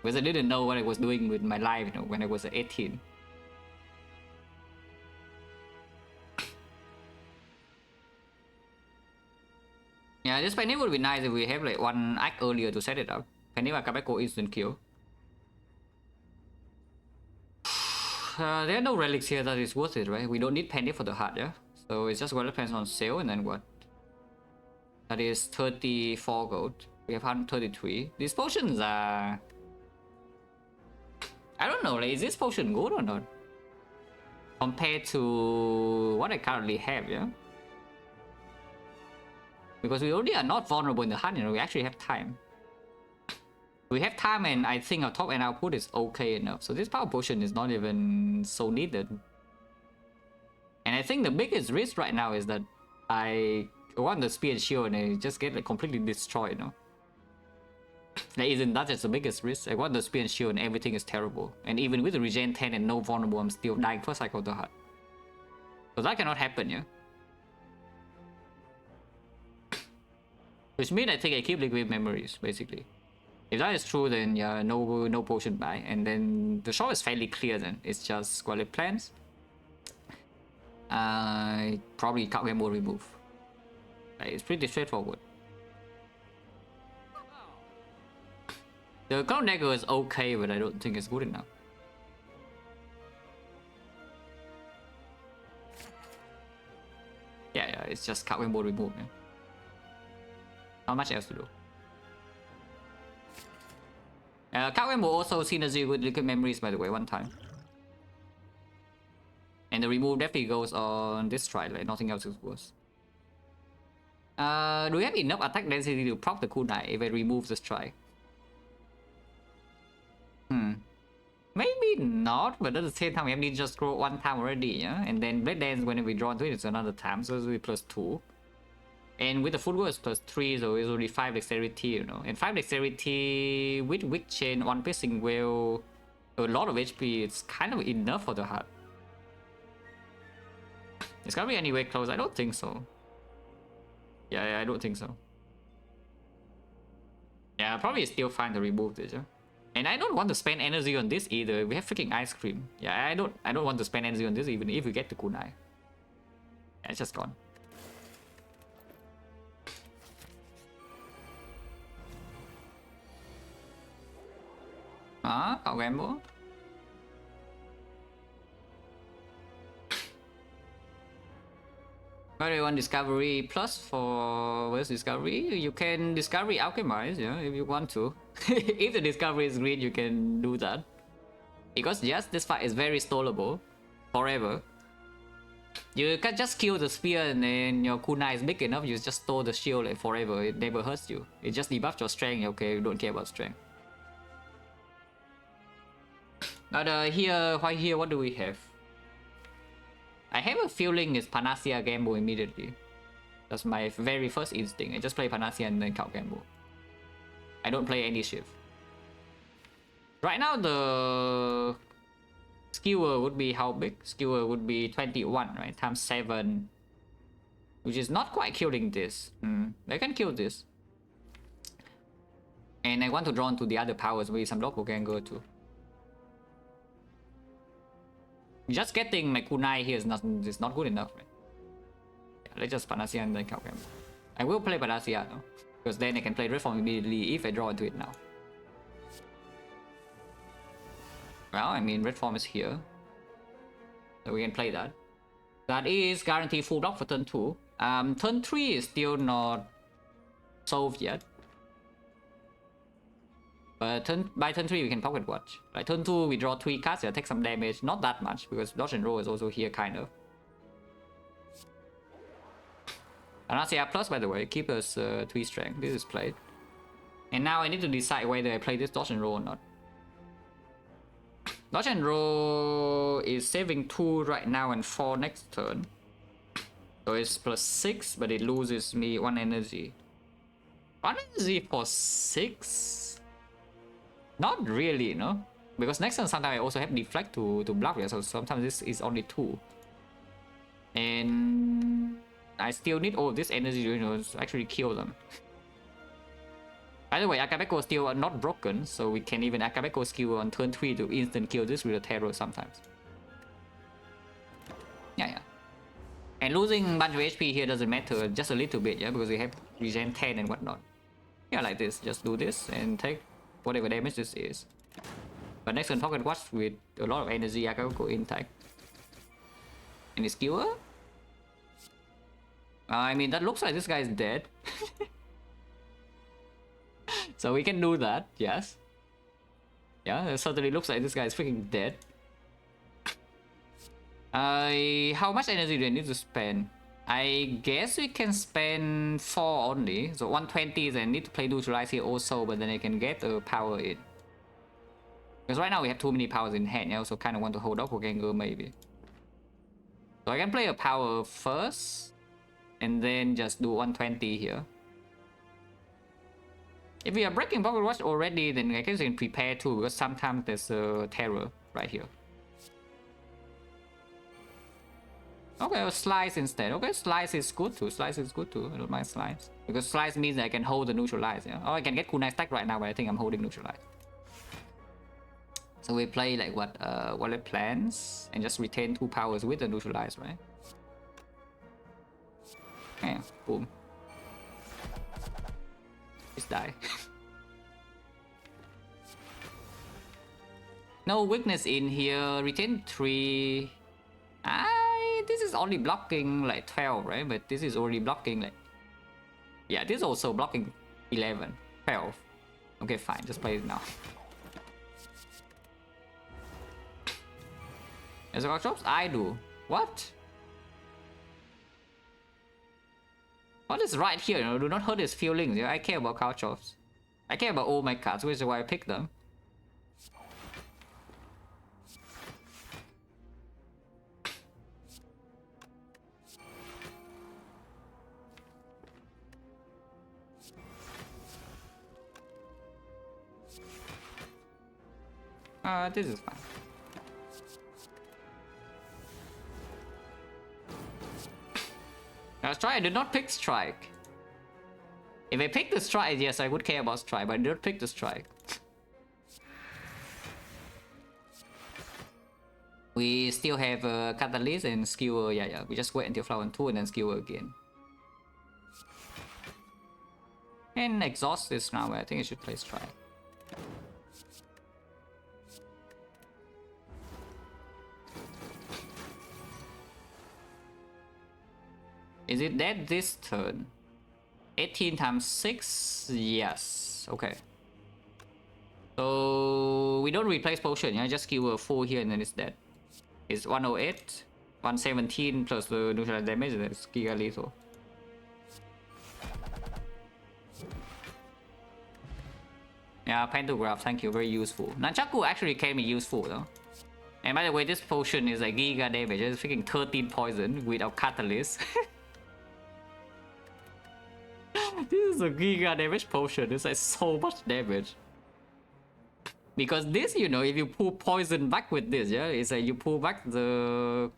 Because I didn't know what I was doing with my life, you know, when I was 18. Yeah, this penny would be nice if we have like one act earlier to set it up. Penny và Kabeko instant kill. There are no relics here that is worth it, right? We don't need penny for the heart, yeah? So it's just what depends on sale, and then what? That is 34 gold. We have 133. These potions are... I don't know, like, is this potion good or not? Compared to what I currently have, yeah? Because we already are not vulnerable in the hunt, you know, we actually have time. We have time, and I think our top and output is okay enough. So this power potion is not even so needed. And I think the biggest risk right now is that I want the spear and shield and I just get like completely destroyed, you know? Like, isn't that just the biggest risk? I want the spear and shield and everything is terrible. And even with the regen 10 and no vulnerable, I'm still dying first cycle of the heart. So that cannot happen, yeah? Which means I think I keep liquid memories, basically. If that is true, then yeah, no potion buy. And then the shop is fairly clear then. It's just squalid plants. Probably cut will remove. Like, it's pretty straightforward. The Cloud Dagger is okay, but I don't think it's good enough. Yeah, it's just cut will remove, man. Not much else to do. Catwin will also synergy with liquid memories, by the way, one time. And the remove definitely goes on this try, like nothing else is worse. Do we have enough attack density to proc the kunai if I remove the strike? Maybe not, but at the same time we have to just scroll one time already, yeah? And then Blade Dance when we draw into it, it's another time, so it's plus 2. And with the footwork it's plus 3, so it's only 5 dexterity, you know. And 5 dexterity with Wick Chain, 1 piercing will a lot of HP, it's kind of enough for the heart. It's gonna be anywhere close, I don't think so. Yeah, I don't think so. Yeah, probably still fine to remove this, yeah? And I don't want to spend energy on this either. We have freaking ice cream. Yeah, I don't want to spend energy on this even if we get the kunai. Yeah, it's just gone. I'll gamble. Very one discovery plus for where's discovery? You can discovery alchemize, yeah, if you want to. If the discovery is green, you can do that. Because yes, this fight is very stallable forever. You can just kill the spear and then your kunai is big enough, you just store the shield like forever, it never hurts you. It just debuffs your strength, okay, you don't care about strength. But here, why here, what do we have? I have a feeling it's Panacea Gamble immediately. That's my very first instinct. I just play Panacea and then count Gamble. I don't play any shift. Right now the skewer would be how big? Skewer would be 21, right? Times 7. Which is not quite killing this. I can kill this. And I want to draw into the other powers, maybe some local can go too. Just getting my kunai here is not good enough, right? Yeah, let's just Panacea and then count Gamble. I will play Panacea though, because then I can play Reform immediately if I draw into it now. Well, I mean, red form is here, so we can play that. That is guaranteed full block for turn 2. Turn 3 is still not solved yet. But by turn 3 we can pocket watch. Like turn 2 we draw 3 cards, yeah, take some damage, not that much because dodge and roll is also here kind of. Panacea plus by the way, keep us 3 strength, this is played. And now I need to decide whether I play this dodge and roll or not. Dodge and roll is saving 2 right now and 4 next turn. So it's plus 6, but it loses me 1 energy. 1 energy for 6? Not really, no? Because next turn sometimes I also have deflect to block, yeah, so sometimes this is only 2. And I still need all this energy, you know, to actually kill them. By the way, Akabeko is still not broken, so we can even Akabeko skill on turn 3 to instant kill this with a terror sometimes. Yeah. And losing bunch of HP here doesn't matter, just a little bit, yeah, because we have regen 10 and whatnot. Yeah, like this, just do this and take whatever damage this is. But next turn pocket watch with a lot of energy, Akabeko intact. Any skewer? I mean, that looks like this guy is dead. So we can do that, yes. Yeah, it certainly looks like this guy is freaking dead. How much energy do I need to spend? I guess we can spend 4 only. So 120 is I need to play neutralize here also, but then I can get a power in. Because right now we have too many powers in hand. I also kind of want to hold up for Gengar maybe. So I can play a power first, and then just do 120 here. If we are breaking pocket watch already, then I guess we can prepare too, because sometimes there's a terror right here. Okay, slice instead. Okay, slice is good too. Slice is good too. I don't mind slice. Because slice means I can hold the neutralize. Yeah? Oh, I can get kunai stack right now, but I think I'm holding neutralize. So we play like what? Wallet plans and just retain 2 powers with the neutralize, right? Yeah, boom. Just die. No weakness in here. Retain 3. This is only blocking like 12, right? But this is already blocking like... Yeah, this is also blocking 11, 12. Okay, fine. Just play it now. As a drops? I do. What? What is right here? You know, do not hurt his feelings. Yeah, I care about card chops. I care about all my cards, which is why I picked them. This is fine. Now, strike, I did not pick strike. If I picked the strike, yes, I would care about strike, but I did not pick the strike. We still have Catalyst and Skewer, yeah. We just wait until Flower 2 and then Skewer again. And exhaust this now, I think I should play strike. Is it dead this turn? 18 times 6? Yes. Okay. So we don't replace potion, yeah? Just kill a 4 here and then it's dead. It's 108, 117 plus the neutral damage, and it's Giga Lethal. Yeah, Pantograph, thank you, very useful. Nunchaku actually can be useful though. And by the way, this potion is like Giga damage, it's freaking 13 poison without Catalyst. This is a Giga damage potion, it's like so much damage. Because this, you know, if you pull poison back with this, yeah, it's like you pull back the...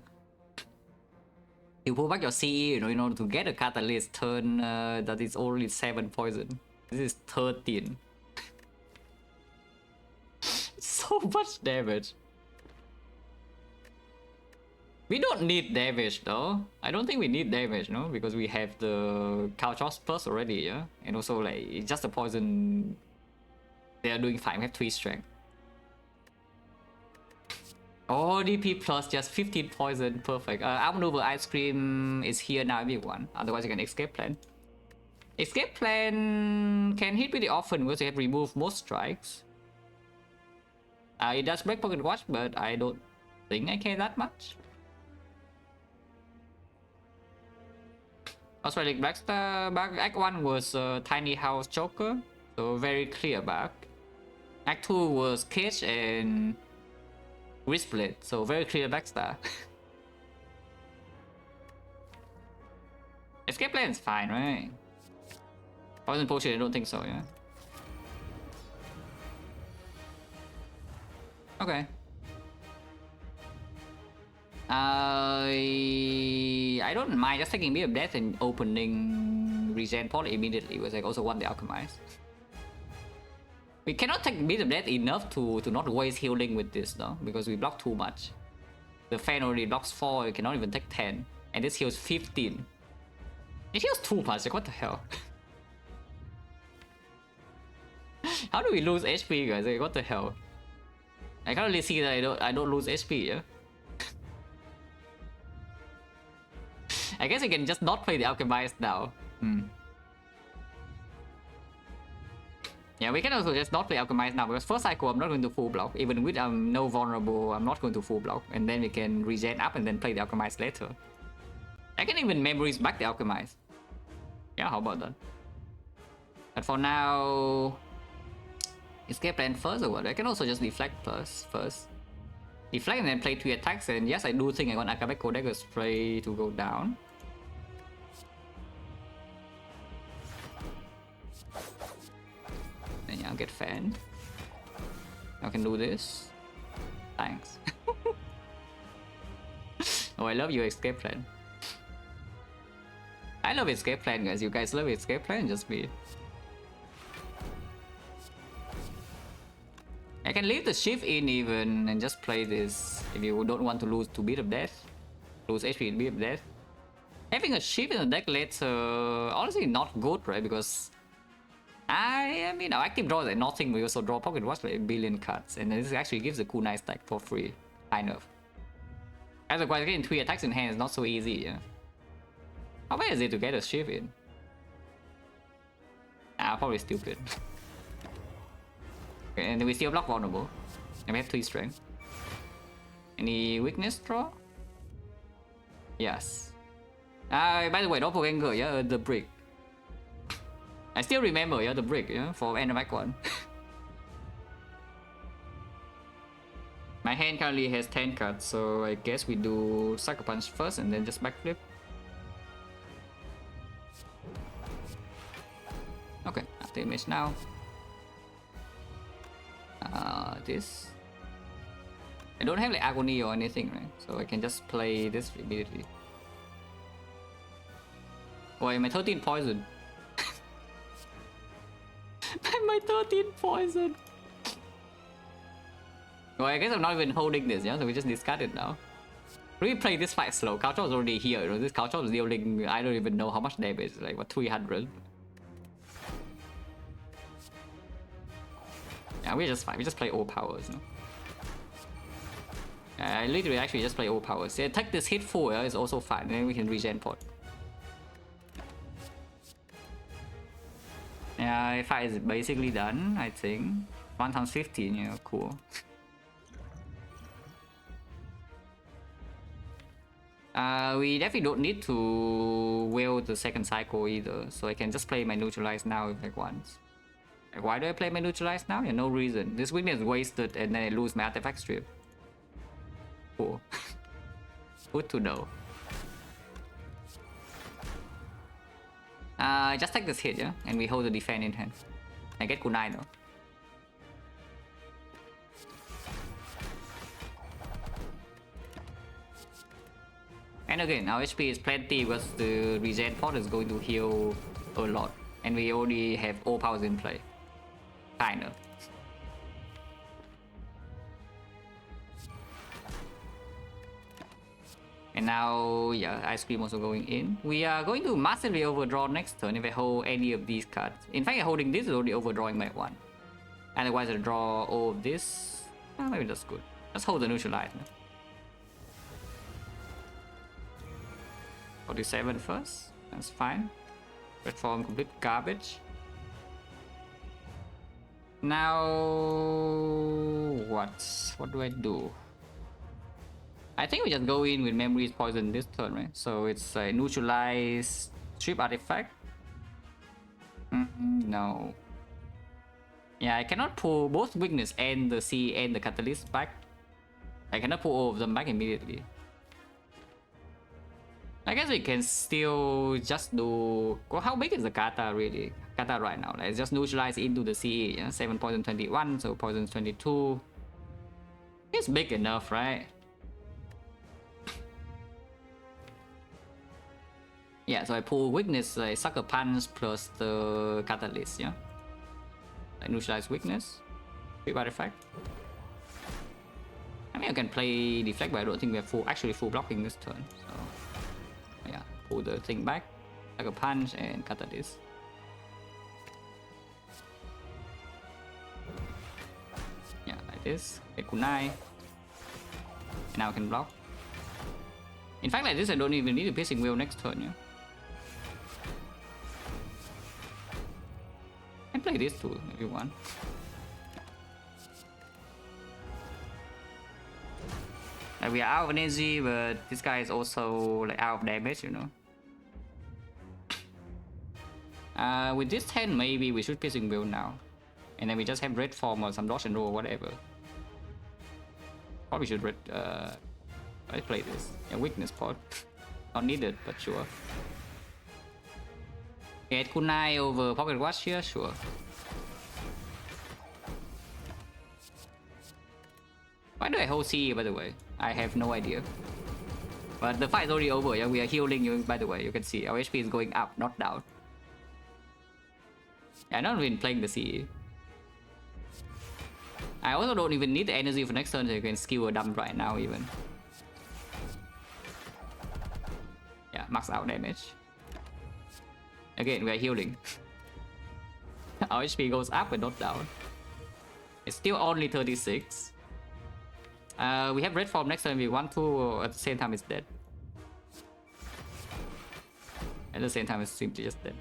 You pull back your CE, you know, in order to get a Catalyst turn that is only 7 poison. This is 13. So much damage. We don't need damage though. I don't think we need damage, no? Because we have the Couchos plus already, yeah? And also like, it's just a poison. They are doing fine, we have 3 strength. Oh, DP plus just 15 poison, perfect. Outmaneuver Ice Cream is here now, everyone. Otherwise you can escape plan. Escape plan can hit pretty often because you have removed most strikes. It does break Pocket Watch, but I don't think I care that much. Also, Relic Blackstar back. Act 1 was Tiny House Joker, so very clear back. Act 2 was Cage and Wristblade, so very clear Backstar. Escape plan is fine, right? Poison Potion, I don't think so, yeah. Okay. I don't mind just taking Beat of Death and opening Regen Pot immediately, because I also want the Alchemize. We cannot take Beat of Death enough to not waste healing with this though, because we block too much. The fan already blocks 4, you cannot even take 10. And this heals 15. It heals too much, like what the hell? How do we lose HP, guys? Like, what the hell? I can't really see that I don't lose HP, yeah? I guess I can just not play the Alchemist now. Yeah, we can also just not play Alchemist now, because first cycle I'm not going to full block. Even with no vulnerable, I'm not going to full block. And then we can regen up and then play the Alchemist later. I can even memories back the Alchemist. Yeah, how about that? But for now... Escape plan first or what? I can also just deflect first. Deflect and then play 3 attacks, and yes, I do think I want Akabeko Dagger Spray to go down. Then yeah, I'll get fanned. I can do this. Thanks. Oh, I love your escape plan. I love escape plan, guys. You guys love escape plan, just me. I can leave the shift in even and just play this if you don't want to lose to Beat of Death. Lose HP in Beat of Death. Having a shift in the deck later, honestly not good, right? Because I mean, our active draw is like nothing. We also draw Pocket Watch like a billion cards, and this actually gives a cool nice deck for free, kind of. Otherwise, getting 3 attacks in hand is not so easy, yeah. How bad is it to get a shift in? Probably stupid. Okay, and we still block vulnerable. And we have 3 strength. Any weakness draw? Yes. By the way, doppelganger, yeah, the brick. I still remember, yeah, the brick, yeah, for Animac 1. My hand currently has 10 cards, so I guess we do Sucker Punch first and then just backflip. Okay, after image now. This. I don't have like Agony or anything, right? So I can just play this immediately. Why my 13 poison? My 13 poison. Well, I guess I'm not even holding this, yeah? So we just discard it now. We play this fight slow. Culture is already here. You know? This culture is dealing, I don't even know how much damage. Like, what, 300? Yeah, we just fine. We just play all powers, no? I literally actually just play all powers. Yeah, take this hit 4 is also fine. And then we can regen pot. Yeah, fight is basically done, I think. 1 times 15, yeah, cool. We definitely don't need to will the second cycle either, so I can just play my neutralize now if I want. Like, why do I play my neutralize now? Yeah, no reason. This weakness is wasted and then I lose my artifact strip. Cool. Good to know. Just take this hit, yeah? And we hold the defense in hand. I get kunai though. And again, our HP is plenty because the regen pot is going to heal a lot. And we already have all powers in play. Kinda. And now, yeah, Ice Cream also going in. We are going to massively overdraw next turn if I hold any of these cards. In fact, holding this is already overdrawing my 1. Otherwise, I draw all of this. Maybe that's good. Let's hold the neutralize. 47 first. That's fine. Red form complete garbage. Now, what do I do? I think we just go in with Memory's Poison this turn, right? So it's a neutralize strip artifact. No. Yeah, I cannot pull both weakness and the C and the catalyst back. I cannot pull all of them back immediately. I guess we can still just do... Well, how big is the kata really? Kata right now. Let's just neutralize into the CE. Yeah? 7 poison 21, so poison 22. It's big enough, right? Yeah, so I pull weakness, like Sucker Punch plus the catalyst, yeah? I neutralize weakness. Big artifact. I mean, I can play deflect, but I don't think we have actually full blocking this turn. So, yeah, pull the thing back. Sucker Punch and catalyst. Yeah, like this. Get kunai. And now I can block. In fact, like this, I don't even need a piercing wheel next turn, yeah? I can play this too, if you want. Like we are out of energy, but this guy is also like out of damage, you know. With this 10, maybe we should piercing wheel now. And then we just have red form or some dodge and roll or whatever. Probably should let's play this. Yeah, weakness pot. Not needed, but sure. Get kunai over pocket watch here, sure. Why do I hold C, by the way? I have no idea. But the fight is already over, yeah? We are healing you, by the way. You can see our HP is going up, not down. Yeah, I'm not even playing the CE. I also don't even need the energy for next turn, so you can skill a dump right now, even. Yeah, max out damage. Again, we are healing. Our HP goes up and not down. It's still only 36. We have red form next time we want to, at the same time it's dead. At the same time it's simply just dead.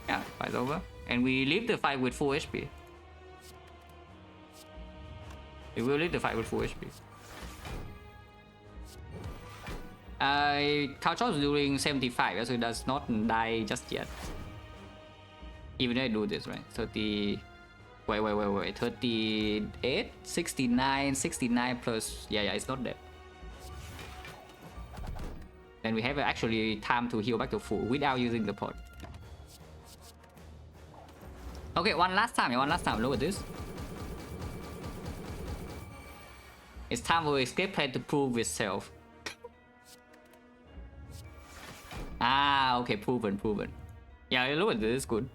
Yeah, fight's over. And we leave the fight with full HP. We will leave the fight with full HP. Couch is doing 75, so it does not die just yet. Even if I do this, right? 30. Wait. 38, 69, 69 plus. Yeah, it's not dead. Then we have actually time to heal back to full without using the pot. Okay, one last time. Look at this. It's time for escape plan to prove itself. Okay, proven. Yeah, look at this, good.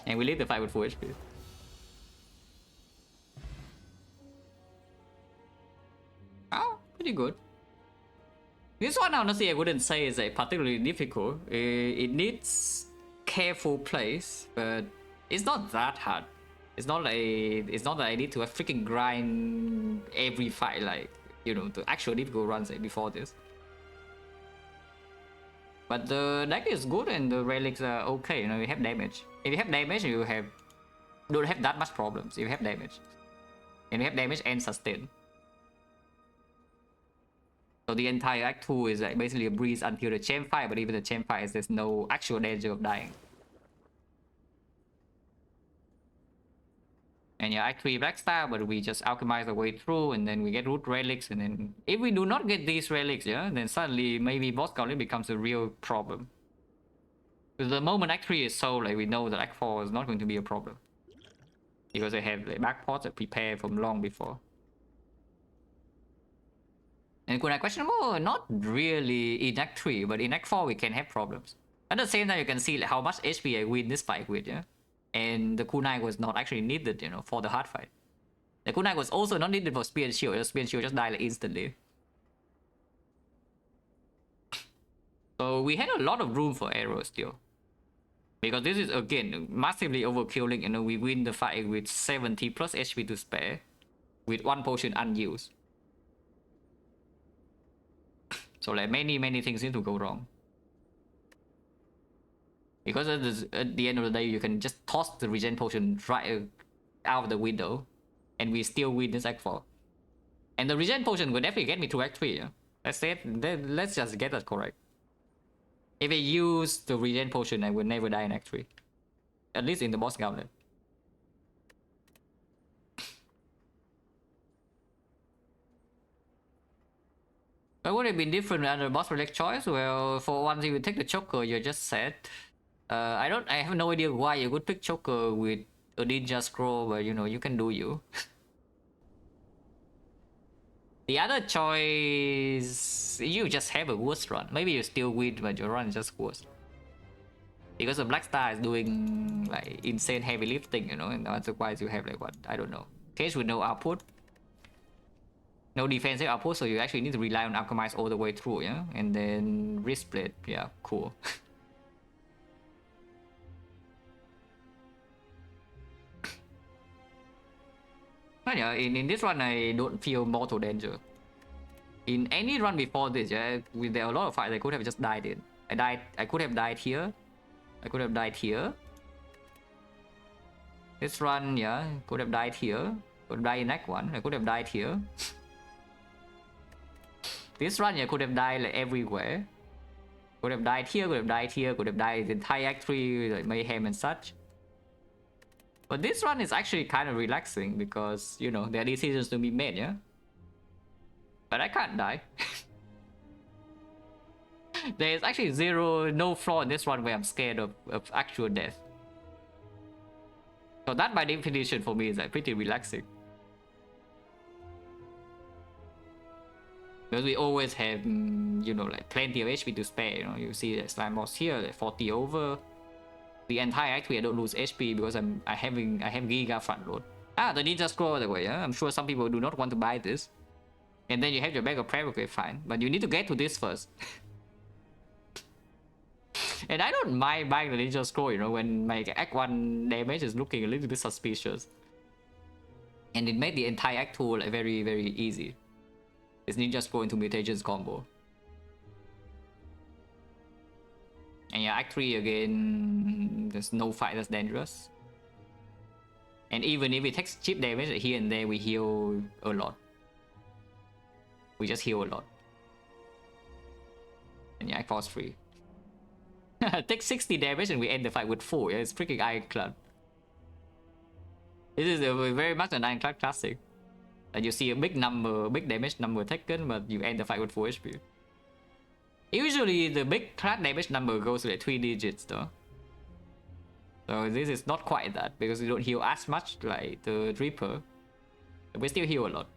And we leave the fight with full HP. Oh, pretty good. This one, honestly, I wouldn't say is particularly difficult. It needs careful plays, but it's not that hard. It's not that I need to freaking grind every fight, like, you know, the actual difficult runs before this. But the deck is good and the relics are okay, you know, you have damage. If you have damage, you don't have that much problems. If you have damage. And you have damage and sustain. So the entire Act 2 is like basically a breeze until the champ fight, but even the champ fight, there's no actual danger of dying. And yeah, Act 3 Blackstar, but we just alchemize the way through, and then we get root relics, and then if we do not get these relics, yeah, then suddenly maybe boss gauntlet becomes a real problem. Because the moment Act 3 is sold, like, we know that Act 4 is not going to be a problem. Because they have like backpots that prepare from long before. And could I question more? Not really in Act 3, but in Act 4 we can have problems. At the same time, you can see like, how much HP I win this fight with, yeah? And the kunai was not actually needed, you know, for the hard fight. The kunai was also not needed for spear and shield. The spear and shield just died like instantly. So we had a lot of room for arrows still. Because this is again massively overkilling, you know, we win the fight with 70 plus HP to spare with one potion unused. So like many things need to go wrong. Because at the end of the day, you can just toss the regen potion right out of the window, and we still win this Act 4. And the regen potion will definitely get me to Act 3. Yeah? Let's just get that correct. If I use the regen potion, I will never die in Act 3. At least in the boss gauntlet. But would it be different under boss relic choice? Well, for one thing, you take the choker you just said. I have no idea why you would pick choker with a ninja scroll, but you know, you can do you. The other choice, you just have a worse run. Maybe you still win, but your run is just worse. Because the Blackstar is doing like insane heavy lifting, you know, and otherwise you have like what, I don't know, case with no output. No defensive output, so you actually need to rely on alchemize all the way through, yeah? And then wrist blade, yeah, cool. But yeah, in this run, I don't feel mortal danger. In any run before this, yeah, there are a lot of fights I could have just died in. I could have died here. I could have died here. This run, yeah, could have died here. Could have died in Act 1. I could have died here. This run, yeah, could have died like everywhere. Could have died here, could have died here, could have died in the entire Act 3, like mayhem and such. But this run is actually kind of relaxing because, you know, there are decisions to be made, yeah? But I can't die. There is actually no flaw in this run where I'm scared of actual death. So that by definition for me is like pretty relaxing. Because we always have, you know, like plenty of HP to spare, you know, you see the slime boss here, like 40 over. The entire Act 3 I don't lose HP because I have Giga front load. The ninja scroll by the way, yeah? I'm sure some people do not want to buy this. And then you have your bag of prep, okay, fine. But you need to get to this first. And I don't mind buying the ninja scroll, you know, when my Act 1 damage is looking a little bit suspicious. And it made the entire Act 2 like very, very easy. This ninja scroll into mutations combo. And yeah, Act 3 again, there's no fight that's dangerous. And even if it takes cheap damage here and there, we heal a lot. We just heal a lot. And yeah, cost free. Take 60 damage and we end the fight with 4. Yeah, it's freaking Ironclad. This is very much an Ironclad classic. Like you see a big damage number taken, but you end the fight with 4 HP. Usually the big class damage number goes to like 3 digits though. So this is not quite that, because you don't heal as much like the Reaper. But we still heal a lot.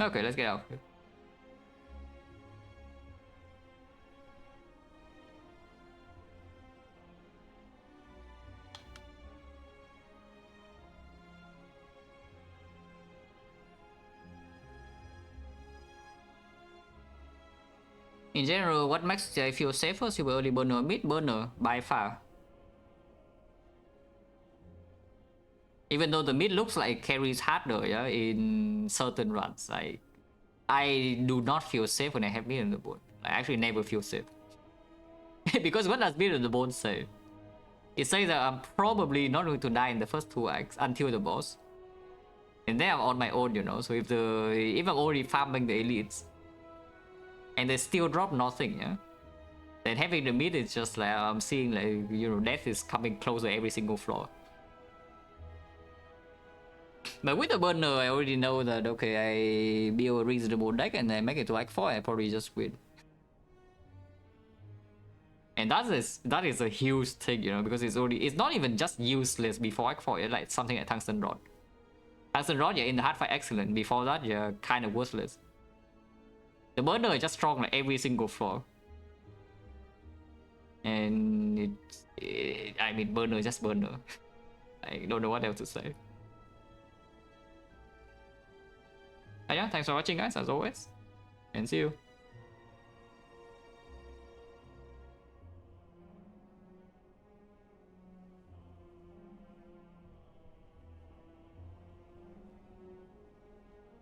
Okay, let's get out. In general, what makes I feel safer? Super early burner, mid burner by far. Even though the mid looks like carries harder, yeah, in certain runs, like I do not feel safe when I have mid on the board. I actually never feel safe. Because what does mid on the board say? It says that I'm probably not going to die in the first 2 acts until the boss. And then I'm on my own, you know, so if I'm already farming the elites and they still drop nothing, yeah, then having the mid is just like I'm seeing like, you know, death is coming closer every single floor. But with the burner, I already know that, okay, I build a reasonable deck and I make it to like 4, I probably just win. And that is a huge thing, you know, because it's not even just useless before Act 4, it's like something like Tungsten Rod. Tungsten Rod, yeah, in the hard fight excellent. Before that, you're kind of worthless. The burner is just strong like every single floor. And I mean, burner is just burner. I don't know what else to say. But yeah, thanks for watching guys, as always. And see you.